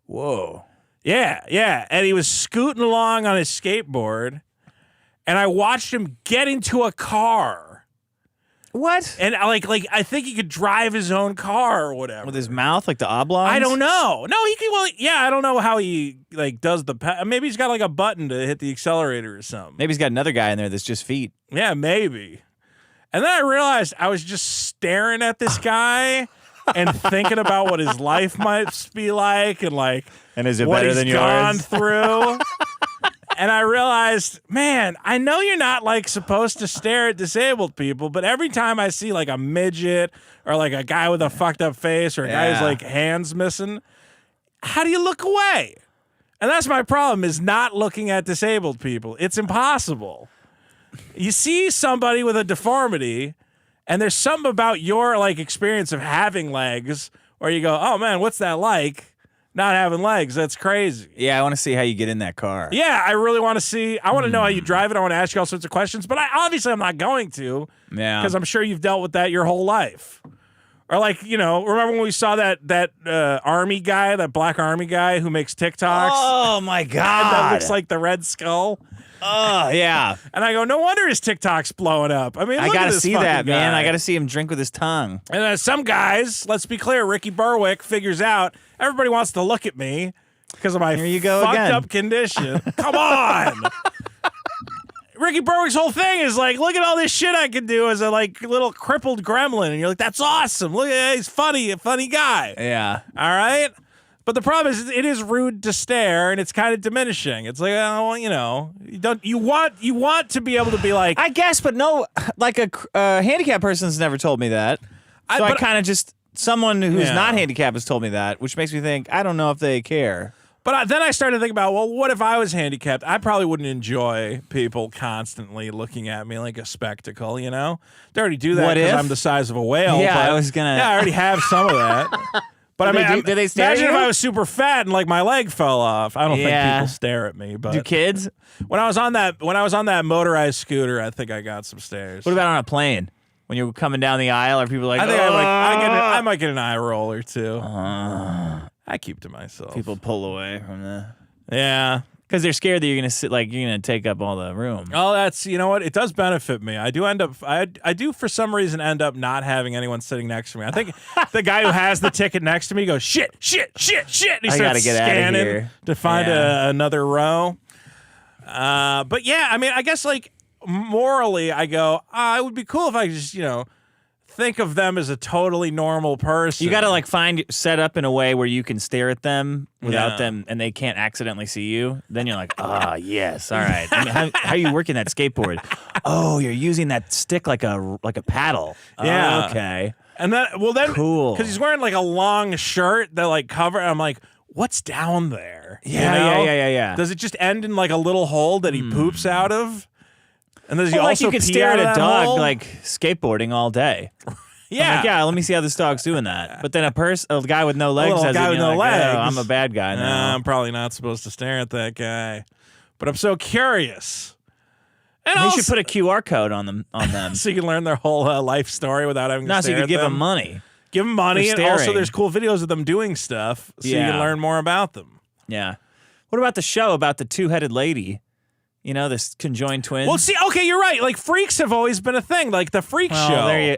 Speaker 1: Whoa.
Speaker 2: Yeah. And he was scooting along on his skateboard, and I watched him get into a car.
Speaker 1: What?
Speaker 2: And I think he could drive his own car or whatever.
Speaker 1: With his mouth, like the oblongs?
Speaker 2: I don't know. No, he can. Well, yeah, I don't know how he does maybe he's got like a button to hit the accelerator or something.
Speaker 1: Maybe he's got another guy in there that's just feet.
Speaker 2: Yeah, maybe. And then I realized I was just staring at this guy and thinking about what his life might be like and
Speaker 1: is it
Speaker 2: what
Speaker 1: better
Speaker 2: he's
Speaker 1: than
Speaker 2: gone
Speaker 1: yours?
Speaker 2: through. And I realized, man, I know you're not supposed to stare at disabled people, but every time I see like a midget or like a guy with a fucked up face or a guy who's like hands missing, how do you look away? And that's my problem, is not looking at disabled people. It's impossible. You see somebody with a deformity, and there's something about your experience of having legs where you go, oh man, what's that like? Not having legs, that's crazy.
Speaker 1: Yeah, I want to see how you get in that car.
Speaker 2: Yeah, I really want to see. I want to know how you drive it. I want to ask you all sorts of questions, but I'm not going to.
Speaker 1: Yeah.
Speaker 2: Because I'm sure you've dealt with that your whole life. Or remember when we saw that army guy, that black army guy who makes TikToks?
Speaker 1: Oh my God.
Speaker 2: That looks like the Red Skull.
Speaker 1: Oh, yeah.
Speaker 2: And I go, no wonder his TikTok's blowing up. I mean,
Speaker 1: I
Speaker 2: got to
Speaker 1: see that, man. I got to see him drink with his tongue.
Speaker 2: And some guys, let's be clear, Ricky Berwick figures out everybody wants to look at me because of my fucked up condition. Come on. Ricky Berwick's whole thing is look at all this shit I can do as a little crippled gremlin. And you're like, that's awesome. Look at he's funny, a funny guy.
Speaker 1: Yeah.
Speaker 2: All right. But the problem is, it is rude to stare, and it's kind of diminishing. It's like, oh, you want to be able to be like,
Speaker 1: I guess, but no, a handicapped person's never told me that. So I kind of just, someone who's not handicapped has told me that, which makes me think, I don't know if they care.
Speaker 2: But then I started to think about, well, what if I was handicapped? I probably wouldn't enjoy people constantly looking at me like a spectacle, They already do that because I'm the size of a whale.
Speaker 1: Yeah,
Speaker 2: but I already have some of that. But
Speaker 1: do they stare at
Speaker 2: imagine
Speaker 1: you?
Speaker 2: if I was super fat and my leg fell off. I don't think people stare at me. But
Speaker 1: do kids?
Speaker 2: When I was on that motorized scooter, I think I got some stares.
Speaker 1: What about on a plane? When you're coming down the aisle, are people like,
Speaker 2: I think I might get an eye roll or two. I keep to myself.
Speaker 1: People pull away from that.
Speaker 2: Yeah.
Speaker 1: Because they're scared that you're gonna sit, you're gonna take up all the room.
Speaker 2: Oh, that's what it does benefit me. I do for some reason end up not having anyone sitting next to me. I think the guy who has the ticket next to me goes shit. And he starts scanning to find another row. But yeah, I mean, I guess morally, I go, it would be cool if I just think of them as a totally normal person.
Speaker 1: You got to set up in a way where you can stare at them without them, and they can't accidentally see you. Then you're like, yes, all right. I mean, how are you working that skateboard? Oh, you're using that stick like a paddle.
Speaker 2: Yeah.
Speaker 1: Oh, okay.
Speaker 2: And then
Speaker 1: cool,
Speaker 2: because he's wearing a long shirt that cover. I'm like, what's down there?
Speaker 1: Yeah.
Speaker 2: Does it just end in a little hole that he poops out of? And does he also
Speaker 1: you could
Speaker 2: pee
Speaker 1: stare
Speaker 2: out
Speaker 1: at
Speaker 2: of
Speaker 1: a
Speaker 2: that
Speaker 1: dog
Speaker 2: hole?
Speaker 1: skateboarding all day.
Speaker 2: Yeah.
Speaker 1: Let me see how this dog's doing that. But then a guy with no legs has
Speaker 2: guy with no legs.
Speaker 1: Oh, I'm a bad guy now.
Speaker 2: I'm probably not supposed to stare at that guy. But I'm so curious. And
Speaker 1: you should put a QR code on them.
Speaker 2: So you can learn their whole life story without having to stare
Speaker 1: so you
Speaker 2: at
Speaker 1: could give
Speaker 2: them.
Speaker 1: them money.
Speaker 2: Give them money, and
Speaker 1: staring.
Speaker 2: also there's cool videos of them doing stuff, so you can learn more about them.
Speaker 1: Yeah. What about the show about the two-headed lady? This conjoined twins?
Speaker 2: Well, see, okay, you're right. Freaks have always been a thing, the Freak Show.
Speaker 1: There you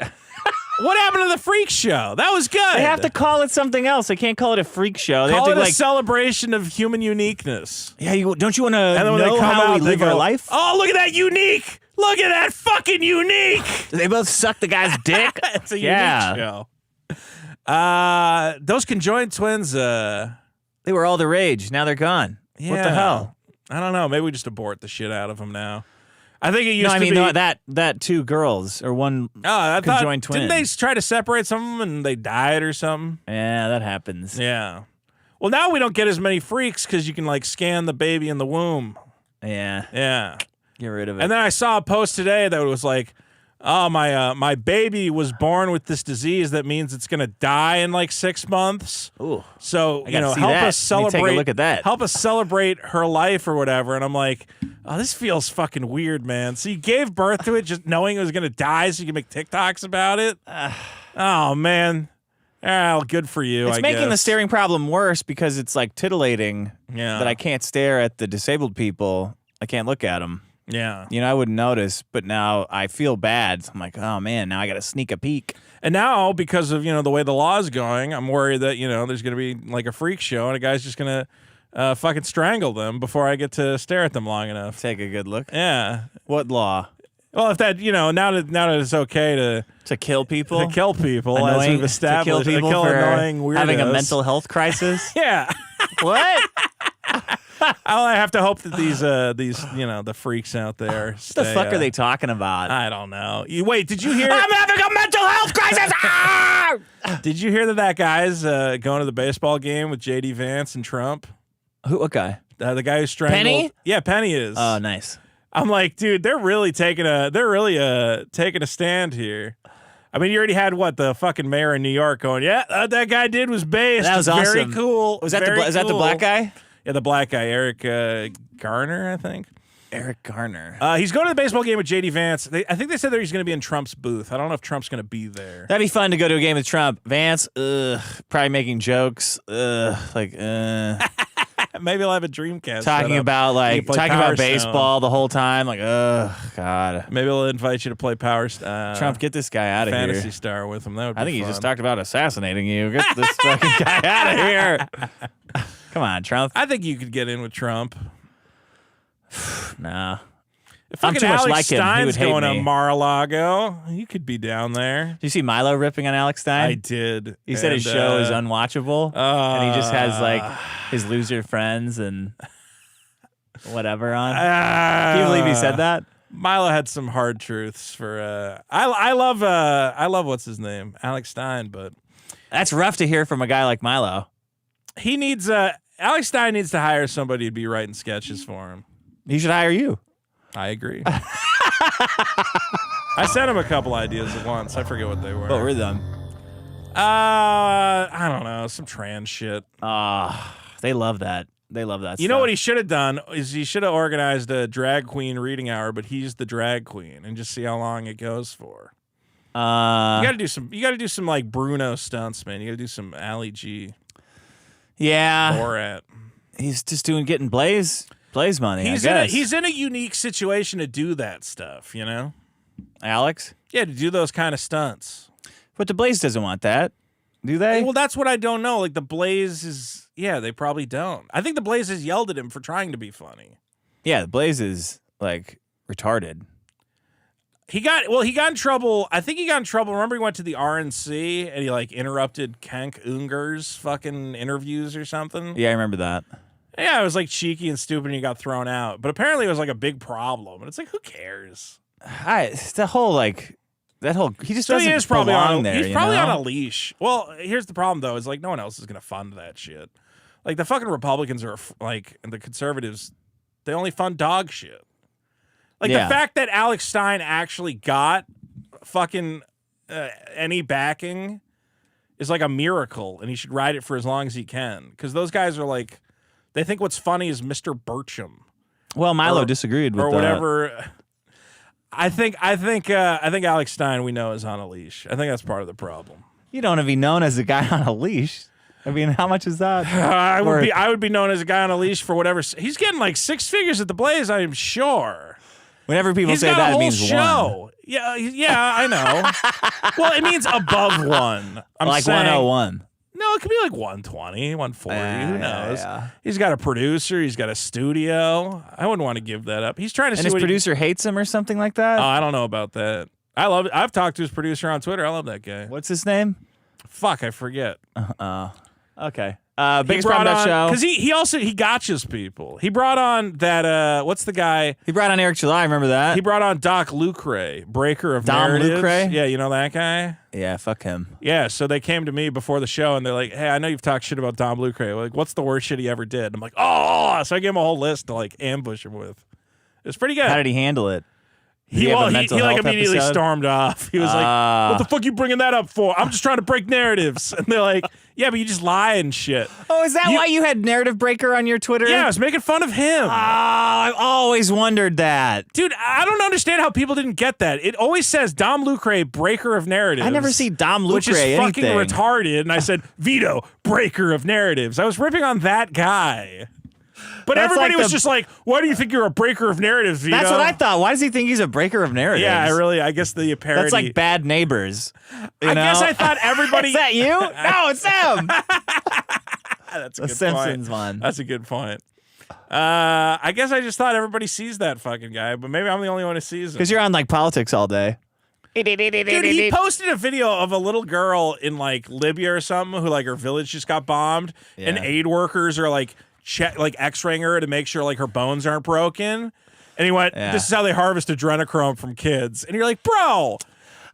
Speaker 2: What happened to the Freak Show? That was good.
Speaker 1: They have to call it something else. They can't call it a freak show. They
Speaker 2: call
Speaker 1: have to
Speaker 2: it a celebration of human uniqueness.
Speaker 1: Yeah, don't you want to know
Speaker 2: they come
Speaker 1: how
Speaker 2: out,
Speaker 1: we live our life?
Speaker 2: Oh, look at that unique! Look at that fucking unique!
Speaker 1: They both suck the guy's dick.
Speaker 2: It's a unique show. Those conjoined twins,
Speaker 5: They were all the rage. Now they're gone.
Speaker 2: Yeah.
Speaker 5: What the hell?
Speaker 2: I don't know. Maybe we just abort the shit out of them now. I think it used to be...
Speaker 5: No, that two girls or one conjoined twin.
Speaker 2: Didn't they try to separate some of them and they died or something?
Speaker 5: Yeah, that happens.
Speaker 2: Yeah. Well, now we don't get as many freaks because you can, like, scan the baby in the womb.
Speaker 5: Yeah.
Speaker 2: Yeah.
Speaker 5: Get rid of it.
Speaker 2: And then I saw a post today that was like, oh, my baby was born with this disease that means it's going to die in, like, 6 months.
Speaker 5: Ooh.
Speaker 2: So, help us celebrate.
Speaker 5: Take a look at that.
Speaker 2: Help us celebrate her life or whatever. And I'm like, oh, this feels fucking weird, man. So you gave birth to it just knowing it was going to die so you can make TikToks about it? Oh, man. Well, good for you,
Speaker 5: It's making the staring problem worse because it's like titillating that I can't stare at the disabled people. I can't look at them.
Speaker 2: Yeah.
Speaker 5: I wouldn't notice, but now I feel bad. I'm like, oh, man, now I got to sneak a peek.
Speaker 2: And now, because of, the way the law is going, I'm worried that, there's going to be like a freak show and a guy's just going to fucking strangle them before I get to stare at them long enough.
Speaker 5: Take a good look.
Speaker 2: Yeah.
Speaker 5: What law?
Speaker 2: Well, if that, now that it's okay
Speaker 5: to kill people,
Speaker 2: as we've established,
Speaker 5: to kill people for
Speaker 2: annoying weirdos.
Speaker 5: Having a mental health crisis.
Speaker 2: Yeah.
Speaker 5: What?
Speaker 2: I have to hope that these the freaks out there.
Speaker 5: What the fuck are they talking about?
Speaker 2: I don't know. Wait, did you hear?
Speaker 5: I'm having a mental health crisis.
Speaker 2: Did you hear that guy's going to the baseball game with J.D. Vance and Trump?
Speaker 5: What guy?
Speaker 2: The guy who strangled.
Speaker 5: Penny?
Speaker 2: Yeah, Penny is.
Speaker 5: Oh, nice.
Speaker 2: I'm like, dude, they're really taking a stand here. I mean, you already had the fucking mayor in New York going, yeah, that guy did was based.
Speaker 5: That was
Speaker 2: very
Speaker 5: awesome.
Speaker 2: cool.
Speaker 5: Was that is that the black guy?
Speaker 2: Yeah, the black guy, Eric Garner, I think.
Speaker 5: Eric Garner.
Speaker 2: He's going to the baseball game with J.D. Vance. I think they said that he's going to be in Trump's booth. I don't know if Trump's going to be there.
Speaker 5: That'd be fun to go to a game with Trump. Vance, probably making jokes,
Speaker 2: Maybe I'll have a Dreamcast.
Speaker 5: Talking about baseball the whole time. Like, God.
Speaker 2: Maybe I'll invite you to play Power Stone.
Speaker 5: Trump, get this guy out of here.
Speaker 2: Fantasy Star with him. That would be
Speaker 5: I think
Speaker 2: fun.
Speaker 5: he just talked about assassinating you. Get this fucking guy out of here. Come on, Trump.
Speaker 2: I think you could get in with Trump.
Speaker 5: Nah.
Speaker 2: If
Speaker 5: I'm
Speaker 2: fucking
Speaker 5: too much
Speaker 2: Alex
Speaker 5: like him. He
Speaker 2: Stein's
Speaker 5: would hate
Speaker 2: going
Speaker 5: me.
Speaker 2: to Mar-a-Lago, you could be down there.
Speaker 5: Did you see Milo ripping on Alex Stein?
Speaker 2: I did.
Speaker 5: He said his show is unwatchable, and he just has like his loser friends and whatever on. Can you believe he said that?
Speaker 2: Milo had some hard truths for. I love what's his name, Alex Stein, but
Speaker 5: that's rough to hear from a guy like Milo.
Speaker 2: He needs Alex Stein needs to hire somebody to be writing sketches for him.
Speaker 5: He should hire you.
Speaker 2: I agree. I sent him a couple ideas at once. I forget what they were.
Speaker 5: What were them?
Speaker 2: I don't know. Some trans shit.
Speaker 5: They love that. They love that.
Speaker 2: You know what he should have done is he should have organized a drag queen reading hour, but he's the drag queen, and just see how long it goes for. You got to do some like Bruno stunts, man. You got to do some Ali G.
Speaker 5: Yeah.
Speaker 2: Borat.
Speaker 5: He's just getting Blaze money.
Speaker 2: He's in a unique situation to do that stuff,
Speaker 5: Alex?
Speaker 2: Yeah, to do those kind of stunts.
Speaker 5: But the Blaze doesn't want that, do they?
Speaker 2: Well, that's what I don't know. Like the Blaze is, they probably don't. I think the Blaze has yelled at him for trying to be funny.
Speaker 5: Yeah, the Blaze is like retarded.
Speaker 2: He got in trouble. I think he got in trouble. Remember, he went to the RNC and he like interrupted Cenk Unger's fucking interviews or something.
Speaker 5: Yeah, I remember that.
Speaker 2: Yeah, it was like cheeky and stupid and he got thrown out. But apparently it was like a big problem. And it's like, who cares?
Speaker 5: He just
Speaker 2: so
Speaker 5: doesn't belong there.
Speaker 2: He's probably on a leash. Well, here's the problem though, is like no one else is going to fund that shit. Like the fucking Republicans are like, and the conservatives, they only fund dog shit. Like the fact that Alex Stein actually got fucking any backing is like a miracle, and he should ride it for as long as he can. Because those guys are like, they think what's funny is Mr. Burcham.
Speaker 5: Well, Milo disagreed with
Speaker 2: or whatever. I think Alex Stein we know is on a leash. I think that's part of the problem.
Speaker 5: You don't want to be known as a guy on a leash. I mean, how much is that?
Speaker 2: I would be known as a guy on a leash for whatever. He's getting like 6 figures at the Blaze, I am sure.
Speaker 5: Whenever people say that, it means
Speaker 2: show.
Speaker 5: one.
Speaker 2: Yeah, I know. Well, it means above one. I'm
Speaker 5: like
Speaker 2: saying,
Speaker 5: 101.
Speaker 2: No, it could be like 120, 140. Who knows?
Speaker 5: Yeah.
Speaker 2: He's got a producer. He's got a studio. I wouldn't want to give that up. He's trying to
Speaker 5: and
Speaker 2: see
Speaker 5: his
Speaker 2: what
Speaker 5: producer hates him or something like that?
Speaker 2: Oh, I don't know about that. I've talked to his producer on Twitter. I love that guy.
Speaker 5: What's his name?
Speaker 2: Fuck, I forget.
Speaker 5: I Okay. Biggest problem that show.
Speaker 2: Because he also gotchas people. He brought on that, what's the guy?
Speaker 5: He brought on Eric July, remember that?
Speaker 2: He brought on Doc Lucre, breaker of
Speaker 5: Dom
Speaker 2: narratives.
Speaker 5: Lucre?
Speaker 2: Yeah, you know that guy?
Speaker 5: Yeah, fuck him.
Speaker 2: Yeah, so they came to me before the show and they're like, hey, I know you've talked shit about Dom Lucre. Like, what's the worst shit he ever did? I'm like, oh, so I gave him a whole list to like ambush him with. It was pretty good.
Speaker 5: How did he handle it?
Speaker 2: He like immediately
Speaker 5: episode?
Speaker 2: stormed off. He was like, what the fuck you bringing that up for? I'm just trying to break narratives. And they're like, yeah, but you just lie and shit.
Speaker 5: Oh, is that why you had Narrative Breaker on your Twitter?
Speaker 2: Yeah, I was making fun of him.
Speaker 5: I've always wondered that.
Speaker 2: Dude, I don't understand how people didn't get that. It always says Dom Lucre, breaker of narratives.
Speaker 5: I never see Dom Lucre
Speaker 2: which is fucking
Speaker 5: anything.
Speaker 2: retarded. And I said, Vito, breaker of narratives. I was ripping on that guy. But
Speaker 5: That's
Speaker 2: everybody
Speaker 5: like
Speaker 2: was just like, why do you think you're a breaker of narratives, Vito?
Speaker 5: That's what I thought. Why does he think he's a breaker of narratives?
Speaker 2: Yeah, I guess the parody.
Speaker 5: That's like Bad Neighbors.
Speaker 2: I guess I thought everybody.
Speaker 5: Is that you? No, it's him.
Speaker 2: That's a
Speaker 5: The
Speaker 2: good
Speaker 5: Simpsons
Speaker 2: point.
Speaker 5: one.
Speaker 2: That's a good point. I guess I just thought everybody sees that fucking guy, but maybe I'm the only one who sees him.
Speaker 5: Because you're on like politics all day.
Speaker 2: Dude, he posted a video of a little girl in like Libya or something who like her village just got bombed, and aid workers are like X-raying her to make sure like her bones aren't broken. And he went, "This is how they harvest adrenochrome from kids." And you're like, "Bro,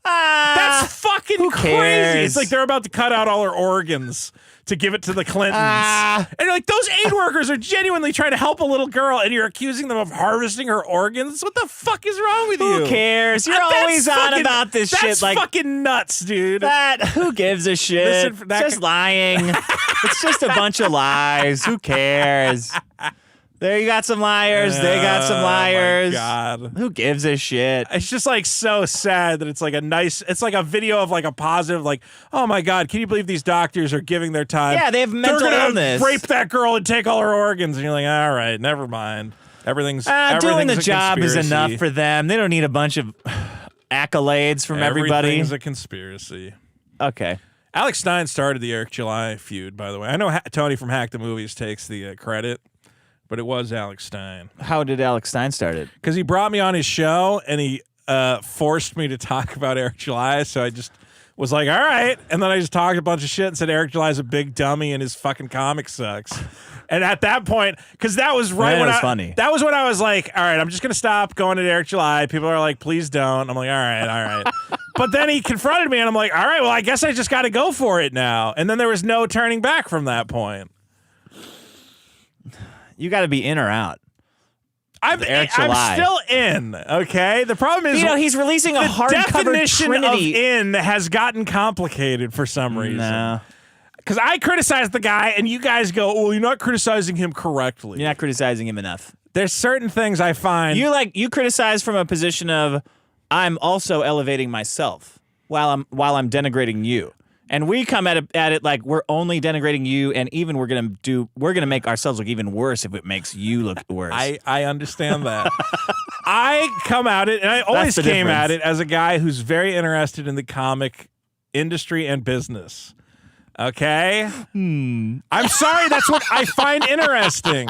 Speaker 2: that's fucking crazy." It's like they're about to cut out all her organs to give it to the Clintons. And you're like, those aid workers are genuinely trying to help a little girl, and you're accusing them of harvesting her organs? What the fuck is wrong with you?
Speaker 5: Who cares? You're always on about this shit.
Speaker 2: That's
Speaker 5: like
Speaker 2: fucking nuts, dude.
Speaker 5: Who gives a shit?
Speaker 2: Listen,
Speaker 5: it's just lying. It's just a bunch of lies. Who cares? There you got some liars. They got some liars.
Speaker 2: Oh my God.
Speaker 5: Who gives a shit?
Speaker 2: It's just like so sad that it's like it's like a video of like a positive, like, oh my God, can you believe these doctors are giving their time?
Speaker 5: Yeah, they have mental
Speaker 2: They're gonna
Speaker 5: illness.
Speaker 2: rape that girl and take all her organs. And you're like, all right, never mind. Everything's
Speaker 5: doing the
Speaker 2: a
Speaker 5: job is
Speaker 2: conspiracy.
Speaker 5: enough for them. They don't need a bunch of accolades from everybody.
Speaker 2: Everything's a conspiracy.
Speaker 5: Okay.
Speaker 2: Alex Stein started the Eric July feud, by the way. I know Tony from Hack the Movies takes the credit, but it was Alex Stein.
Speaker 5: How did Alex Stein start it?
Speaker 2: Because he brought me on his show and he forced me to talk about Eric July, so I just was like, all right. And then I just talked a bunch of shit and said Eric July's a big dummy and his fucking comic sucks. And at that point, because that was right when
Speaker 5: funny.
Speaker 2: That was when I was like, all right, I'm just going to stop going to Eric July. People are like, please don't. I'm like, all right. But then he confronted me and I'm like, all right, well, I guess I just got to go for it now. And then there was no turning back from that point.
Speaker 5: You got to be in or out.
Speaker 2: I'm still in, okay? The problem is,
Speaker 5: he's releasing a hardcover
Speaker 2: definition
Speaker 5: Trinity.
Speaker 2: of in has gotten complicated for some reason.
Speaker 5: No.
Speaker 2: Because I criticize the guy, and you guys go, well, you're not criticizing him correctly.
Speaker 5: You're not criticizing him enough.
Speaker 2: There's certain things I find.
Speaker 5: You criticize from a position of, I'm also elevating myself while I'm denigrating you. And we come at it like we're only denigrating you, and even we're gonna make ourselves look even worse if it makes you look worse.
Speaker 2: I understand that. I come at it, and I always came at it as a guy who's very interested in the comic industry and business. Okay? I'm sorry, that's what I find interesting.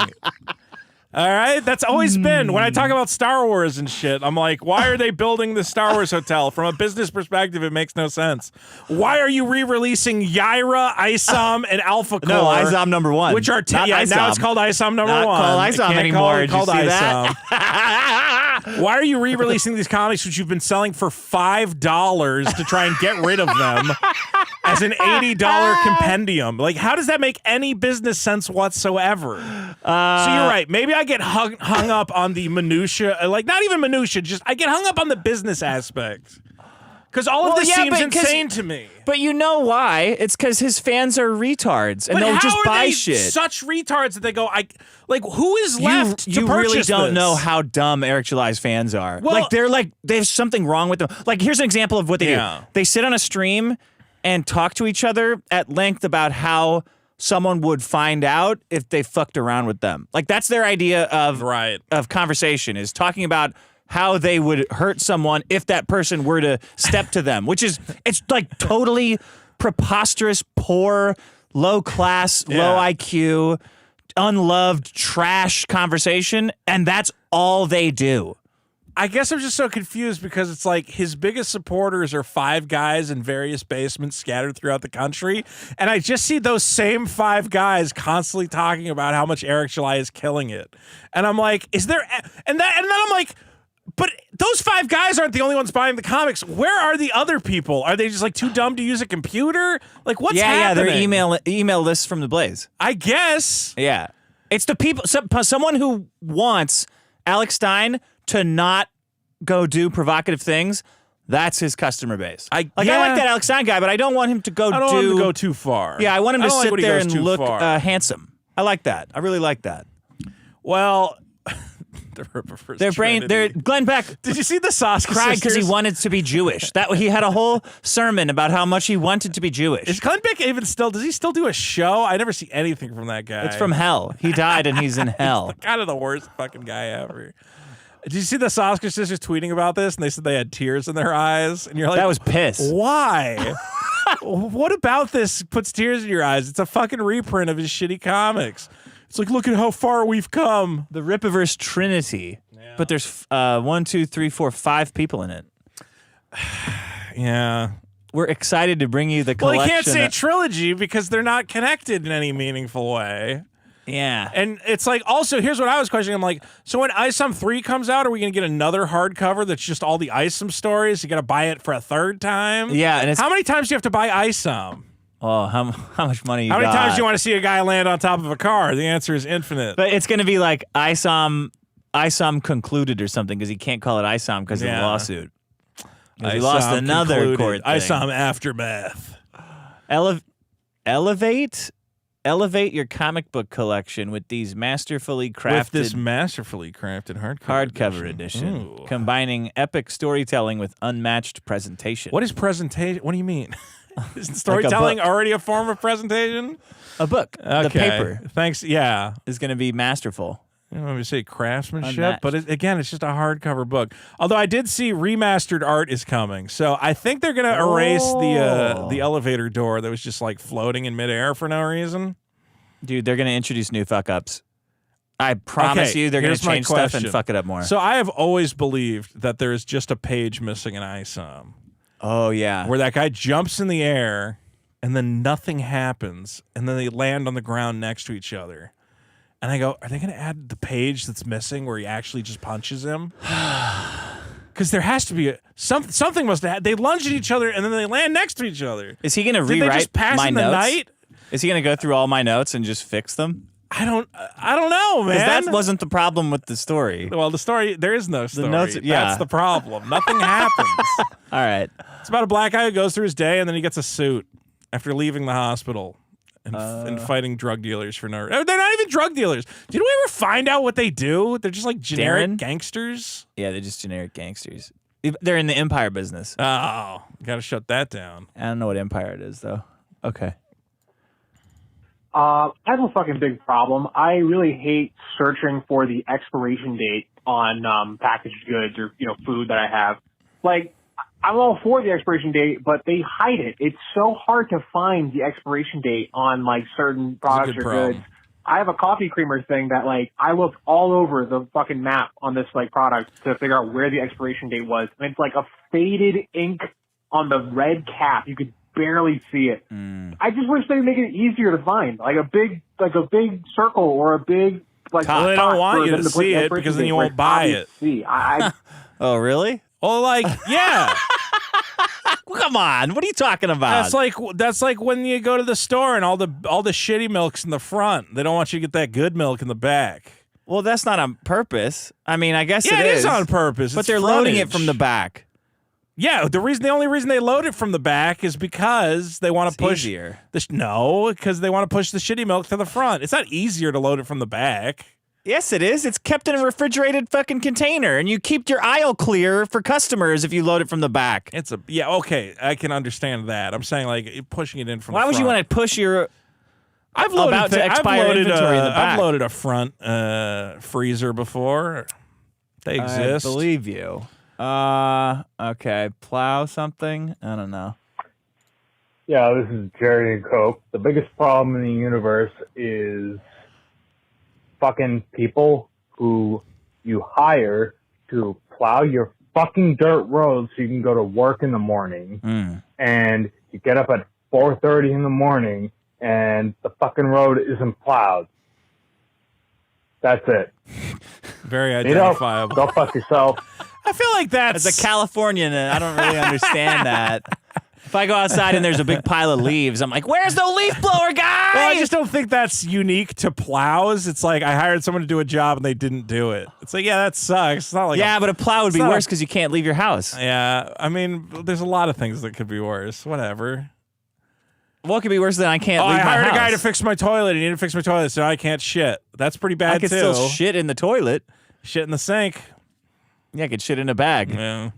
Speaker 2: All right? That's always been. When I talk about Star Wars and shit, I'm like, why are they building the Star Wars hotel? From a business perspective, it makes no sense. Why are you re-releasing Yaira, ISOM, and Alpha Core?
Speaker 5: No, ISOM number 1.
Speaker 2: Which are now it's called ISOM number 1.
Speaker 5: Not called ISOM anymore. Did you see that?
Speaker 2: Why are you re-releasing these comics which you've been selling for $5 to try and get rid of them as an $80 compendium? Like, how does that make any business sense whatsoever? So you're right. Maybe I get hung up on the minutia, like not even minutia, just I get hung up on the business aspect. Because all of this seems insane to me.
Speaker 5: But you know why? It's because his fans are retards, and they'll just buy shit.
Speaker 2: Such retards that they go, who is left to
Speaker 5: you
Speaker 2: purchase
Speaker 5: really don't
Speaker 2: this?
Speaker 5: know how dumb Eric July's fans are.
Speaker 2: Well,
Speaker 5: there's something wrong with them. Like, here's an example of what they do. They sit on a stream and talk to each other at length about how someone would find out if they fucked around with them. Like, that's their idea of conversation, is talking about how they would hurt someone if that person were to step to them, which is, it's like totally preposterous, poor, low class, low IQ, unloved, trash conversation, and that's all they do.
Speaker 2: I guess I'm just so confused because it's like his biggest supporters are 5 guys in various basements scattered throughout the country. And I just see those same 5 guys constantly talking about how much Eric July is killing it. And I'm like, is there, and then I'm like, but those 5 guys aren't the only ones buying the comics. Where are the other people? Are they just like too dumb to use a computer? Like what's happening?
Speaker 5: Yeah, they're email lists from the Blaze.
Speaker 2: I guess.
Speaker 5: Yeah. It's the people, someone who wants Alex Stein to not go do provocative things. That's his customer base. I like that Alex Stein guy, but I don't want him to go
Speaker 2: I don't want him to go too far.
Speaker 5: Yeah, I want him to sit there and look handsome. I like that. I really like that.
Speaker 2: Well,
Speaker 5: Glenn Beck.
Speaker 2: Did you see the Saska
Speaker 5: cried because he wanted to be Jewish. He had a whole sermon about how much he wanted to be Jewish.
Speaker 2: Is Glenn Beck even still? Does he still do a show? I never see anything from that guy.
Speaker 5: It's from hell. He died and he's in hell.
Speaker 2: He's kind of the worst fucking guy ever. Did you see the Saska sisters tweeting about this? And they said they had tears in their eyes. And you're like,
Speaker 5: that was piss.
Speaker 2: Why? What about this puts tears in your eyes? It's a fucking reprint of his shitty comics. It's like, look at how far we've come.
Speaker 5: The Rippaverse Trinity. Yeah. But there's 1, 2, 3, 4, 5 people in it.
Speaker 2: Yeah.
Speaker 5: We're excited to bring you the collection.
Speaker 2: Well, you can't say trilogy because they're not connected in any meaningful way.
Speaker 5: Yeah.
Speaker 2: And it's like, also, here's what I was questioning. I'm like, so when Isom 3 comes out, are we going to get another hardcover that's just all the Isom stories? You got to buy it for a 3rd time?
Speaker 5: Yeah. And
Speaker 2: how many times do you have to buy Isom?
Speaker 5: Oh, how much money you got?
Speaker 2: How many times do you want to see a guy land on top of a car? The answer is infinite.
Speaker 5: But it's going to be like Isom concluded or something because he can't call it Isom because of the lawsuit. He lost another court thing.
Speaker 2: Isom aftermath.
Speaker 5: Elevate your comic book collection with these masterfully crafted...
Speaker 2: With this masterfully crafted
Speaker 5: hardcover edition. Combining epic storytelling with unmatched presentation.
Speaker 2: What is presentation? What do you mean? Is storytelling like already a form of presentation?
Speaker 5: A book.
Speaker 2: Okay.
Speaker 5: The paper.
Speaker 2: Thanks. Yeah.
Speaker 5: Is going to be masterful.
Speaker 2: I don't want to say craftsmanship,
Speaker 5: Unmatched.
Speaker 2: but again, it's just a hardcover book. Although I did see remastered art is coming, so I think they're going to erase the elevator door that was just like floating in midair for no reason.
Speaker 5: Dude, they're going to introduce new fuck-ups. I promise you they're going to change stuff and fuck it up more.
Speaker 2: So I have always believed that there is just a page missing in Isom.
Speaker 5: Oh, yeah.
Speaker 2: Where that guy jumps in the air, and then nothing happens, and then they land on the ground next to each other. And I go, are they going to add the page that's missing where he actually just punches him? Because there has to be something must have. They lunge at each other and then they land next to each other.
Speaker 5: Is he going to rewrite
Speaker 2: Did they just pass
Speaker 5: my
Speaker 2: in the
Speaker 5: notes?
Speaker 2: night?
Speaker 5: Is he going to go through all my notes and just fix them?
Speaker 2: I don't know, man.
Speaker 5: Because that wasn't the problem with the story.
Speaker 2: Well, the story, there is no story.
Speaker 5: The notes, yeah.
Speaker 2: That's the problem. Nothing happens.
Speaker 5: All right.
Speaker 2: It's about a black guy who goes through his day and then he gets a suit after leaving the hospital. And fighting drug dealers for no reason. They're not even drug dealers. Did we ever find out what they do? They're just like generic gangsters?
Speaker 5: Yeah, they're just generic gangsters. They're in the Empire business.
Speaker 2: Oh, got to shut that down.
Speaker 5: I don't know what Empire it is, though. Okay.
Speaker 6: I have a fucking big problem. I really hate searching for the expiration date on packaged goods or, food that I have. Like, I'm all for the expiration date, but they hide it. It's so hard to find the expiration date on, like, certain products or goods. I have a coffee creamer thing that, like, I looked all over the fucking map on this, like, product to figure out where the expiration date was. And it's, like, a faded ink on the red cap. You could barely see it. I just wish they'd make it easier to find. Like a big circle or a big, like,
Speaker 2: well, they don't want you to see it because then you won't buy it.
Speaker 5: Oh, really?
Speaker 2: Oh, like, yeah.
Speaker 5: Come on, what are you talking about?
Speaker 2: That's like when you go to the store and all the shitty milk's in the front. They don't want you to get that good milk in the back.
Speaker 5: Well, that's not on purpose. I mean, I guess
Speaker 2: it is on purpose.
Speaker 5: But they're loading it from the back.
Speaker 2: Yeah, the only reason they load it from the back is because they want to push
Speaker 5: easier.
Speaker 2: Because they want to push the shitty milk to the front. It's not easier to load it from the back.
Speaker 5: Yes, it is. It's kept in a refrigerated fucking container, and you keep your aisle clear for customers if you load it from the back.
Speaker 2: Okay, I can understand that. I'm saying like pushing it in from.
Speaker 5: Why
Speaker 2: the front.
Speaker 5: would you want to push your?
Speaker 2: I've loaded a front freezer before. They exist.
Speaker 5: I believe you. Okay, Plow something? I don't know.
Speaker 7: Yeah, this is Jerry and Coke. The biggest problem in the universe is fucking people who you hire to plow your fucking dirt road so you can go to work in the morning. And you get up at 4:30 in the morning and the fucking road isn't plowed. That's it.
Speaker 2: Very identifiable.
Speaker 7: Go fuck yourself.
Speaker 2: I feel like that's...
Speaker 5: As a Californian, I don't really understand that. If I go outside and there's a big pile of leaves, I'm like, where's the leaf blower guy?
Speaker 2: Well, I just don't think that's unique to plows. It's like I hired someone to do a job and they didn't do it. It's like, yeah, that sucks. It's not like
Speaker 5: but a plow would be worse because you can't leave your house.
Speaker 2: Yeah, I mean, there's a lot of things that could be worse. Whatever.
Speaker 5: What could be worse than I can't leave my house?
Speaker 2: I hired a guy to fix my toilet. He needed to fix my toilet, so I can't shit. That's pretty bad,
Speaker 5: I could still shit in the toilet.
Speaker 2: Shit in the sink.
Speaker 5: Yeah, I could shit in a bag.
Speaker 2: Yeah.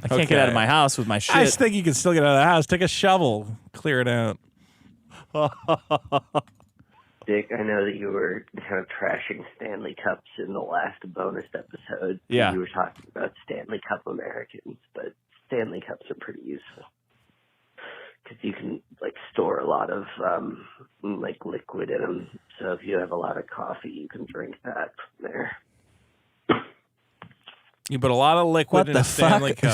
Speaker 5: I can't get out of my house with my shit.
Speaker 2: I just think you can still get out of the house. Take a shovel. Clear it out.
Speaker 8: Dick, I know that you were kind of trashing Stanley Cups in the last bonus episode.
Speaker 5: Yeah.
Speaker 8: You were talking about Stanley Cup Americans, but Stanley Cups are pretty useful. Because you can, like, store a lot of, like, liquid in them. So if you have a lot of coffee, you can drink that from there.
Speaker 2: You put a lot of liquid in a Stanley Cup.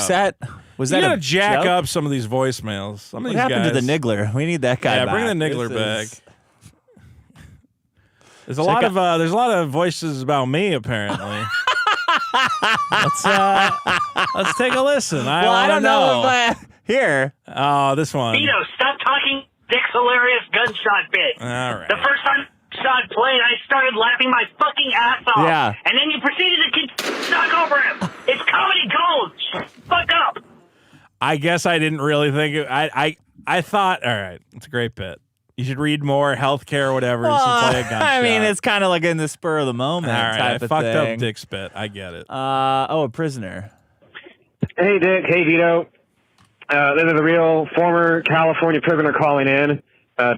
Speaker 5: Was that
Speaker 2: you
Speaker 5: a
Speaker 2: gotta jack
Speaker 5: joke?
Speaker 2: up some of these voicemails. What
Speaker 5: happened to the Niggler? We need that guy back.
Speaker 2: Bring the Niggler back. There's a lot of voices about me apparently. Let's take a listen.
Speaker 5: I don't know. Here.
Speaker 2: Oh, this one.
Speaker 9: Vito, stop talking Dick's hilarious gunshot bit.
Speaker 2: All right.
Speaker 9: The first time shot played, I started laughing my fucking ass off.
Speaker 5: Yeah.
Speaker 9: And then you proceeded to knock over him. It's comedy gold. Shut the fuck up.
Speaker 2: I guess I didn't really think it. I thought, all right, it's a great bit. You should read more healthcare or whatever. Play a gunshot.
Speaker 5: I mean, it's kind of like in the spur of the moment type of
Speaker 2: fucked
Speaker 5: thing.
Speaker 2: up Dick's bit. I get it.
Speaker 5: A prisoner.
Speaker 10: Hey, Dick. Hey, Vito. This is a real former California prisoner calling in.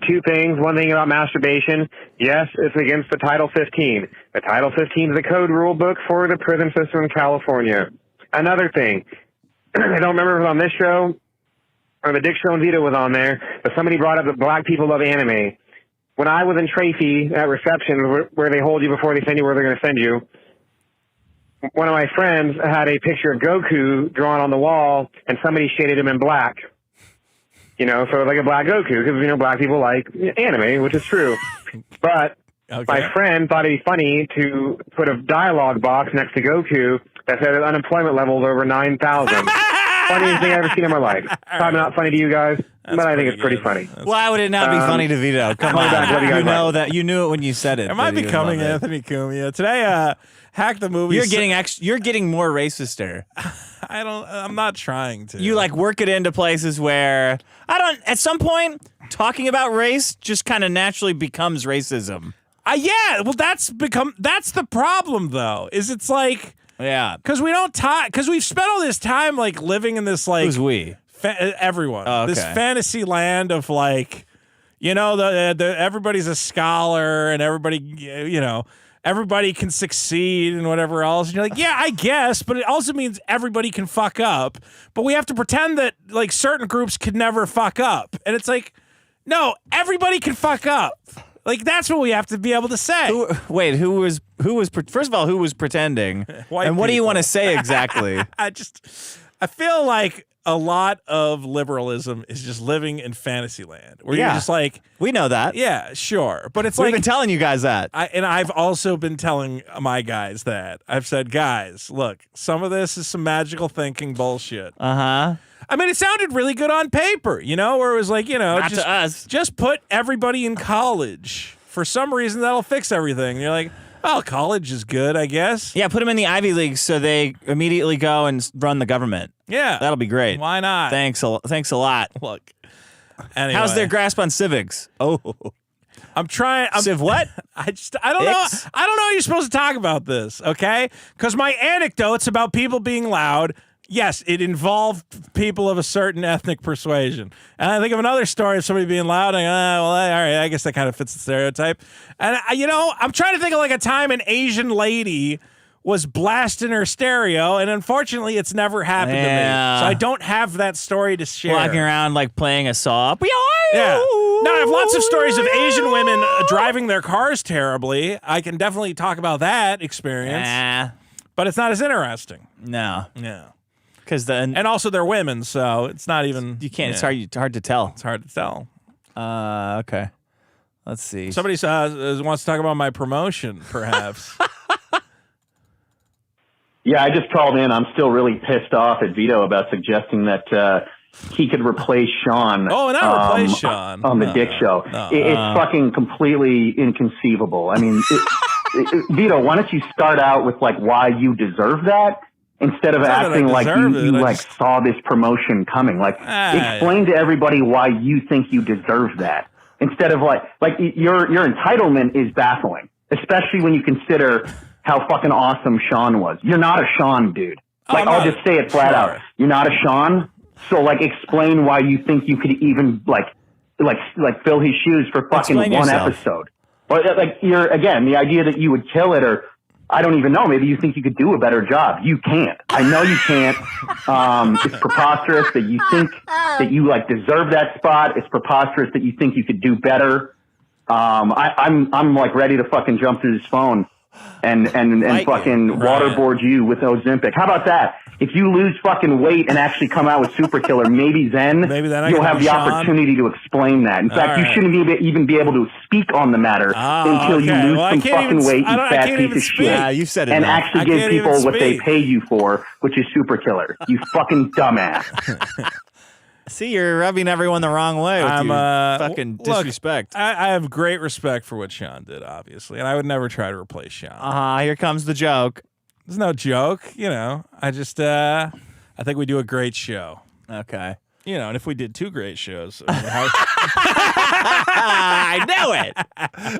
Speaker 10: Two things. One thing about masturbation. Yes, it's against the Title 15. The Title 15 is the code rule book for the prison system in California. Another thing. I don't remember if it was on this show or the Dick Show and Vito was on there, but somebody brought up that black people love anime. When I was in Tracy at reception, where they hold you before they send you where they're going to send you, one of my friends had a picture of Goku drawn on the wall, and somebody shaded him in black. You know, so like a black Goku, because, you know, black people like anime, which is true. But my friend thought it'd be funny to put a dialogue box next to Goku that said his unemployment level is over 9,000. Funniest thing I've ever seen in my life. Probably not funny to you guys, but I think it's pretty funny.
Speaker 5: Why would it not be funny to Vito? Come on. You know that. You knew it when you said it.
Speaker 2: Am I becoming Anthony Cumia? Today, Hack the Movie.
Speaker 5: You're getting more racist there.
Speaker 2: I'm not trying to.
Speaker 5: You like work it into places where at some point talking about race just kind of naturally becomes racism.
Speaker 2: Yeah, well that's the problem though. Is it's like because we don't talk because we've spent all this time like living in this like
Speaker 5: who's we
Speaker 2: everyone
Speaker 5: okay.
Speaker 2: This fantasy land of like the everybody's a scholar and everybody can succeed and whatever else. And you're like, yeah, I guess, but it also means everybody can fuck up. But we have to pretend that like certain groups could never fuck up. And it's like, no, everybody can fuck up. Like that's what we have to be able to say.
Speaker 5: Who was first of all, who was pretending? And what do you want to say exactly?
Speaker 2: I feel like a lot of liberalism is just living in fantasy land where you're just like,
Speaker 5: we know that.
Speaker 2: Yeah, sure. But
Speaker 5: We've been telling you guys that.
Speaker 2: And I've also been telling my guys that. I've said, guys, look, some of this is some magical thinking bullshit.
Speaker 5: Uh-huh.
Speaker 2: I mean, it sounded really good on paper, where it was like,
Speaker 5: not to us.
Speaker 2: Just put everybody in college. For some reason, that'll fix everything. And you're like, oh, college is good, I guess.
Speaker 5: Yeah, put them in the Ivy League so they immediately go and run the government.
Speaker 2: Yeah.
Speaker 5: That'll be great.
Speaker 2: Why not?
Speaker 5: Thanks a lot.
Speaker 2: Look. Anyway.
Speaker 5: How's their grasp on civics? Oh.
Speaker 2: I'm trying.
Speaker 5: Civ what?
Speaker 2: I don't know. I don't know how you're supposed to talk about this, okay? Because my anecdotes about people being loud, yes, it involved people of a certain ethnic persuasion. And I think of another story of somebody being loud, and all right, I guess that kind of fits the stereotype. And, I'm trying to think of like a time an Asian lady was blasting her stereo, and unfortunately, it's never happened to me. So I don't have that story to share.
Speaker 5: Walking around like playing a saw.
Speaker 2: Yeah. Now, I have lots of stories of Asian women driving their cars terribly. I can definitely talk about that experience. But it's not as interesting.
Speaker 5: No.
Speaker 2: Yeah.
Speaker 5: Because then
Speaker 2: and also they're women, so it's not even.
Speaker 5: You can't. It's hard to tell.
Speaker 2: It's hard to tell.
Speaker 5: Okay. Let's see.
Speaker 2: Somebody wants to talk about my promotion, perhaps.
Speaker 11: Yeah, I just called in. I'm still really pissed off at Vito about suggesting that he could replace Sean.
Speaker 2: Oh, not replace Sean
Speaker 11: on the Dick Show. It's fucking completely inconceivable. I mean, Vito, why don't you start out with like why you deserve that instead of acting like you saw this promotion coming? Like, explain to everybody why you think you deserve that instead of like your entitlement is baffling, especially when you consider how fucking awesome Sean was. You're not a Sean dude. Like, I'll just say it flat out. You're not a Sean. So, like, explain why you think you could even, like fill his shoes for fucking one episode. But, like, again, the idea that you would kill it, or I don't even know, maybe you think you could do a better job. You can't. I know you can't. It's preposterous that you think that you, like, deserve that spot. It's preposterous that you think you could do better. I'm like, ready to fucking jump through his phone and fucking waterboard you with Ozempic. How about that? If you lose fucking weight and actually come out with Super Killer, maybe then you'll have the opportunity to explain that. In fact, you shouldn't even be able to speak on the matter until you lose some fucking weight, you fat piece of shit.
Speaker 5: Yeah, you said it.
Speaker 11: And actually give people what they pay you for, which is Super Killer. You fucking dumbass.
Speaker 5: See, you're rubbing everyone the wrong way with your fucking disrespect.
Speaker 2: I have great respect for what Sean did, obviously, and I would never try to replace Sean.
Speaker 5: Here comes the joke.
Speaker 2: There's no joke, I just, I think we do a great show.
Speaker 5: Okay.
Speaker 2: And if we did 2 great shows, I mean,
Speaker 5: I knew it.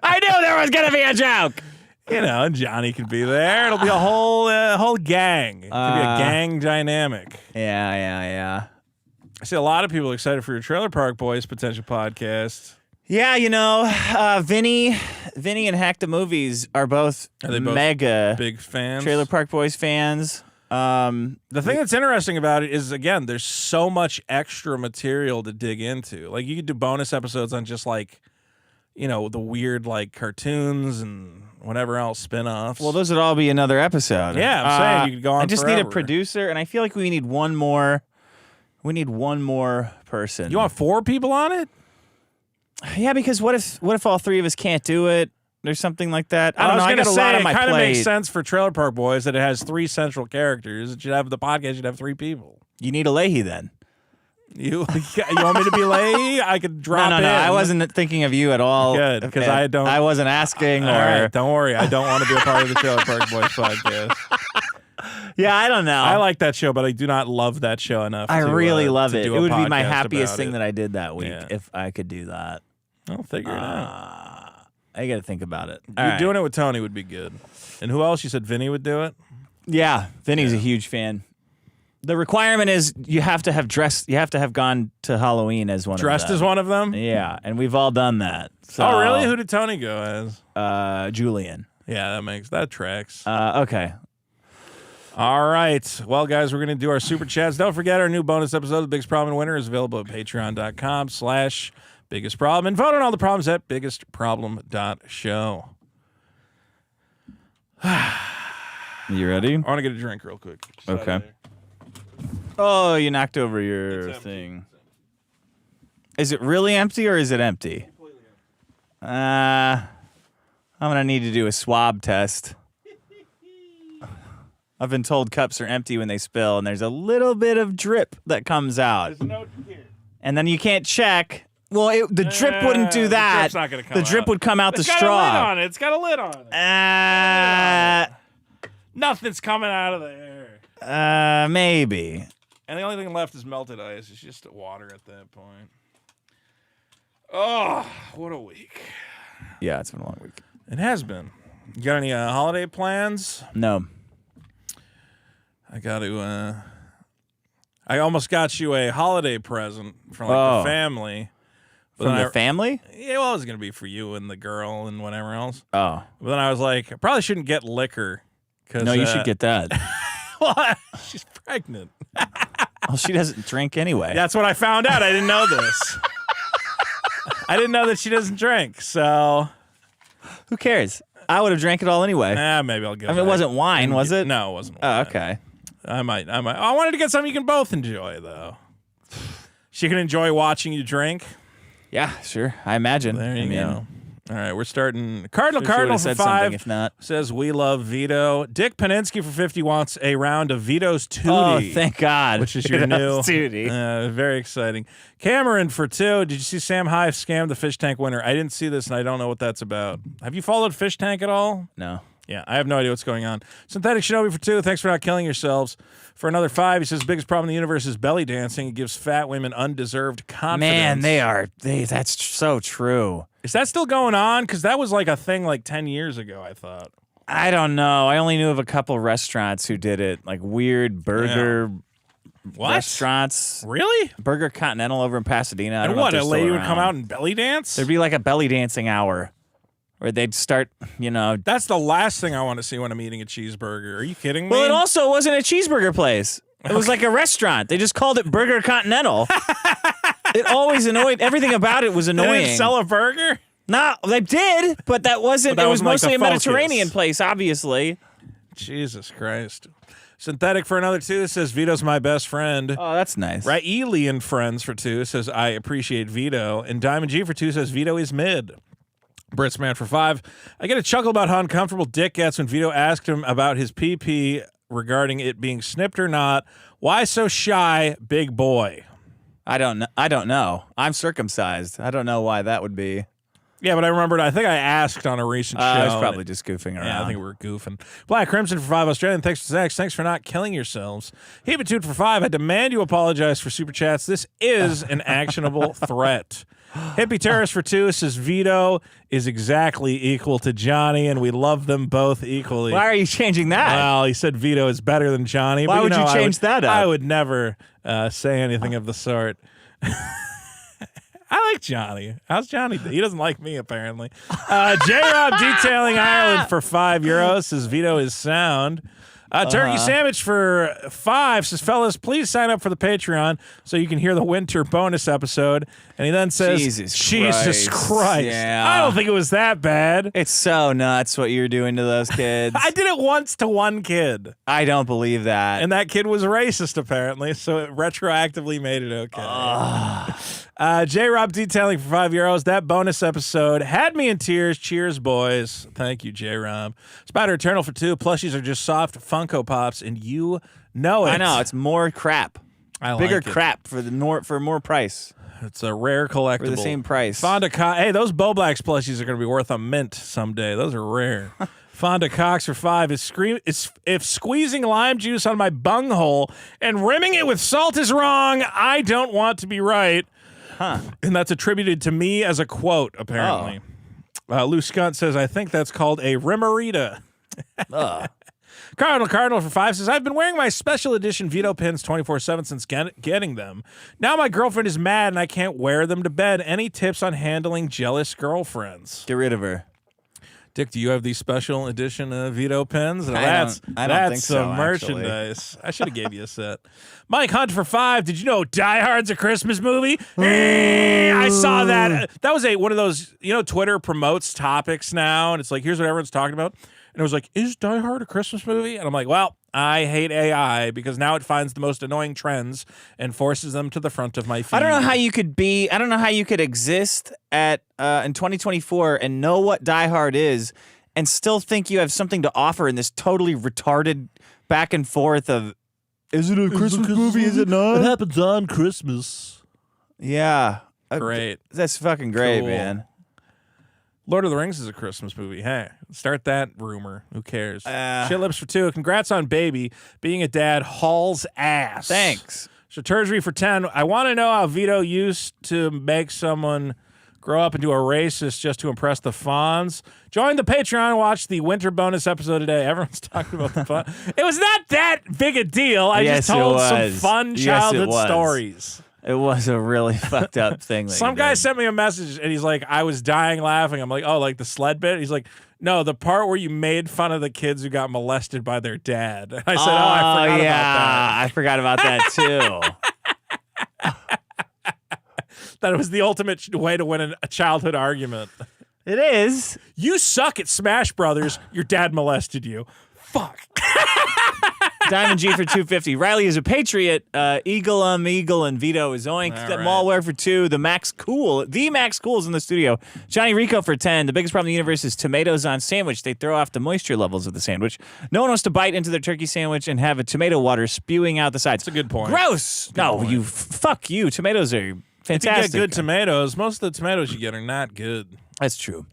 Speaker 5: I knew there was gonna be a joke.
Speaker 2: And Johnny could be there. It'll be a whole gang. It could be a gang dynamic.
Speaker 5: Yeah.
Speaker 2: I see a lot of people excited for your Trailer Park Boys potential podcast.
Speaker 5: Yeah, Vinny and Hack the Movies are both mega
Speaker 2: big fans,
Speaker 5: Trailer Park Boys fans.
Speaker 2: The thing that's interesting about it is, again, there's so much extra material to dig into. Like, you could do bonus episodes on just like, the weird like cartoons and whatever else, spin-offs.
Speaker 5: Well, those would all be another episode.
Speaker 2: Yeah, I'm saying you could go on.
Speaker 5: I just
Speaker 2: forever.
Speaker 5: need a producer, and I feel like we need one more. We need one more person.
Speaker 2: You want 4 people on it?
Speaker 5: Yeah, because what if all 3 of us can't do it? There's something like that. I don't know.
Speaker 2: I got a lot on my plate. It kind of
Speaker 5: plate.
Speaker 2: makes sense for Trailer Park Boys that it has 3 central characters. It should have the podcast. Should have 3 people.
Speaker 5: You need a Leahy then.
Speaker 2: You want me to be Leahy? I could drop in.
Speaker 5: No. I wasn't thinking of you at all.
Speaker 2: Good, because I don't.
Speaker 5: I wasn't asking.
Speaker 2: All right, don't worry. I don't want to be a part of the Trailer Park Boys podcast.
Speaker 5: Yeah, I don't know.
Speaker 2: I like that show, but I do not love that show enough.
Speaker 5: I really love it.
Speaker 2: It
Speaker 5: would be my happiest thing that I did that week if I could do that.
Speaker 2: I'll figure it out.
Speaker 5: I got to think about it.
Speaker 2: Doing it with Tony would be good. And who else? You said Vinny would do it?
Speaker 5: Yeah, Vinny's a huge fan. The requirement is you have to have dressed. You have to have gone to Halloween as one of them.
Speaker 2: Dressed as one of them?
Speaker 5: Yeah, and we've all done that. So,
Speaker 2: oh, really? Who did Tony go as?
Speaker 5: Julian.
Speaker 2: Yeah, that tracks.
Speaker 5: Okay.
Speaker 2: All right. Well, guys, we're going to do our super chats. Don't forget our new bonus episode, The Biggest Problem Winner, is available at patreon.com/biggestproblem. And vote on all the problems at biggestproblem.show.
Speaker 5: You ready?
Speaker 2: I want to get a drink real quick.
Speaker 5: Okay. Oh, you knocked over your thing. Is it really empty or is it empty? Completely empty. I'm going to need to do a swab test. I've been told cups are empty when they spill, and there's a little bit of drip that comes out.
Speaker 2: There's no here.
Speaker 5: And then you can't check. Well, the drip wouldn't do that.
Speaker 2: The drip's not going to come out.
Speaker 5: The drip would come out the straw.
Speaker 2: It's got a lid on it. It's got a lid on it. Nothing's coming out of there.
Speaker 5: Maybe.
Speaker 2: And the only thing left is melted ice. It's just water at that point. Oh, what a week.
Speaker 5: Yeah, it's been a long week.
Speaker 2: It has been. You got any holiday plans?
Speaker 5: No.
Speaker 2: I got to, I almost got you a holiday present from the family.
Speaker 5: From the family?
Speaker 2: Yeah, well, it was going to be for you and the girl and whatever else.
Speaker 5: Oh.
Speaker 2: But then I was like, I probably shouldn't get liquor.
Speaker 5: No, you should get that.
Speaker 2: What? She's pregnant.
Speaker 5: Well, she doesn't drink anyway.
Speaker 2: That's what I found out. I didn't know this. I didn't know that she doesn't drink, so.
Speaker 5: Who cares? I would have drank it all anyway.
Speaker 2: Maybe I'll go.
Speaker 5: I mean, it wasn't wine, was it?
Speaker 2: No, it wasn't wine.
Speaker 5: Oh, okay.
Speaker 2: I might. I wanted to get something you can both enjoy, though. She can enjoy watching you drink.
Speaker 5: Yeah, sure. I imagine.
Speaker 2: There you go. All right, we're starting. Cardinal for 5
Speaker 5: if not.
Speaker 2: says, we love Vito. Dick Paninsky for 50 wants a round of Vito's Tootie.
Speaker 5: Oh, thank God.
Speaker 2: Which is your new.
Speaker 5: Tootie.
Speaker 2: Very exciting. Cameron for 2. Did you see Sam Hive scam the fish tank winner? I didn't see this, and I don't know what that's about. Have you followed Fish Tank at all?
Speaker 5: No.
Speaker 2: Yeah, I have no idea what's going on. Synthetic Shinobi for 2. Thanks for not killing yourselves. For another 5, he says, biggest problem in the universe is belly dancing. It gives fat women undeserved confidence.
Speaker 5: Man, that's so true.
Speaker 2: Is that still going on? Because that was like a thing like 10 years ago, I thought.
Speaker 5: I don't know. I only knew of a couple restaurants who did it, like weird burger restaurants.
Speaker 2: Really?
Speaker 5: Burger Continental over in Pasadena. I don't know
Speaker 2: what,
Speaker 5: if
Speaker 2: a
Speaker 5: they're
Speaker 2: lady
Speaker 5: still
Speaker 2: would come
Speaker 5: around.
Speaker 2: out and belly dance?
Speaker 5: There'd be like a belly dancing hour where they'd start,
Speaker 2: That's the last thing I want to see when I'm eating a cheeseburger. Are you kidding me?
Speaker 5: Well, it also wasn't a cheeseburger place. It was like a restaurant. They just called it Burger Continental. It always annoyed. Everything about it was annoying.
Speaker 2: They didn't sell a burger?
Speaker 5: No, they did, but that wasn't.
Speaker 2: But that
Speaker 5: it was
Speaker 2: wasn't like
Speaker 5: mostly
Speaker 2: the
Speaker 5: a Mediterranean
Speaker 2: focus.
Speaker 5: place, obviously.
Speaker 2: Jesus Christ. Synthetic for another 2 says, Vito's my best friend.
Speaker 5: Oh, that's nice.
Speaker 2: Raeli and Friends for 2 says, I appreciate Vito. And Diamond G for 2 says, Vito is mid. Britsman for 5. I get a chuckle about how uncomfortable Dick gets when Vito asked him about his PP regarding it being snipped or not. Why so shy, big boy?
Speaker 5: I don't know. I'm circumcised. I don't know why that would be.
Speaker 2: Yeah, but I think I asked on a recent show.
Speaker 5: I was probably just goofing around.
Speaker 2: Yeah, I think we were goofing. Black Crimson for 5 Australian. Thanks for sex. Thanks for not killing yourselves. Heapitude for 5. I demand you apologize for super chats. This is an actionable threat. Hippie Terrorist for 2 says Vito is exactly equal to Johnny, and we love them both equally.
Speaker 5: Why are you changing that?
Speaker 2: Well, he said Vito is better than Johnny.
Speaker 5: Why
Speaker 2: but,
Speaker 5: would you change that up?
Speaker 2: I would never say anything of the sort. I like Johnny. How's Johnny? He doesn't like me, apparently. J-Rob Detailing Ireland for €5 says Vito is sound. Turkey Sandwich for 5 says, fellas, please sign up for the Patreon so you can hear the winter bonus episode. And he then says, Jesus Christ.
Speaker 5: Yeah.
Speaker 2: I don't think it was that bad.
Speaker 5: It's so nuts what you're doing to those kids.
Speaker 2: I did it once to one kid.
Speaker 5: I don't believe that.
Speaker 2: And that kid was racist, apparently, so it retroactively made it okay. J-Rob Detailing for €5. That bonus episode had me in tears. Cheers, boys. Thank you, J-Rob. Spider Eternal for 2. Plushies are just soft Funko Pops, and you know it.
Speaker 5: I know. It's more crap. Bigger
Speaker 2: like it.
Speaker 5: crap for more price.
Speaker 2: It's a rare collectible.
Speaker 5: For the same price.
Speaker 2: Hey, those Bo Blacks plushies are going to be worth a mint someday. Those are rare. Fonda Cox for 5 if squeezing lime juice on my bunghole and rimming it with salt is wrong, I don't want to be right.
Speaker 5: Huh.
Speaker 2: And that's attributed to me as a quote, apparently. Lou Scunt says, I think that's called a rimmerita. Cardinal for 5 says, I've been wearing my special edition Vito pins 24/7 since getting them. Now my girlfriend is mad and I can't wear them to bed. Any tips on handling jealous girlfriends?
Speaker 5: Get rid of her.
Speaker 2: Dick, do you have these special edition Vito pens?
Speaker 5: I don't think so,
Speaker 2: some merchandise. I should have gave you a set. Mike Hunt for 5. Did you know Die Hard's a Christmas movie? I saw that. That was one of those, Twitter promotes topics now, and it's like, here's what everyone's talking about. And it was like, is Die Hard a Christmas movie? And I'm like, well, I hate AI because now it finds the most annoying trends and forces them to the front of my feed.
Speaker 5: I don't know how you could exist in 2024 and know what Die Hard is and still think you have something to offer in this totally retarded back and forth of, is it a Christmas movie? Is it not?
Speaker 2: It happens on Christmas.
Speaker 5: Yeah.
Speaker 2: Great.
Speaker 5: That's fucking great,
Speaker 2: Cool.
Speaker 5: man.
Speaker 2: Lord of the Rings is a Christmas movie. Hey, start that rumor. Who cares? Shit Lips for 2. Congrats on baby. Being a dad hauls ass.
Speaker 5: Thanks.
Speaker 2: Chaturgi for 10. I want to know how Vito used to make someone grow up into a racist just to impress the Fonz. Join the Patreon and watch the winter bonus episode today. Everyone's talking about the fun. It was not that big a deal. I just told some fun childhood stories.
Speaker 5: It was a really fucked up thing.
Speaker 2: Some guy sent me a message and he's like, I was dying laughing. I'm like, oh, like the sled bit? He's like, no, the part where you made fun of the kids who got molested by their dad. I said, I forgot about that.
Speaker 5: I forgot about that too.
Speaker 2: That it was the ultimate way to win a childhood argument.
Speaker 5: It is.
Speaker 2: You suck at Smash Brothers. Your dad molested you. Fuck.
Speaker 5: Diamond G for 250. Riley is a patriot. Eagle, and Vito is oink.
Speaker 2: Right.
Speaker 5: Malware for 2. The Max Cool is in the studio. Johnny Rico for 10. The biggest problem in the universe is tomatoes on sandwich. They throw off the moisture levels of the sandwich. No one wants to bite into their turkey sandwich and have a tomato water spewing out the sides.
Speaker 2: That's a good point.
Speaker 5: Gross. Fuck you. Tomatoes are fantastic.
Speaker 2: If you get good tomatoes, most of the tomatoes you get are not good.
Speaker 5: That's true.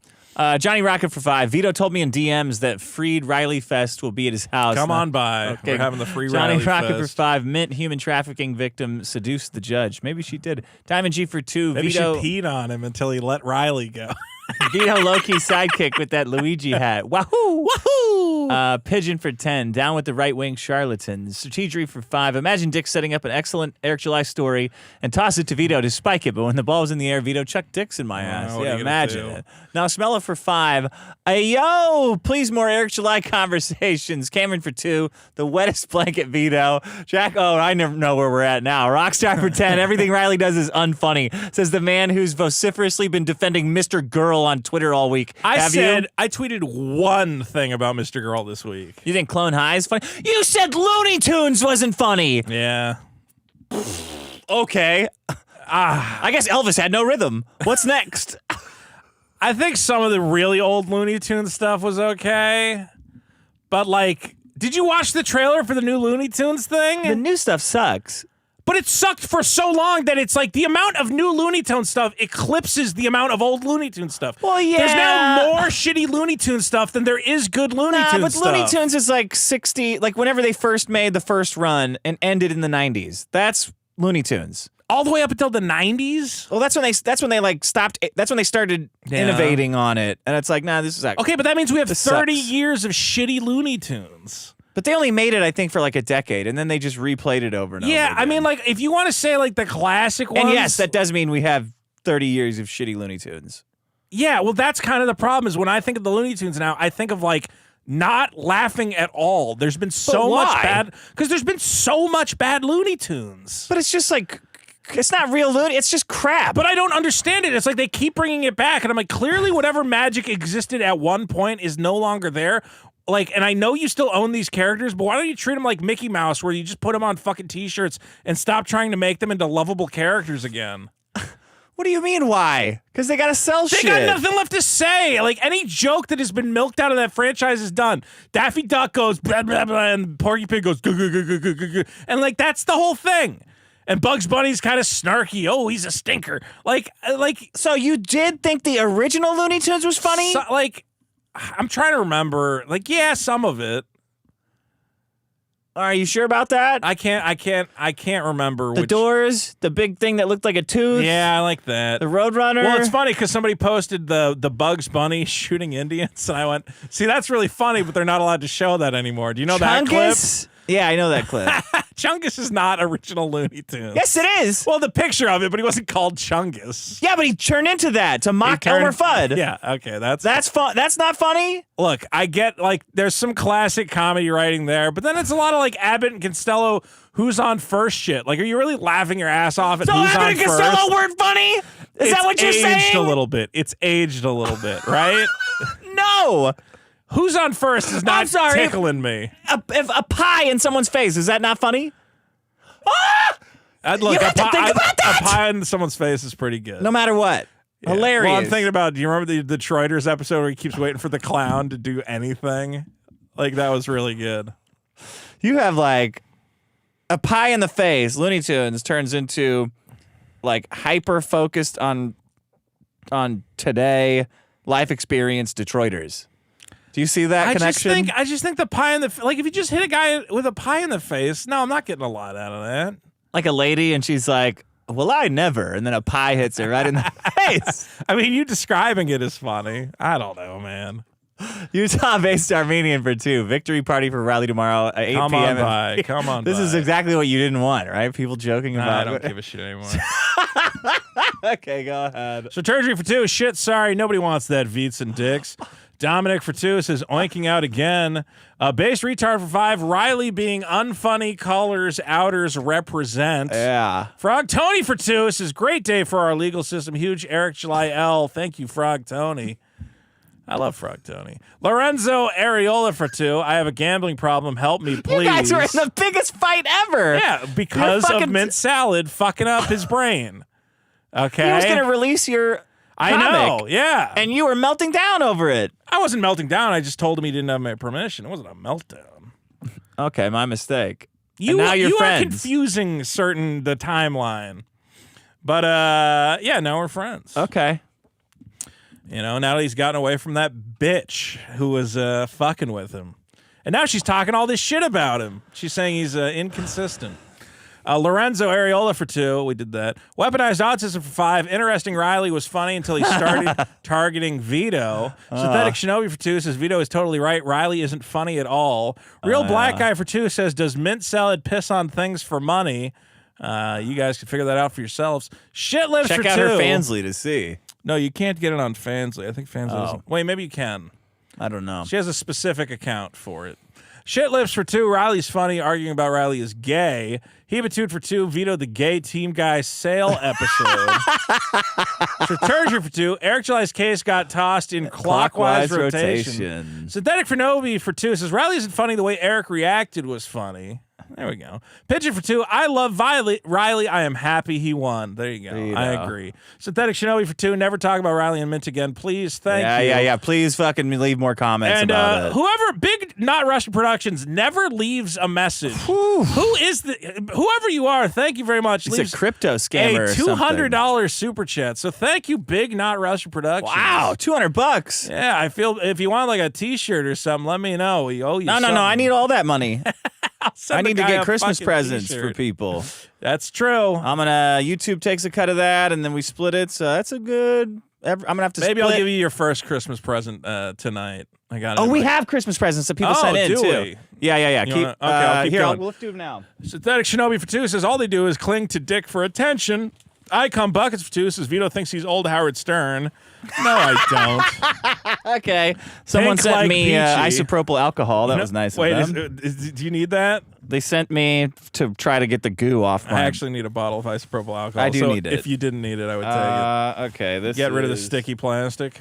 Speaker 5: Johnny Rocket for 5. Vito told me in DMs that Freed Riley Fest will be at his house.
Speaker 2: Come on by. Okay. We're having the free
Speaker 5: Johnny
Speaker 2: Riley
Speaker 5: Rocket
Speaker 2: Fest.
Speaker 5: for 5. Mint human trafficking victim seduced the judge. Maybe she did. Diamond G for 2.
Speaker 2: Maybe
Speaker 5: Vito
Speaker 2: she peed on him until he let Riley go.
Speaker 5: Vito low-key sidekick with that Luigi hat. Wahoo! Wahoo! Pigeon for 10. Down with the right-wing charlatans. Strategery for 5. Imagine Dick setting up an excellent Eric July story and toss it to Vito to spike it, but when the ball was in the air, Vito chucked dicks in my ass. Yeah, imagine it. Now Smella for 5. Yo, please more Eric July conversations. Cameron for 2. The wettest blanket Vito. Jack, I never know where we're at now. Rockstar for 10. Everything Riley does is unfunny. Says the man who's vociferously been defending Mr. Girl on Twitter all week.
Speaker 2: I tweeted one thing about Mr. Girl this week.
Speaker 5: You think Clone High is funny? You said Looney Tunes wasn't funny.
Speaker 2: Yeah.
Speaker 5: Okay. I guess Elvis had no rhythm. What's next?
Speaker 2: I think some of the really old Looney Tunes stuff was okay. But, did you watch the trailer for the new Looney Tunes thing?
Speaker 5: The new stuff sucks.
Speaker 2: But it sucked for so long that it's the amount of new Looney Tunes stuff eclipses the amount of old Looney Tunes stuff.
Speaker 5: Well, yeah.
Speaker 2: There's now more shitty Looney Tunes stuff than there is good Looney Tunes stuff.
Speaker 5: But Looney Tunes is 60, whenever they first made the first run and ended in the 90s. That's Looney Tunes.
Speaker 2: All the way up until the 90s?
Speaker 5: Well, that's when they stopped. That's when they started innovating on it. And it's this is
Speaker 2: okay, but that means we have 30 years of shitty Looney Tunes.
Speaker 5: But they only made it, I think, for a decade, and then they just replayed it over and over.
Speaker 2: Yeah,
Speaker 5: again.
Speaker 2: if you want to say the classic ones.
Speaker 5: And yes, that does mean we have 30 years of shitty Looney Tunes.
Speaker 2: Yeah, well, that's kind of the problem is when I think of the Looney Tunes now, I think of not laughing at all. There's been so much bad because there's been so much bad Looney Tunes.
Speaker 5: But it's just it's not real Looney. It's just crap.
Speaker 2: But I don't understand it. It's they keep bringing it back, and I'm clearly whatever magic existed at one point is no longer there. And I know you still own these characters, but why don't you treat them like Mickey Mouse, where you just put them on fucking T-shirts and stop trying to make them into lovable characters again?
Speaker 5: What do you mean, why? Because they got to sell shit.
Speaker 2: They got nothing left to say. Any joke that has been milked out of that franchise is done. Daffy Duck goes, blah, blah, blah, and Porky Pig goes, gah, gah, gah, gah, gah, gah. And, that's the whole thing. And Bugs Bunny's kind of snarky. Oh, he's a stinker.
Speaker 5: So you did think the original Looney Tunes was funny?
Speaker 2: I'm trying to remember. Yeah, some of it.
Speaker 5: Are you sure about that?
Speaker 2: I can't remember.
Speaker 5: The Doors, the big thing that looked like a tooth.
Speaker 2: Yeah, I like that.
Speaker 5: The Roadrunner.
Speaker 2: Well, it's funny because somebody posted the Bugs Bunny shooting Indians, and I went, see, that's really funny, but they're not allowed to show that anymore. Do you know that clip?
Speaker 5: Yeah, I know that clip.
Speaker 2: Chungus is not original Looney Tunes.
Speaker 5: Yes, it is.
Speaker 2: Well, the picture of it, but he wasn't called Chungus.
Speaker 5: Yeah, but he turned into that to mock Elmer Fudd.
Speaker 2: Yeah, okay,
Speaker 5: that's fun. That's not funny.
Speaker 2: Look, I get there's some classic comedy writing there, but then it's a lot of Abbott and Costello who's on first shit. Are you really laughing your ass off at who's
Speaker 5: Abbott
Speaker 2: on
Speaker 5: and Costello weren't funny? Is that what you're saying?
Speaker 2: It's aged a little bit. It's aged a little bit, right?
Speaker 5: No.
Speaker 2: Who's on first is not tickling me.
Speaker 5: A pie in someone's face, is that not funny?
Speaker 2: Look,
Speaker 5: you have to think about that.
Speaker 2: A pie in someone's face is pretty good.
Speaker 5: No matter what. Yeah. Hilarious.
Speaker 2: Well, I'm thinking about, do you remember the Detroiters episode where he keeps waiting for the clown to do anything? That was really good.
Speaker 5: You have a pie in the face. Looney Tunes turns into hyper-focused on today life experience Detroiters. Do you see that connection?
Speaker 2: I just think the pie in the if you just hit a guy with a pie in the face, no, I'm not getting a lot out of that.
Speaker 5: A lady, and she's like, well, I never, and then a pie hits her right in the face.
Speaker 2: I mean, you describing it is funny. I don't know, man.
Speaker 5: Utah-based Armenian for 2. Victory party for Riley tomorrow at 8 p.m.
Speaker 2: Come on
Speaker 5: This is exactly what you didn't want, right? People joking about it.
Speaker 2: I don't give a shit anymore.
Speaker 5: Okay, go ahead.
Speaker 2: So Surgery for 2, shit, sorry, nobody wants that Veets and dicks. Dominic for 2 says oinking out again. Base retard for 5. Riley being unfunny colors outers represent.
Speaker 5: Yeah.
Speaker 2: Frog Tony for 2 says great day for our legal system. Huge Eric July L. Thank you, Frog Tony. I love Frog Tony. Lorenzo Areola for 2. I have a gambling problem. Help me, please.
Speaker 5: You guys are in the biggest fight ever.
Speaker 2: Yeah, because of mint salad fucking up his brain. Okay.
Speaker 5: He was going to release your comic,
Speaker 2: know, yeah.
Speaker 5: And you were melting down over it.
Speaker 2: I wasn't melting down. I just told him he didn't have my permission. It wasn't a meltdown.
Speaker 5: Okay, my mistake.
Speaker 2: You,
Speaker 5: now you're
Speaker 2: you
Speaker 5: friends.
Speaker 2: are confusing the timeline. But, yeah, now we're friends.
Speaker 5: Okay.
Speaker 2: You know, now that he's gotten away from that bitch who was fucking with him. And now she's talking all this shit about him. She's saying he's inconsistent. Lorenzo Areola for 2. We did that. Weaponized autism for 5. Interesting Riley was funny until he started targeting Vito. Synthetic Shinobi for 2 says Vito is totally right. Riley isn't funny at all. Real Black Guy for 2 says, does mint salad piss on things for money? You guys can figure that out for yourselves. Shit Lives for 2.
Speaker 1: Check out her Fansly to see.
Speaker 2: No, you can't get it on Fansly. I think Fansly doesn't. Wait, maybe you can.
Speaker 1: I don't know.
Speaker 2: She has a specific account for it. Shit Lives for 2. Riley's funny. Arguing about Riley is gay. Hebatude for 2. Vito the gay team guy sale episode. Tertiary for 2. Eric July's case got tossed in clockwise rotation. Synthetic for Novi for 2 says Riley isn't funny. The way Eric reacted was funny. There we go. Pigeon for 2. I love Riley. I am happy he won. There you go. I agree. Synthetic Shinobi for 2. Never talk about Riley and Mint again. Please, thank you.
Speaker 1: Yeah. Please fucking leave more comments about it.
Speaker 2: Whoever, Big Not Russian Productions, never leaves a message. Who is whoever you are, thank you very much.
Speaker 1: It's a crypto scammer.
Speaker 2: A $200 super chat. So thank you, Big Not Russian Productions.
Speaker 1: Wow, $200.
Speaker 2: Yeah, I feel if you want like a T-shirt or something, let me know. We owe you.
Speaker 1: No. I need all that money. I need to get Christmas presents
Speaker 2: T-shirt
Speaker 1: for people.
Speaker 2: That's true.
Speaker 1: YouTube takes a cut of that, and then we split it. So that's a good. I'm gonna have to.
Speaker 2: Maybe
Speaker 1: split.
Speaker 2: I'll give you your first Christmas present tonight. I got it.
Speaker 1: Oh, we have Christmas presents that people sent in
Speaker 2: do
Speaker 1: too.
Speaker 2: We?
Speaker 1: Yeah.
Speaker 2: I'll keep going.
Speaker 1: Let's do them now.
Speaker 2: Synthetic Shinobi for 2 says all they do is cling to dick for attention. Icon Buckets for 2 says Vito thinks he's old Howard Stern. No, I
Speaker 1: don't. Okay. Someone sent me isopropyl alcohol. That was nice of them.
Speaker 2: Do you need that?
Speaker 1: They sent me to try to get the goo off my...
Speaker 2: I actually need a bottle of isopropyl alcohol.
Speaker 1: I do need it.
Speaker 2: If you didn't need it, I would take it.
Speaker 1: Okay.
Speaker 2: Get rid of the sticky plastic.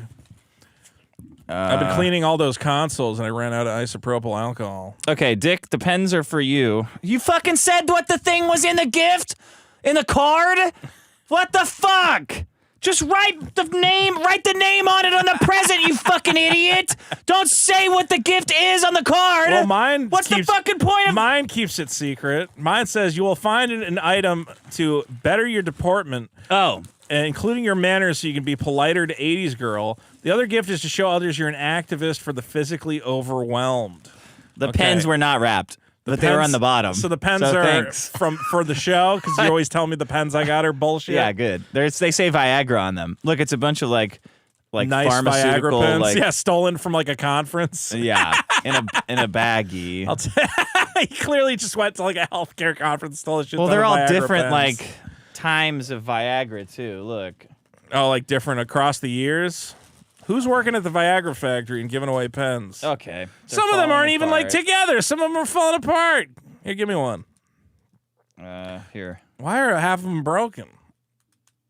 Speaker 2: I've been cleaning all those consoles, and I ran out of isopropyl alcohol.
Speaker 1: Okay, Dick, the pens are for you. You fucking said what the thing was in the gift? In the card? What the fuck? Just write the name on it on the present, you fucking idiot! Don't say what the gift is on the card.
Speaker 2: Well, mine.
Speaker 1: What's the fucking point of?
Speaker 2: Mine keeps it secret. Mine says you will find an item to better your deportment.
Speaker 1: Oh,
Speaker 2: including your manners, so you can be politer to '80s girl. The other gift is to show others you're an activist for the physically overwhelmed.
Speaker 1: The pens were not wrapped. But they were on the bottom.
Speaker 2: So the pens are for the show, because you always tell me the pens I got are bullshit.
Speaker 1: Yeah, good. They say Viagra on them. Look, it's a bunch of like
Speaker 2: nice
Speaker 1: pharmaceutical
Speaker 2: Viagra pens. Stolen from like a conference.
Speaker 1: Yeah, in a baggie.
Speaker 2: He clearly just went to like a healthcare conference, stole shit.
Speaker 1: Well, they're all
Speaker 2: Viagra
Speaker 1: different
Speaker 2: pens.
Speaker 1: like times of Viagra too. Look.
Speaker 2: Oh, like different across the years. Who's working at the Viagra factory and giving away pens?
Speaker 1: Okay.
Speaker 2: Some of them aren't even like together. Some of them are falling apart. Here, give me one.
Speaker 1: Here.
Speaker 2: Why are half of them broken?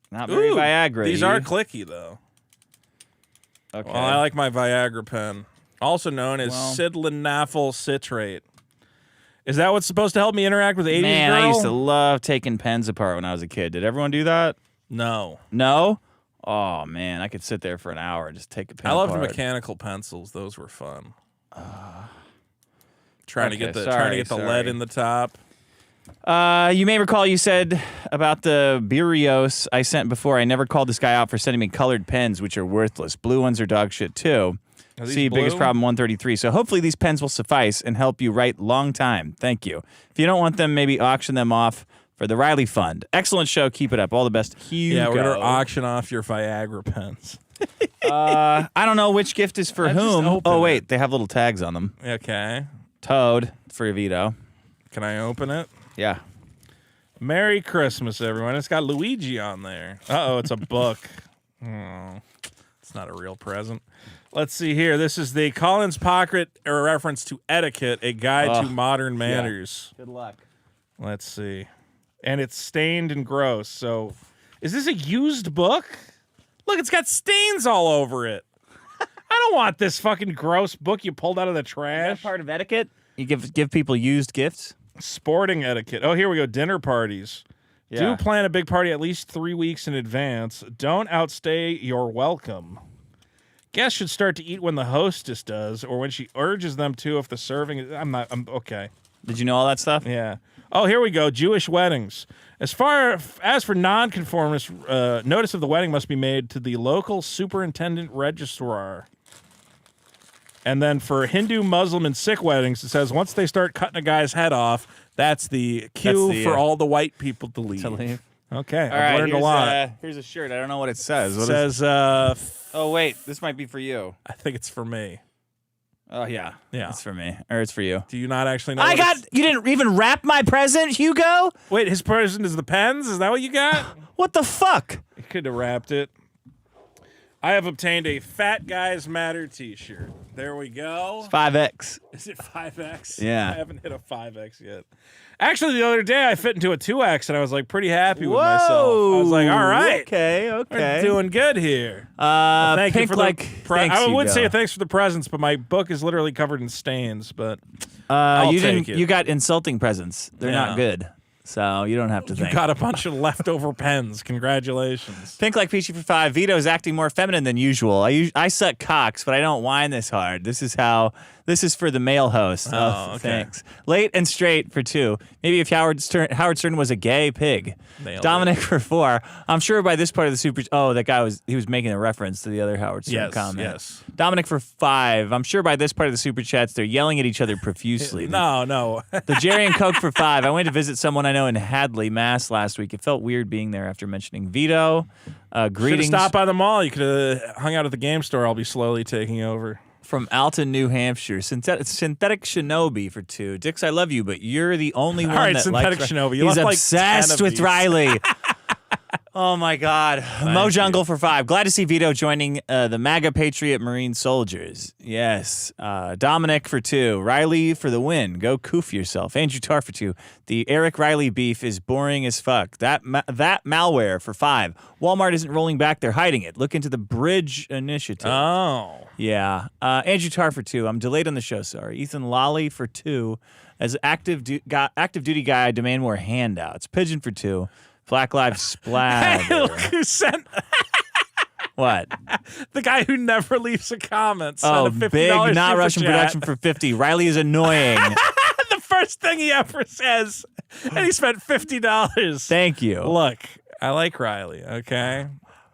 Speaker 1: Not very Viagra.
Speaker 2: These are clicky though.
Speaker 1: Okay.
Speaker 2: Well, I like my Viagra pen, also known as sildenafil citrate. Is that what's supposed to help me interact with 80s
Speaker 1: Man,
Speaker 2: girl?
Speaker 1: I used to love taking pens apart when I was a kid. Did everyone do that?
Speaker 2: No.
Speaker 1: No? Oh, man, I could sit there for an hour and just take a pen
Speaker 2: I loved
Speaker 1: apart.
Speaker 2: mechanical pencils. Those were fun. Trying to get the lead in the top.
Speaker 1: You may recall you said about the Burios I sent before. I never called this guy out for sending me colored pens, which are worthless. Blue ones are dog shit, too. See,
Speaker 2: blue?
Speaker 1: biggest problem 133. So hopefully these pens will suffice and help you write long time. Thank you. If you don't want them, maybe auction them off for the Riley Fund. Excellent show. Keep it up. All the best. Hugo.
Speaker 2: Yeah, we're going to auction off your Viagra pens.
Speaker 1: I don't know which gift is for whom. Oh, wait. They have little tags on them.
Speaker 2: Okay.
Speaker 1: Toad for Vito.
Speaker 2: Can I open it?
Speaker 1: Yeah.
Speaker 2: Merry Christmas, everyone. It's got Luigi on there. Uh-oh, it's a book. Oh, it's not a real present. Let's see here. This is the Collins Pocket, a reference to Etiquette, a guide to modern manners.
Speaker 1: Yeah. Good luck.
Speaker 2: Let's see. And it's stained and gross. So, is this a used book? Look, it's got stains all over it. I I don't want this fucking gross book you pulled out of the trash.
Speaker 5: Is that part of etiquette? You give people used gifts?
Speaker 2: Sporting etiquette. Oh, here we go. Dinner parties.
Speaker 5: Yeah.
Speaker 2: Do plan a big party at least 3 weeks in advance. Don't outstay your welcome. Guests should start to eat when the hostess does, or when she urges them to. If the serving is, I'm okay.
Speaker 5: Did you know all that stuff?
Speaker 2: Yeah. Oh, here we go. Jewish weddings. As for nonconformists, notice of the wedding must be made to the local superintendent registrar. And then for Hindu, Muslim, and Sikh weddings, it says once they start cutting a guy's head off, that's the cue for all the white people to leave. Okay, I've learned a lot.
Speaker 5: Here's a shirt. I don't know what it says.
Speaker 2: It says,
Speaker 5: oh, wait. This might be for you.
Speaker 2: I think it's for me.
Speaker 5: Oh, yeah.
Speaker 2: Yeah.
Speaker 5: It's for me. Or it's for you.
Speaker 2: Do you not actually know?
Speaker 5: You didn't even wrap my present, Hugo?
Speaker 2: Wait, his present is the pens? Is that what you got?
Speaker 5: What the fuck?
Speaker 2: You could have wrapped it. I have obtained a Fat Guys Matter t-shirt. There we go.
Speaker 5: It's 5X.
Speaker 2: Is it 5X?
Speaker 5: Yeah.
Speaker 2: I haven't hit a 5X yet. Actually, the other day I fit into a 2X and I was like pretty happy with myself. I was like, all right.
Speaker 5: Okay.
Speaker 2: We're doing good here.
Speaker 5: Thank
Speaker 2: you for I would say
Speaker 5: Hugo.
Speaker 2: thanks for the presents, but my book is literally covered in stains, but I'll take it.
Speaker 5: You got insulting presents. They're
Speaker 2: Yeah.
Speaker 5: not good. So you don't have to think.
Speaker 2: You got a bunch of leftover pens. Congratulations.
Speaker 5: Pink like Peachy for 5. Vito's acting more feminine than usual. I suck cocks, but I don't whine this hard. This is for the male host.
Speaker 2: Oh, okay.
Speaker 5: Thanks. Late and straight for 2. Maybe if Howard Stern was a gay pig.
Speaker 2: Nailed
Speaker 5: Dominic for 4. I'm sure by this part of the super. Oh, that guy was making a reference to the other Howard Stern comment.
Speaker 2: Yes.
Speaker 5: Dominic for 5. I'm sure by this part of the super chats they're yelling at each other profusely.
Speaker 2: No.
Speaker 5: The Jerry and Coke for 5. I went to visit someone I know in Hadley, Mass. last week. It felt weird being there after mentioning Vito. Greetings.
Speaker 2: Should have stopped by the mall. You could have hung out at the game store. I'll be slowly taking over.
Speaker 5: From Alton, New Hampshire. Synthetic Shinobi for 2. Dix, I love you, but you're the only one
Speaker 2: All right,
Speaker 5: that
Speaker 2: Synthetic
Speaker 5: likes
Speaker 2: Shinobi.
Speaker 5: He's
Speaker 2: like
Speaker 5: obsessed
Speaker 2: 10 of
Speaker 5: with
Speaker 2: these.
Speaker 5: Riley. Oh, my God. Mo Jungle for 5. Glad to see Vito joining the MAGA Patriot Marine Soldiers. Yes. Dominic for 2. Riley for the win. Go coof yourself. Andrew Tarr for 2. The Eric Riley beef is boring as fuck. That malware for 5. Walmart isn't rolling back. They're hiding it. Look into the Bridge Initiative.
Speaker 2: Oh.
Speaker 5: Yeah. Andrew Tarr for 2. I'm delayed on the show, sorry. Ethan Lolly for 2. As active duty guy, I demand more handouts. Pigeon for 2. Black Lives Splatter.
Speaker 2: Hey, look who sent
Speaker 5: What?
Speaker 2: the guy who never leaves a comment. Sent
Speaker 5: Oh,
Speaker 2: a $50
Speaker 5: big not
Speaker 2: super
Speaker 5: Russian
Speaker 2: chat.
Speaker 5: production for 50. Riley is annoying.
Speaker 2: The first thing he ever says, and he spent $50.
Speaker 5: Thank you.
Speaker 2: Look, I like Riley. Okay.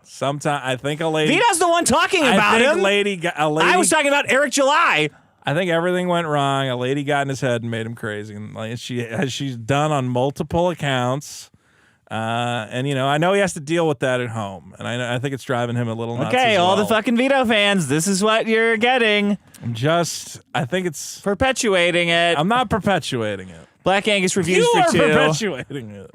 Speaker 2: Sometimes I think a lady.
Speaker 5: Vito's the one talking about him.
Speaker 2: A lady.
Speaker 5: I was talking about Eric July.
Speaker 2: I think everything went wrong. A lady got in his head and made him crazy. And like she's done on multiple accounts. And I know he has to deal with that at home, and I think it's driving him a little nuts.
Speaker 5: Okay,
Speaker 2: as
Speaker 5: all
Speaker 2: well.
Speaker 5: the fucking Vito fans, this is what you're getting.
Speaker 2: I think it's
Speaker 5: Perpetuating it.
Speaker 2: I'm not perpetuating it.
Speaker 5: Black Angus reviews
Speaker 2: You
Speaker 5: for
Speaker 2: are
Speaker 5: 2.
Speaker 2: perpetuating it.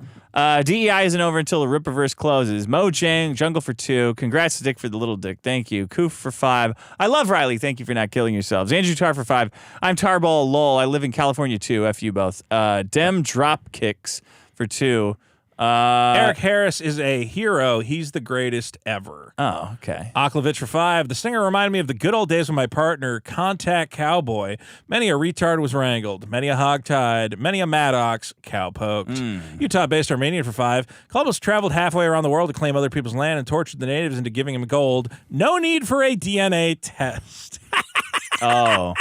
Speaker 5: DEI isn't over until the Rippaverse closes. Mo Chang, Jungle for 2. Congrats to Dick for the little dick. Thank you. Koof for 5. I love Riley. Thank you for not killing yourselves. Andrew Tar for 5. I'm Tarball lol. I live in California too. F you both. Dem Drop Kicks for 2.
Speaker 2: Eric Harris is a hero. He's the greatest ever.
Speaker 5: Oh, okay.
Speaker 2: Aklovich for 5. The singer reminded me of the good old days with my partner, Contact Cowboy. Many a retard was wrangled. Many a hog tied. Many a Maddox cowpoked. Utah-based Armenian for 5. Columbus traveled halfway around the world to claim other people's land and tortured the natives into giving him gold. No need for a DNA test.
Speaker 5: Oh.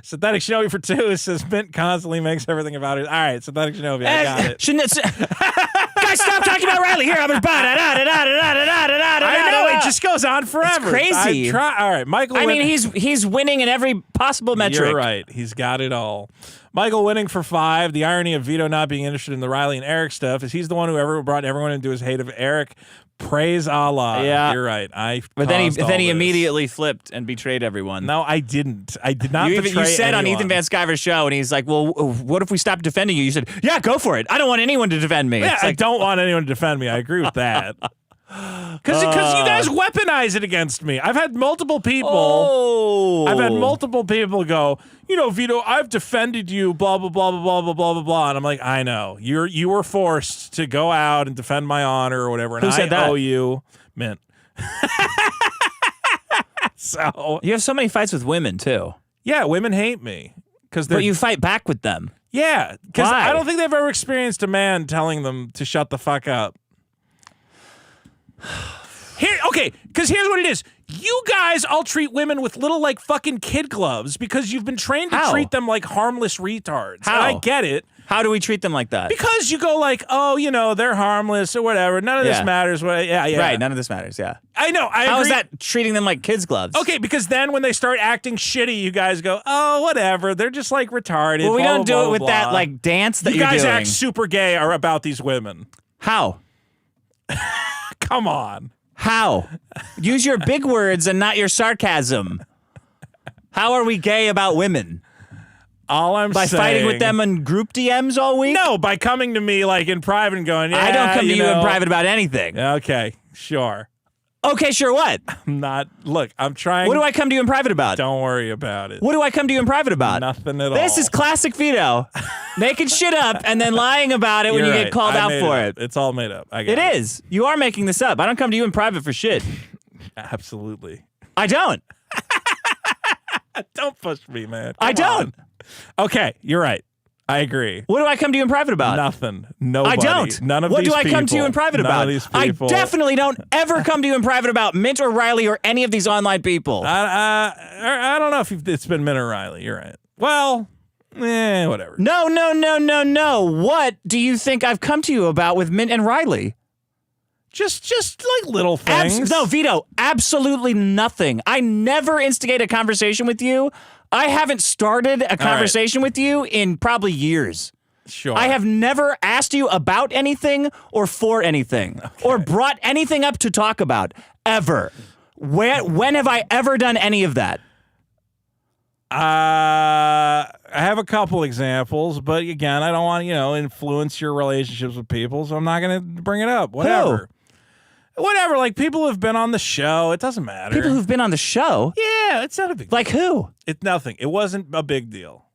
Speaker 2: Synthetic Shinobi for 2 says Mint constantly makes everything about it. All right, Synthetic Shinobi, I got it.
Speaker 5: Guys, stop talking about Riley. Here, I'm I
Speaker 2: know, it just goes on forever.
Speaker 5: It's crazy.
Speaker 2: All right, Michael.
Speaker 5: I mean, he's winning in every possible metric.
Speaker 2: You're right. He's got it all. Michael winning for 5. The irony of Vito not being interested in the Riley and Eric stuff is he's the one who ever brought everyone into his hate of Eric. Praise Allah.
Speaker 5: Yeah,
Speaker 2: you're right.
Speaker 5: But then he immediately flipped and betrayed everyone.
Speaker 2: No, I didn't. I did not.
Speaker 5: You said
Speaker 2: anyone.
Speaker 5: on Ethan Van Sciver's show, and he's like, "Well, what if we stop defending you?" You said, "Yeah, go for it. I don't want anyone to defend me."
Speaker 2: Yeah, I don't want anyone to defend me. I agree with that. Because you guys weaponize it against me. I've had multiple people.
Speaker 5: Oh.
Speaker 2: I've had multiple people go, Vito, I've defended you, blah blah blah blah blah blah blah blah blah. And I'm like, I know you were forced to go out and defend my honor or whatever. And
Speaker 5: Who said that?
Speaker 2: Owe you, Mint. So
Speaker 5: you have so many fights with women too.
Speaker 2: Yeah, women hate me
Speaker 5: but you fight back with them.
Speaker 2: Yeah, because I don't think they've ever experienced a man telling them to shut the fuck up. Because here's what it is. You guys all treat women with little, like, fucking kid gloves because you've been trained to treat them like harmless retards.
Speaker 5: How?
Speaker 2: And I get it.
Speaker 5: How do we treat them like that?
Speaker 2: Because you go like, oh, they're harmless or whatever. None of this matters. Yeah.
Speaker 5: Right, none of this matters, yeah.
Speaker 2: I know.
Speaker 5: How is that treating them like kids' gloves?
Speaker 2: Okay, because then when they start acting shitty, you guys go, oh, whatever. They're just, like, retarded.
Speaker 5: Well, we don't do it with
Speaker 2: blah.
Speaker 5: that, like, dance that
Speaker 2: you
Speaker 5: you're
Speaker 2: guys
Speaker 5: doing.
Speaker 2: act super gay about these women.
Speaker 5: How?
Speaker 2: Come on.
Speaker 5: How? Use your big words and not your sarcasm. How are we gay about women?
Speaker 2: All I'm
Speaker 5: by
Speaker 2: saying,
Speaker 5: fighting with them in group DMs all week?
Speaker 2: No, by coming to me like in private and going,
Speaker 5: I don't come to you in private about anything.
Speaker 2: Okay, sure.
Speaker 5: Okay, sure what?
Speaker 2: I'm not. Look, I'm trying.
Speaker 5: What do I come to you in private about?
Speaker 2: Don't worry about it.
Speaker 5: What do I come to you in private about?
Speaker 2: Nothing at all.
Speaker 5: This is classic Vito. Making shit up and then lying about it when you get called out for it.
Speaker 2: It's all made up.
Speaker 5: It is. You are making this up. I don't come to you in private for shit.
Speaker 2: Absolutely.
Speaker 5: I don't.
Speaker 2: Don't push me, man.
Speaker 5: I don't.
Speaker 2: Okay, you're right. I agree.
Speaker 5: What do I come to you in private about?
Speaker 2: Nothing. Nobody.
Speaker 5: I don't.
Speaker 2: None of
Speaker 5: what
Speaker 2: these
Speaker 5: do I
Speaker 2: people.
Speaker 5: come to you in private
Speaker 2: None
Speaker 5: about?
Speaker 2: Of these people.
Speaker 5: I definitely don't ever come to you in private about Mint or Riley or any of these online people.
Speaker 2: I don't know if it's been Mint or Riley. You're right. Well, whatever.
Speaker 5: No. What do you think I've come to you about with Mint and Riley?
Speaker 2: Just like little things.
Speaker 5: No, Vito, absolutely nothing. I never instigate a conversation with you. I haven't started a conversation with you in probably years.
Speaker 2: Sure.
Speaker 5: I have never asked you about anything or for anything or brought anything up to talk about, ever. When have I ever done any of that?
Speaker 2: I have a couple examples, but again, I don't want to, influence your relationships with people, so I'm not going to bring it up. Whatever. Whatever, like people who've been on the show, it doesn't matter.
Speaker 5: People who've been on the show?
Speaker 2: Yeah, it's not a big deal.
Speaker 5: Like who?
Speaker 2: It's nothing. It wasn't a big deal.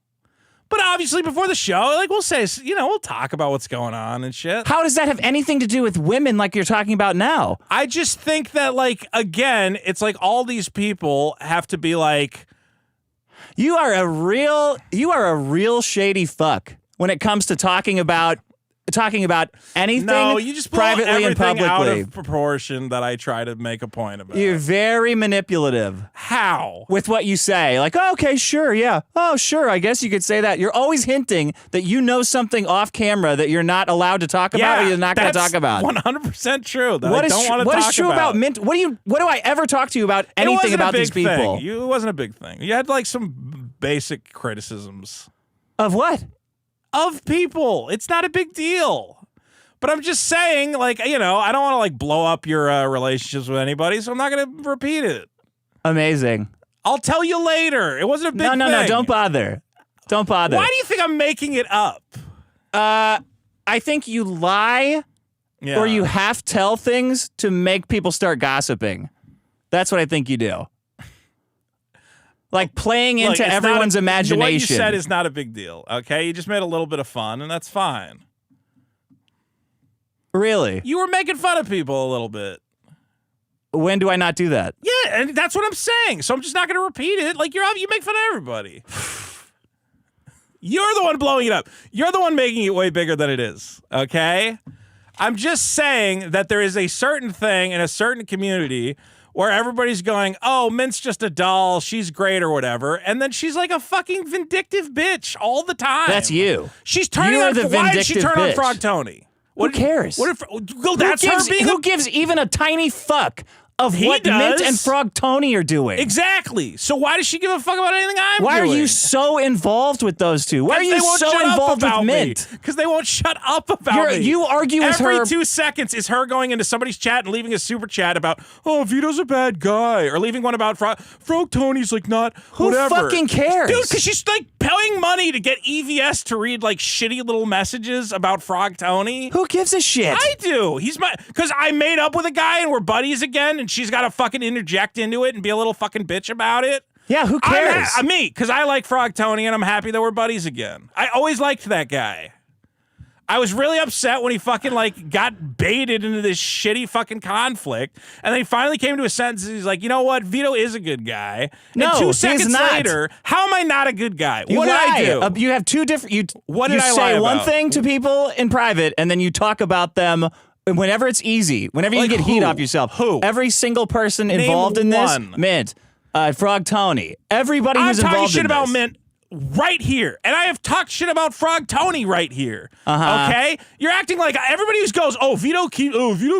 Speaker 2: But obviously before the show, like we'll say, we'll talk about what's going on and shit.
Speaker 5: How does that have anything to do with women like you're talking about now?
Speaker 2: I just think that, like, again, it's like all these people have to be like,
Speaker 5: You are a real shady fuck when it comes to talking about anything.
Speaker 2: No, you just blow
Speaker 5: privately and publicly
Speaker 2: out of proportion that I try to make a point about.
Speaker 5: You're very manipulative.
Speaker 2: How?
Speaker 5: With what you say. Like, oh, okay, sure, yeah. Oh, sure, I guess you could say that. You're always hinting that you know something off camera that you're not allowed to talk about or you're not going to talk about.
Speaker 2: 100% true. That
Speaker 5: what
Speaker 2: I
Speaker 5: is
Speaker 2: don't want to talk about.
Speaker 5: What is true about Mint? What do I ever talk to you about anything about these people?
Speaker 2: It wasn't a big thing. You had like some basic criticisms.
Speaker 5: Of what?
Speaker 2: Of people. It's not a big deal. But I'm just saying, like, I don't want to, like, blow up your relationships with anybody, so I'm not going to repeat it.
Speaker 5: Amazing.
Speaker 2: I'll tell you later. It wasn't a big thing.
Speaker 5: No, don't bother. Don't bother.
Speaker 2: Why do you think I'm making it up?
Speaker 5: I think you lie or you half tell things to make people start gossiping. That's what I think you do. Like playing into everyone's imagination.
Speaker 2: What you said is not a big deal, okay? You just made a little bit of fun, and that's fine.
Speaker 5: Really?
Speaker 2: You were making fun of people a little bit.
Speaker 5: When do I not do that?
Speaker 2: Yeah, and that's what I'm saying. So I'm just not going to repeat it. Like, you make fun of everybody. You're the one blowing it up. You're the one making it way bigger than it is, okay? I'm just saying that there is a certain thing in a certain community where everybody's going, oh, Mint's just a doll, she's great or whatever, and then she's like a fucking vindictive bitch all the time.
Speaker 5: That's you.
Speaker 2: She's turning on. Why did she turn on Frog Tony?
Speaker 5: Who cares? Who gives even a tiny fuck of what Mint and Frog Tony are doing?
Speaker 2: Exactly. So why does she give a fuck about anything I'm doing?
Speaker 5: Why are you so involved with those two? Why are you so involved with Mint?
Speaker 2: Because they won't shut up about me.
Speaker 5: You argue with her.
Speaker 2: Every 2 seconds is her going into somebody's chat and leaving a super chat about, oh, Vito's a bad guy, or leaving one about Frog Tony's like not whatever.
Speaker 5: Who fucking cares?
Speaker 2: Dude, because she's like paying money to get EVS to read like shitty little messages about Frog Tony.
Speaker 5: Who gives a shit?
Speaker 2: I do. Because I made up with a guy and we're buddies again, and she's got to fucking interject into it and be a little fucking bitch about it.
Speaker 5: Yeah, who cares?
Speaker 2: Me, because I like Frog Tony and I'm happy that we're buddies again. I always liked that guy. I was really upset when he fucking like got baited into this shitty fucking conflict, and then he finally came to a sentence. He's like, you know what, Vito is a good guy.
Speaker 5: No,
Speaker 2: and 2
Speaker 5: he's
Speaker 2: seconds
Speaker 5: not.
Speaker 2: later, how am I not a good guy?
Speaker 5: You
Speaker 2: What did I
Speaker 5: lie.
Speaker 2: do?
Speaker 5: You have two different.
Speaker 2: What did
Speaker 5: you
Speaker 2: I
Speaker 5: say
Speaker 2: lie
Speaker 5: one
Speaker 2: about?
Speaker 5: thing to people in private, and then you talk about them whenever it's easy. Whenever you
Speaker 2: Like
Speaker 5: get heat
Speaker 2: who?
Speaker 5: off yourself.
Speaker 2: Who?
Speaker 5: Every single person
Speaker 2: Name
Speaker 5: involved in this.
Speaker 2: one.
Speaker 5: Mint. Frog Tony. Everybody
Speaker 2: I'm
Speaker 5: who's
Speaker 2: talking
Speaker 5: involved
Speaker 2: shit
Speaker 5: in
Speaker 2: about
Speaker 5: this.
Speaker 2: Mint right here, and I have talked shit about Frog Tony right here. Okay, you're acting like everybody who goes, "Oh, Vito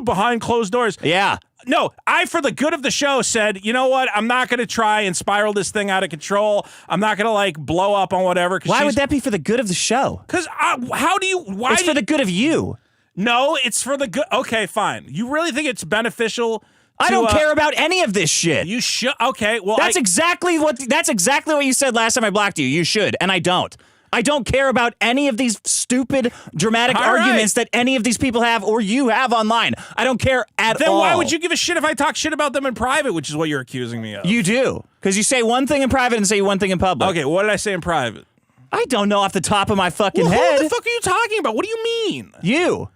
Speaker 2: behind closed doors."
Speaker 5: Yeah.
Speaker 2: No, I, for the good of the show, said, you know what? I'm not going to try and spiral this thing out of control. I'm not going to like blow up on whatever.
Speaker 5: Why would that be for the good of the show?
Speaker 2: Because how do you? Why?
Speaker 5: It's for the good of you.
Speaker 2: No, it's for the good. Okay, fine. You really think it's beneficial?
Speaker 5: I don't care about any of this shit.
Speaker 2: You should. Okay, well,
Speaker 5: That's exactly what you said last time I blocked you. You should, and I don't. I don't care about any of these stupid, dramatic arguments that any of these people have or you have online. I don't care at all.
Speaker 2: Then why would you give a shit if I talk shit about them in private, which is what you're accusing me of?
Speaker 5: You do, because you say one thing in private and say one thing in public.
Speaker 2: Okay, what did I say in private?
Speaker 5: I don't know off the top of my fucking
Speaker 2: Who
Speaker 5: head.
Speaker 2: the fuck are you talking about? What do you mean?
Speaker 5: You.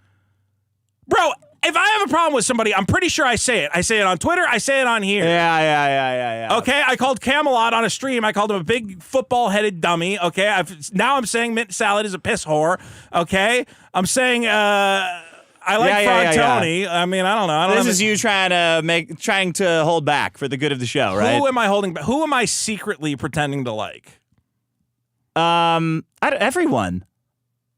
Speaker 2: Bro, if I have a problem with somebody, I'm pretty sure I say it. I say it on Twitter. I say it on here.
Speaker 5: Yeah.
Speaker 2: Okay, I called Camelot on a stream. I called him a big football-headed dummy. Okay, now I'm saying Mint Salad is a piss whore. Okay, I'm saying I like Frog Tony. I mean, I don't know.
Speaker 5: This is you trying to hold back for the good of the show, right?
Speaker 2: Who am I holding back? Who am I secretly pretending to like?
Speaker 5: Everyone.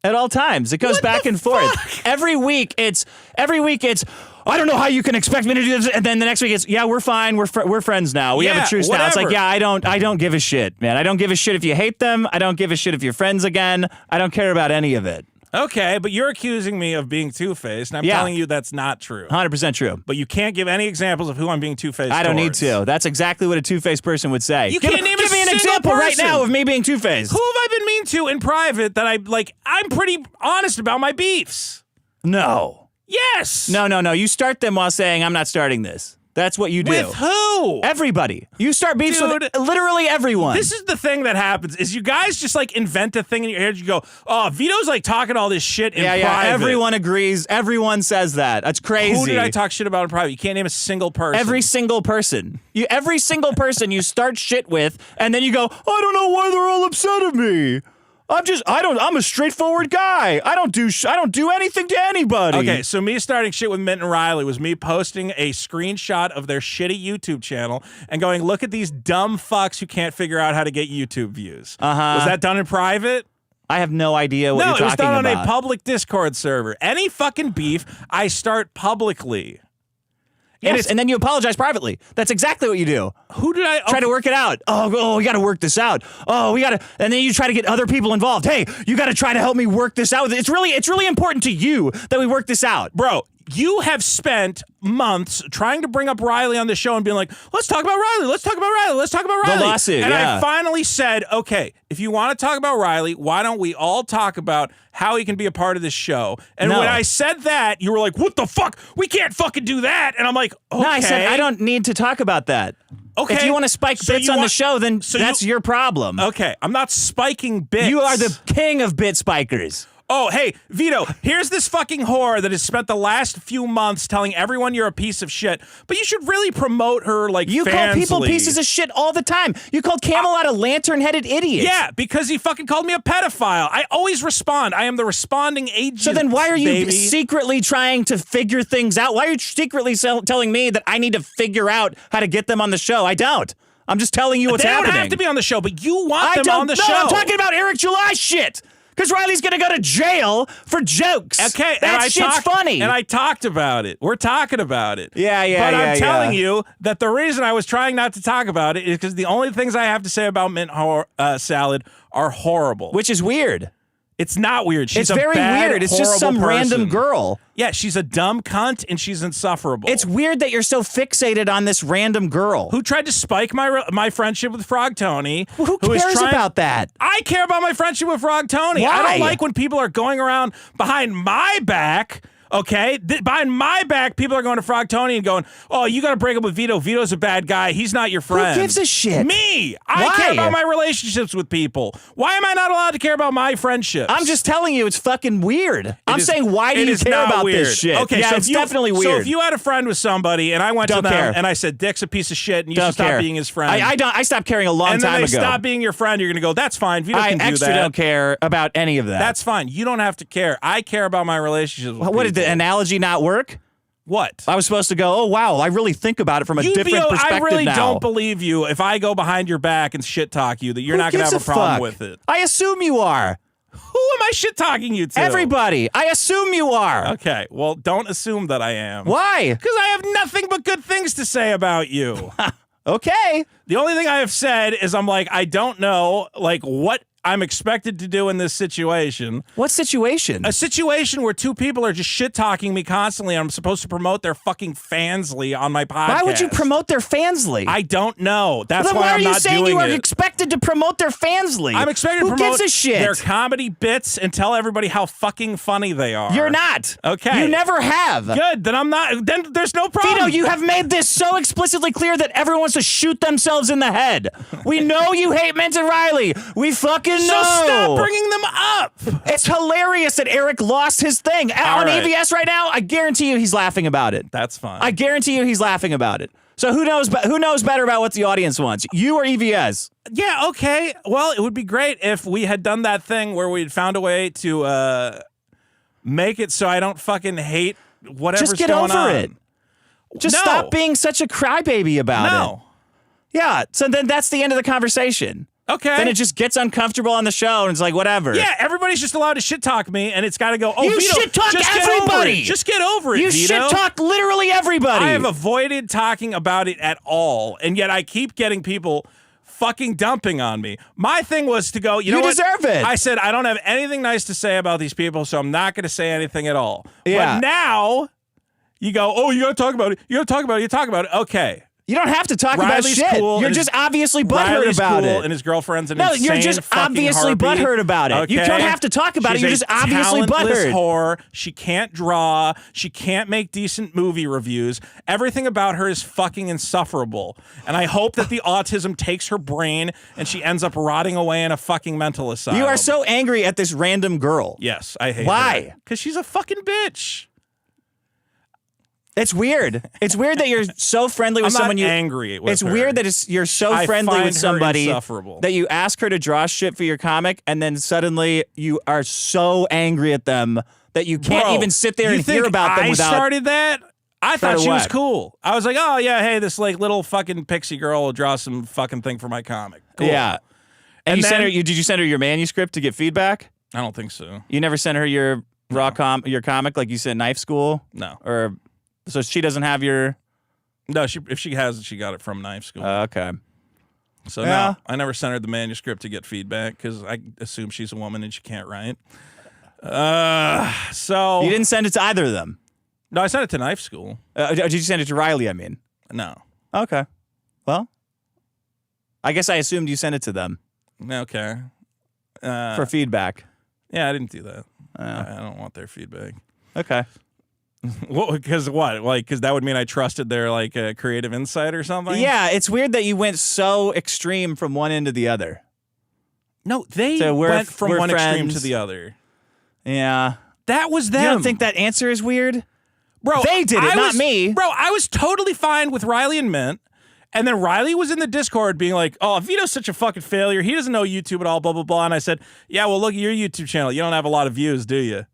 Speaker 5: At all times. It goes back and forth. Every week it's I don't know how you can expect me to do this, and then the next week it's we're fine, we're friends now. We have a truce now. It's like, I don't give a shit, man. I don't give a shit if you hate them. I don't give a shit if you're friends again. I don't care about any of it.
Speaker 2: Okay, but you're accusing me of being two-faced, and I'm telling you that's not true.
Speaker 5: 100% true.
Speaker 2: But you can't give any examples of who I'm being two-faced
Speaker 5: I don't
Speaker 2: towards.
Speaker 5: need to. That's exactly what a two-faced person would say.
Speaker 2: You can't name
Speaker 5: give me an
Speaker 2: single
Speaker 5: example right
Speaker 2: person.
Speaker 5: now of me being two-faced.
Speaker 2: Who have I been mean to in private that I'm pretty honest about my beefs?
Speaker 5: No.
Speaker 2: Yes.
Speaker 5: No. You start them while saying, I'm not starting this. That's what you do.
Speaker 2: With who?
Speaker 5: Everybody. You start beefs with literally everyone.
Speaker 2: This is the thing that happens, is you guys just like invent a thing in your head. You go, oh, Vito's like talking all this shit in private.
Speaker 5: Yeah, everyone agrees. Everyone says that. That's crazy.
Speaker 2: Who did I talk shit about in private? You can't name a single person.
Speaker 5: Every single person. Every single person you start shit with, and then you go, I don't know why they're all upset at me. I'm a straightforward guy. I don't do anything to anybody.
Speaker 2: Okay, so me starting shit with Mint and Riley was me posting a screenshot of their shitty YouTube channel and going, look at these dumb fucks who can't figure out how to get YouTube views. Was that done in private?
Speaker 5: I have no idea what you're talking about.
Speaker 2: No, it was done on a public Discord server. Any fucking beef, I start publicly.
Speaker 5: Yes, and then you apologize privately. That's exactly what you do.
Speaker 2: Who did I
Speaker 5: try to work it out? Oh, we got to work this out. And then you try to get other people involved. Hey, you got to try to help me work this out. It's really important to you that we work this out,
Speaker 2: bro. You have spent months trying to bring up Riley on the show and being like, let's talk about Riley. Let's talk about Riley. Let's talk about Riley.
Speaker 5: The lawsuit,
Speaker 2: and I finally said, okay, if you want to talk about Riley, why don't we all talk about how he can be a part of this show? And when I said that, you were like, what the fuck? We can't fucking do that. And I'm like, okay.
Speaker 5: No, I said, I don't need to talk about that.
Speaker 2: Okay.
Speaker 5: If you want to spike bits on the show, then that's your problem.
Speaker 2: Okay, I'm not spiking bits.
Speaker 5: You are the king of bit spikers.
Speaker 2: Oh, hey, Vito, here's this fucking whore that has spent the last few months telling everyone you're a piece of shit, but you should really promote her like
Speaker 5: You call people pieces of shit all the time. You called Camelot a lantern-headed idiot.
Speaker 2: Yeah, because he fucking called me a pedophile. I always respond. I am the responding agent.
Speaker 5: So then why are you secretly trying to figure things out? Why are you secretly telling me that I need to figure out how to get them on the show? I don't. I'm just telling you what's happening.
Speaker 2: They don't have to be on the show, but you want them on the show.
Speaker 5: No, I'm talking about Eric July shit. Because Riley's going to go to jail for jokes.
Speaker 2: Okay.
Speaker 5: That shit's funny.
Speaker 2: And I talked about it. We're talking about it.
Speaker 5: Yeah.
Speaker 2: But I'm telling you that the reason I was trying not to talk about it is because the only things I have to say about Mint Salad are horrible.
Speaker 5: Which is weird.
Speaker 2: It's not weird. She's
Speaker 5: it's very weird. It's just some random girl.
Speaker 2: Yeah, she's a dumb cunt and she's insufferable.
Speaker 5: It's weird that you're so fixated on this random girl
Speaker 2: who tried to spike my friendship with Frog Tony.
Speaker 5: Who cares about that?
Speaker 2: I care about my friendship with Frog Tony.
Speaker 5: Why?
Speaker 2: I don't like when people are going around behind my back. Okay? Behind my back, people are going to Frog Tony and going, oh, you got to break up with Vito. Vito's a bad guy. He's not your friend.
Speaker 5: Who gives a shit?
Speaker 2: Me. I care about my relationships with people. Why am I not allowed to care about my friendships?
Speaker 5: I'm just telling you, it's fucking weird. I'm saying, why do you care about this shit?
Speaker 2: Okay,
Speaker 5: yeah,
Speaker 2: so
Speaker 5: it's definitely weird.
Speaker 2: So if you had a friend with somebody and I went to them and I said, Dick's a piece of shit and you should stop being his friend.
Speaker 5: I stopped caring a long time ago.
Speaker 2: And then they stop being your friend, you're going to go, that's fine. Vito can do that.
Speaker 5: I extra don't care about any of that.
Speaker 2: That's fine. You don't have to care. I care about my relationships with people.
Speaker 5: What, did the analogy not work?
Speaker 2: What?
Speaker 5: I was supposed to go, oh, wow, I really think about it from a different perspective now.
Speaker 2: I really don't believe you if I go behind your back and shit talk you that you're not going to have a problem with it.
Speaker 5: I assume you are.
Speaker 2: Who am I shit talking you to?
Speaker 5: Everybody. I assume you are.
Speaker 2: Okay, well, don't assume that I am.
Speaker 5: Why?
Speaker 2: Because I have nothing but good things to say about you.
Speaker 5: Okay.
Speaker 2: The only thing I have said is I'm like, I don't know, like, what I'm expected to do in this situation.
Speaker 5: What situation?
Speaker 2: A situation where two people are just shit-talking me constantly and I'm supposed to promote their fucking fansly on my podcast.
Speaker 5: Why would you promote their fansly?
Speaker 2: I don't know. That's why I'm not doing it.
Speaker 5: Why are you saying you are expected to promote their fansly?
Speaker 2: I'm expected to promote
Speaker 5: gives a shit?
Speaker 2: Their comedy bits and tell everybody how fucking funny they are.
Speaker 5: You're not.
Speaker 2: Okay.
Speaker 5: You never have.
Speaker 2: Good. Then I'm not. Then there's no problem.
Speaker 5: Vito, you have made this so explicitly clear that everyone wants to shoot themselves in the head. We know you hate Mint and Riley. We fucking know.
Speaker 2: So stop bringing them up.
Speaker 5: It's hilarious that Eric lost his thing. On EVS right now, I guarantee you he's laughing about it.
Speaker 2: That's fine.
Speaker 5: I guarantee you he's laughing about it. So who knows better about what the audience wants? You or EVS?
Speaker 2: Yeah, okay. Well, it would be great if we had done that thing where we'd found a way to make it so I don't fucking hate whatever's going on.
Speaker 5: Just get over it. Just stop being such a crybaby about it.
Speaker 2: No.
Speaker 5: Yeah, so then that's the end of the conversation.
Speaker 2: Okay.
Speaker 5: Then it just gets uncomfortable on the show, and it's like, whatever.
Speaker 2: Yeah, everybody's just allowed to shit talk me, and it's got to go, oh,
Speaker 5: you
Speaker 2: Vito,
Speaker 5: shit talk
Speaker 2: just
Speaker 5: everybody.
Speaker 2: Just get over it,
Speaker 5: You
Speaker 2: Vito.
Speaker 5: shit talk literally everybody.
Speaker 2: I have avoided talking about it at all, and yet I keep getting people fucking dumping on me. My thing was to go, you know what?
Speaker 5: You deserve it.
Speaker 2: I said, I don't have anything nice to say about these people, so I'm not going to say anything at all.
Speaker 5: Yeah.
Speaker 2: But now, you go, oh, you got to talk about it. You got to talk about it. You talk about it. Okay.
Speaker 5: You don't have to talk
Speaker 2: Riley's
Speaker 5: about shit.
Speaker 2: cool
Speaker 5: You're just obviously butthurt about
Speaker 2: cool
Speaker 5: it.
Speaker 2: And his girlfriend's an
Speaker 5: no,
Speaker 2: insane
Speaker 5: you're just
Speaker 2: fucking
Speaker 5: obviously
Speaker 2: harpy.
Speaker 5: butthurt about it.
Speaker 2: Okay?
Speaker 5: You don't have to talk about
Speaker 2: She's
Speaker 5: it. You're just obviously
Speaker 2: talentless
Speaker 5: butthurt.
Speaker 2: Whore. She can't draw. She can't make decent movie reviews. Everything about her is fucking insufferable. And I hope that the autism takes her brain and she ends up rotting away in a fucking mental asylum.
Speaker 5: You are so angry at this random girl.
Speaker 2: Yes, I hate her.
Speaker 5: Why?
Speaker 2: Because she's a fucking bitch.
Speaker 5: It's weird. It's weird that you're so friendly with
Speaker 2: I'm
Speaker 5: someone.
Speaker 2: not angry with
Speaker 5: It's
Speaker 2: her.
Speaker 5: weird that you're so
Speaker 2: I
Speaker 5: friendly
Speaker 2: find
Speaker 5: with
Speaker 2: her
Speaker 5: somebody
Speaker 2: insufferable.
Speaker 5: that you ask her to draw shit for your comic, and then suddenly you are so angry at them that you can't even sit there and hear about them without.
Speaker 2: I started that. I thought she was
Speaker 5: what?
Speaker 2: cool. I was like, oh yeah, hey, this like little fucking pixie girl will draw some fucking thing for my comic. Cool.
Speaker 5: Yeah. And you
Speaker 2: then,
Speaker 5: sent her. Did you send her your manuscript to get feedback?
Speaker 2: I don't think so.
Speaker 5: You never sent her your your comic like you sent Knife School?
Speaker 2: No.
Speaker 5: Or so she doesn't have your.
Speaker 2: No, if she has it, she got it from Knife School.
Speaker 5: Okay.
Speaker 2: So no, I never sent her the manuscript to get feedback because I assume she's a woman and she can't write. So
Speaker 5: you didn't send it to either of them.
Speaker 2: No, I sent it to Knife School.
Speaker 5: Did you send it to Riley? I mean,
Speaker 2: no.
Speaker 5: Okay. Well, I guess I assumed you sent it to them.
Speaker 2: Okay.
Speaker 5: For feedback.
Speaker 2: Yeah, I didn't do that. I don't want their feedback.
Speaker 5: Okay.
Speaker 2: Because what? Like, because that would mean I trusted their like creative insight or something.
Speaker 5: Yeah, it's weird that you went so extreme from one end to the other.
Speaker 2: No, they went from one extreme to the other.
Speaker 5: Yeah,
Speaker 2: that was them.
Speaker 5: You don't think that answer is weird,
Speaker 2: bro?
Speaker 5: They did it, not me,
Speaker 2: bro. I was totally fine with Riley and Mint. And then Riley was in the Discord being like, oh, Vito's such a fucking failure. He doesn't know YouTube at all, blah, blah, blah. And I said, yeah, well, look at your YouTube channel. You don't have a lot of views, do you?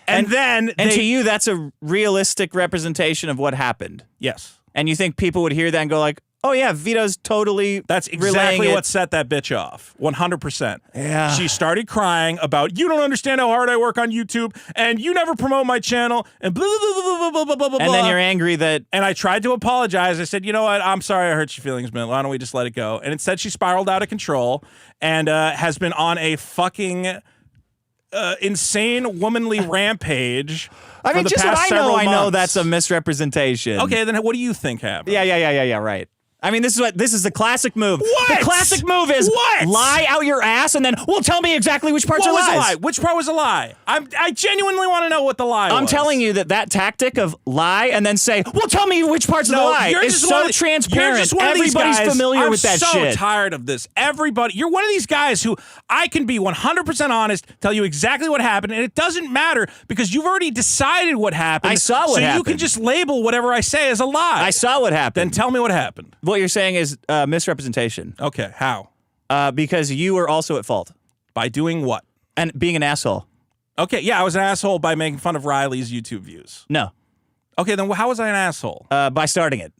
Speaker 2: And
Speaker 5: to you, that's a realistic representation of what happened.
Speaker 2: Yes.
Speaker 5: And you think people would hear that and go like, oh, yeah, Vito's totally
Speaker 2: That's exactly what set that bitch off. 100%.
Speaker 5: Yeah.
Speaker 2: She started crying about, you don't understand how hard I work on YouTube, and you never promote my channel, and blah, blah, blah, blah, blah, blah, blah, blah.
Speaker 5: And then you're angry that...
Speaker 2: And I tried to apologize. I said, you know what? I'm sorry I hurt your feelings, man. Why don't we just let it go? And instead, she spiraled out of control and has been on a fucking... insane womanly rampage.
Speaker 5: I mean,
Speaker 2: for the
Speaker 5: just
Speaker 2: past
Speaker 5: what I
Speaker 2: months.
Speaker 5: know that's a misrepresentation.
Speaker 2: Okay, then what do you think happened?
Speaker 5: Yeah, right. I mean, this is the classic move.
Speaker 2: What?
Speaker 5: The classic move is lie out your ass and then, well, tell me exactly which parts are lies.
Speaker 2: What was a lie? Which part was a lie? I genuinely want to know what the lie was.
Speaker 5: I'm telling you that tactic of lie and then say, well, tell me which parts of the lie is so transparent. Everybody's familiar with that shit.
Speaker 2: I'm so tired of this. You're one of these guys who I can be 100% honest, tell you exactly what happened, and it doesn't matter because you've already decided what happened.
Speaker 5: I saw what happened.
Speaker 2: So you can just label whatever I say as a lie.
Speaker 5: I saw what happened.
Speaker 2: Then tell me what happened.
Speaker 5: What you're saying is misrepresentation.
Speaker 2: Okay, how?
Speaker 5: Because you were also at fault.
Speaker 2: By doing what?
Speaker 5: And being an asshole.
Speaker 2: Okay, yeah, I was an asshole by making fun of Riley's YouTube views.
Speaker 5: No.
Speaker 2: Okay, then how was I an asshole?
Speaker 5: By starting it.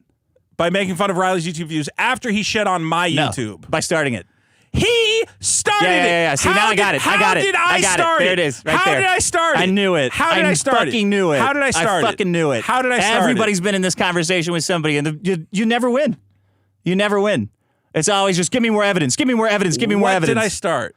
Speaker 2: By making fun of Riley's YouTube views after he shit on my YouTube.
Speaker 5: By starting it.
Speaker 2: He started it.
Speaker 5: Yeah. See, now I got it.
Speaker 2: How did I start it?
Speaker 5: There it is. Right
Speaker 2: how
Speaker 5: there.
Speaker 2: Did I start it?
Speaker 5: I knew it.
Speaker 2: How did I start it?
Speaker 5: I fucking knew it.
Speaker 2: How did I start it?
Speaker 5: I fucking knew it.
Speaker 2: How did I start it?
Speaker 5: Everybody's been in this conversation with somebody, and you never win. You never win. It's always just give me more evidence. Give me more evidence. Give me more evidence.
Speaker 2: What did I start?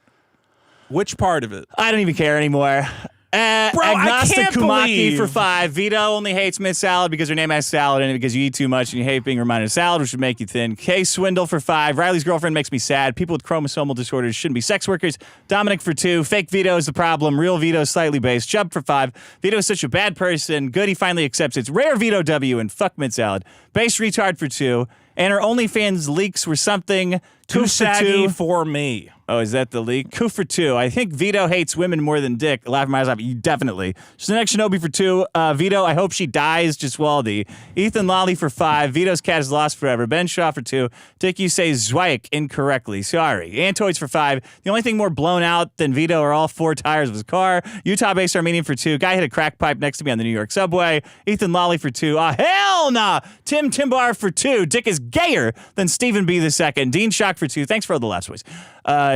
Speaker 2: Which part of it?
Speaker 5: I don't even care anymore.
Speaker 2: Bro,
Speaker 5: Agnostic
Speaker 2: I can't
Speaker 5: Kumaki
Speaker 2: believe.
Speaker 5: for 5. Vito only hates mint salad because her name has salad in it because you eat too much and you hate being reminded of salad, which would make you thin. K Swindle for 5. Riley's girlfriend makes me sad. People with chromosomal disorders shouldn't be sex workers. Dominic for 2. Fake Vito is the problem. Real Vito is slightly based. Chubb for 5. Vito is such a bad person. Good he finally accepts it's rare Vito W and fuck mint salad. Base retard for 2. And her OnlyFans leaks were something.
Speaker 2: Too saggy for me.
Speaker 5: Oh, is that the leak? Coup for 2. I think Vito hates women more than Dick. Laugh my eyes off. Definitely. Sinead Shinobi for 2. Vito, I hope she dies, Giswaldi. Ethan Lolly for 5. Vito's cat is lost forever. Ben Shaw for 2. Dick, you say Zweig incorrectly. Sorry. Antoids for 5. The only thing more blown out than Vito are all 4 tires of his car. Utah-based Armenian for 2. Guy hit a crack pipe next to me on the New York subway. Ethan Lolly for 2. Hell nah. Tim Timbar for 2. Dick is gayer than Stephen B. II. Dean Shock for 2. Thanks for all the last voice.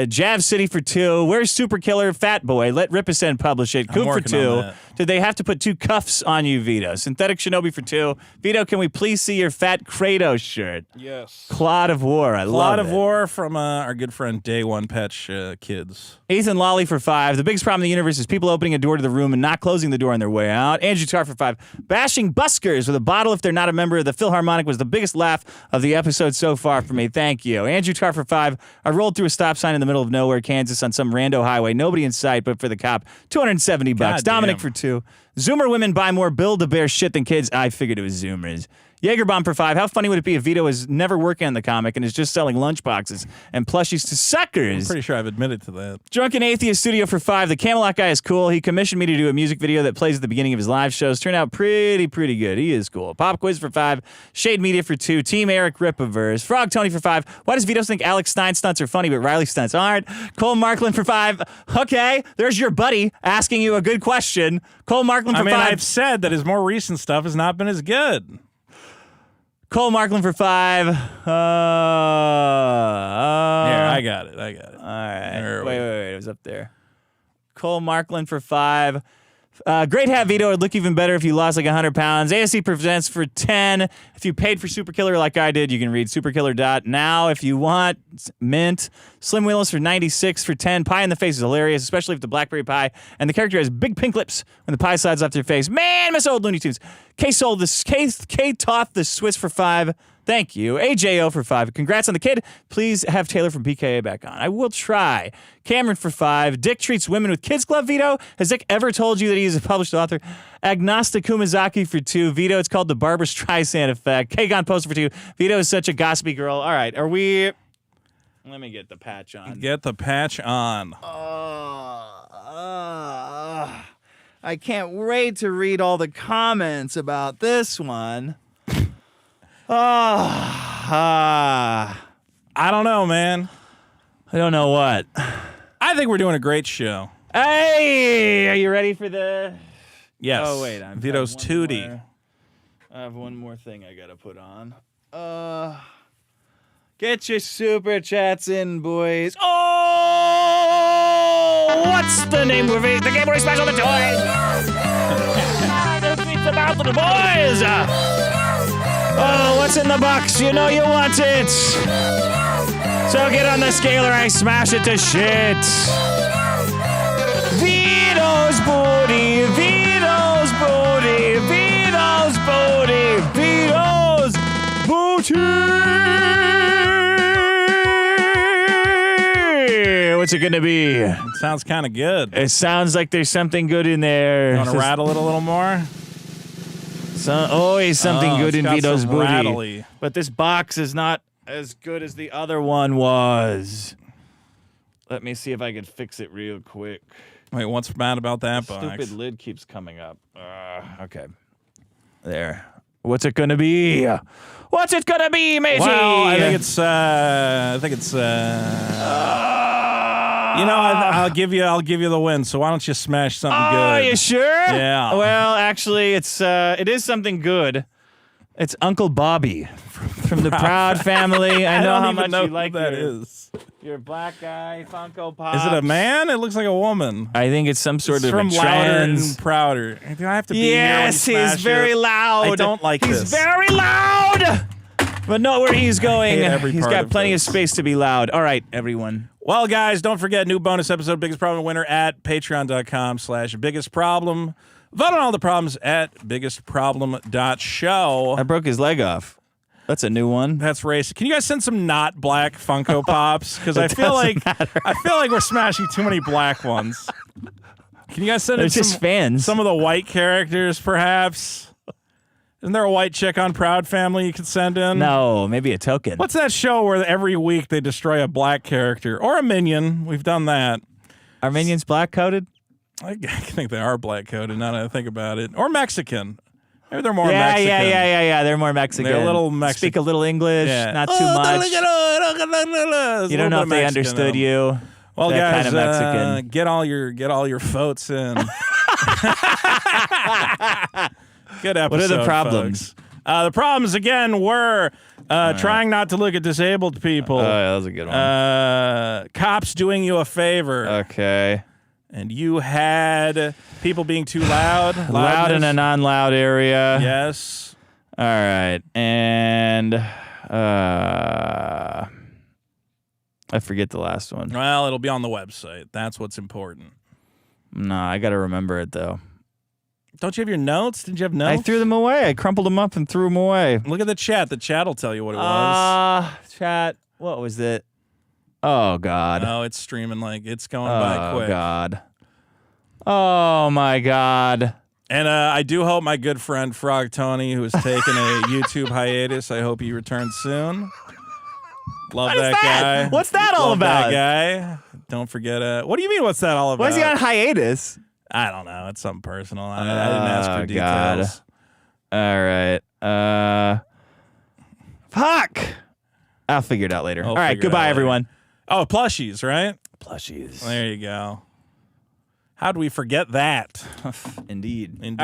Speaker 5: Jav City for 2. Where's Super Killer Fat Boy? Let Ripasend publish it. Coop for 2. Did they have to put 2 cuffs on you, Vito? Synthetic Shinobi for 2. Vito, can we please see your fat Kratos shirt?
Speaker 2: Yes.
Speaker 5: Clod of War. I love it.
Speaker 2: Clod of War from our good friend Day One Patch Kids.
Speaker 5: Ethan Lolly for 5. The biggest problem in the universe is people opening a door to the room and not closing the door on their way out. Andrew Tar for 5. Bashing buskers with a bottle if they're not a member of the Philharmonic was the biggest laugh of the episode so far for me. Thank you. Andrew Tar for 5. I rolled through a stop sign in the middle of nowhere, Kansas on some rando highway. Nobody in sight, but for the cop. $270.
Speaker 2: God
Speaker 5: Dominic
Speaker 2: damn.
Speaker 5: for 2. Zoomer women buy more Build-A-Bear shit than kids. I figured it was Zoomers. Jaegerbomb for 5. How funny would it be if Vito is never working on the comic and is just selling lunchboxes and plushies to suckers?
Speaker 2: I'm pretty sure I've admitted to that.
Speaker 5: Drunken Atheist Studio for 5. The Camelot guy is cool. He commissioned me to do a music video that plays at the beginning of his live shows. Turned out pretty good. He is cool. Pop Quiz for 5. Shade Media for 2. Team Eric Ripaverse. Frog Tony for 5. Why does Vito think Alex Stein stunts are funny but Riley stunts aren't? Cole Markland for 5. Okay, there's your buddy asking you a good question. Cole Markland for 5.
Speaker 2: I've said that his more recent stuff has not been as good.
Speaker 5: Cole Markland for 5.
Speaker 2: Here, I got it.
Speaker 5: All right. Wait. It was up there. Cole Markland for 5. Great hat, Vito. It'd look even better if you lost like 100 pounds. ASC presents for 10. If you paid for Superkiller like I did, you can read superkiller.now if you want. Mint. Slim Wheels for 96 for 10. Pie in the face is hilarious, especially if the blackberry pie and the character has big pink lips when the pie slides off their face. Man, miss old Looney Tunes. K Toth the Swiss for 5. Thank you. AJO for 5. Congrats on the kid. Please have Taylor from PKA back on. I will try. Cameron for 5. Dick treats women with kids club, Vito. Has Dick ever told you that he's a published author? Agnostic Kumazaki for 2. Vito, it's called the Barbra Streisand effect. Kagon Poster for 2. Vito is such a gossipy girl. All right, are we... Let me get the patch on.
Speaker 2: Get the patch on.
Speaker 5: I can't wait to read all the comments about this one.
Speaker 2: I don't know, man.
Speaker 5: I don't know what.
Speaker 2: I think we're doing a great show.
Speaker 5: Hey, are you ready for the...
Speaker 2: Yes.
Speaker 5: Oh, wait.
Speaker 2: Vito's Tootie.
Speaker 5: I have one more thing I got to put on. Get your super chats in, boys. Oh! What's the name of it? The game where we smash all the toys! The tweets about the boys! Oh, what's in the box? You know you want it! So get on the scaler, I smash it to shit! Vito's booty! Vito's booty! Vito's booty! Vito's booty! what's it gonna be?
Speaker 2: It sounds kind of good.
Speaker 5: It sounds like there's something good in there.
Speaker 2: You want to rattle it a little more?
Speaker 5: Always something good in Vito's booty.
Speaker 2: Rattly.
Speaker 5: But this box is not as good as the other one was. Let me see if I can fix it real quick.
Speaker 2: Wait, what's bad about that box?
Speaker 5: Stupid lid keeps coming up. Okay. There. What's it gonna be? What's it gonna be, matey?
Speaker 2: Well, I think it's. You know, I'll give you the win. So why don't you smash something good?
Speaker 5: Are you sure?
Speaker 2: Yeah.
Speaker 5: Well, actually, it is something good. It's Uncle Bobby from the Proud Family. I know how much you like
Speaker 2: that is.
Speaker 5: Your black guy Funko Pop.
Speaker 2: Is it a man? It looks like a woman.
Speaker 5: I think it's some sort of
Speaker 2: from
Speaker 5: a
Speaker 2: Louder
Speaker 5: trans.
Speaker 2: and Prouder. Do I have to be
Speaker 5: Yes,
Speaker 2: here when you
Speaker 5: he's
Speaker 2: smash
Speaker 5: very
Speaker 2: it?
Speaker 5: loud.
Speaker 2: I don't like this.
Speaker 5: He's very loud. But know where he's going. He's
Speaker 2: part
Speaker 5: got
Speaker 2: of
Speaker 5: plenty
Speaker 2: this.
Speaker 5: of space to be loud. All right, everyone.
Speaker 2: Well, guys, don't forget, new bonus episode, Biggest Problem winner at patreon.com/biggestproblem. Vote on all the problems at biggestproblem.show.
Speaker 5: I broke his leg off. That's a new one.
Speaker 2: That's racist. Can you guys send some not black Funko Pops? Because I feel like we're smashing too many black ones. Can you guys send in
Speaker 5: just fans.
Speaker 2: Some of the white characters, perhaps? Isn't there a white chick on Proud Family you could send in?
Speaker 5: No, maybe a token.
Speaker 2: What's that show where every week they destroy a black character or a minion? We've done that.
Speaker 5: Are minions black coded?
Speaker 2: I think they are black coded. Now that I think about it, or Mexican. Maybe they're more
Speaker 5: yeah,
Speaker 2: Mexican.
Speaker 5: Yeah. They're more Mexican.
Speaker 2: They're a little Mexican.
Speaker 5: Speak a little English, not too much. You don't know if they understood you.
Speaker 2: Well,
Speaker 5: that
Speaker 2: guys,
Speaker 5: kind of Mexican.
Speaker 2: get all your votes in. Good episode.
Speaker 5: What are the problems?
Speaker 2: The problems again were trying not to look at disabled people.
Speaker 5: That was a good one.
Speaker 2: Cops doing you a favor.
Speaker 5: Okay.
Speaker 2: And you had people being too loud.
Speaker 5: Loud in a non-loud area.
Speaker 2: Yes.
Speaker 5: All right. And I forget the last one.
Speaker 2: Well, it'll be on the website. That's what's important.
Speaker 5: No, I got to remember it, though.
Speaker 2: Don't you have your notes? Did you have notes?
Speaker 5: I threw them away. I crumpled them up and threw them away.
Speaker 2: Look at the chat. The chat will tell you what it was.
Speaker 5: Chat. What was it? Oh, God.
Speaker 2: Oh, it's streaming like it's going by quick.
Speaker 5: Oh, God. Oh, my God.
Speaker 2: And I do hope my good friend Frog Tony, who has taken a YouTube hiatus, I hope he returns soon. Love that guy.
Speaker 5: What's that all about?
Speaker 2: That guy. Don't forget. What do you mean, what's that all about?
Speaker 5: Why is he on hiatus?
Speaker 2: I don't know. It's something personal. I didn't ask for details.
Speaker 5: God. All right. Fuck. I'll figure it out later. All right. Goodbye, everyone.
Speaker 2: Oh, Plushies, right?
Speaker 5: Plushies.
Speaker 2: There you go. How'd we forget that?
Speaker 5: Indeed.
Speaker 2: Indeed.
Speaker 5: All right.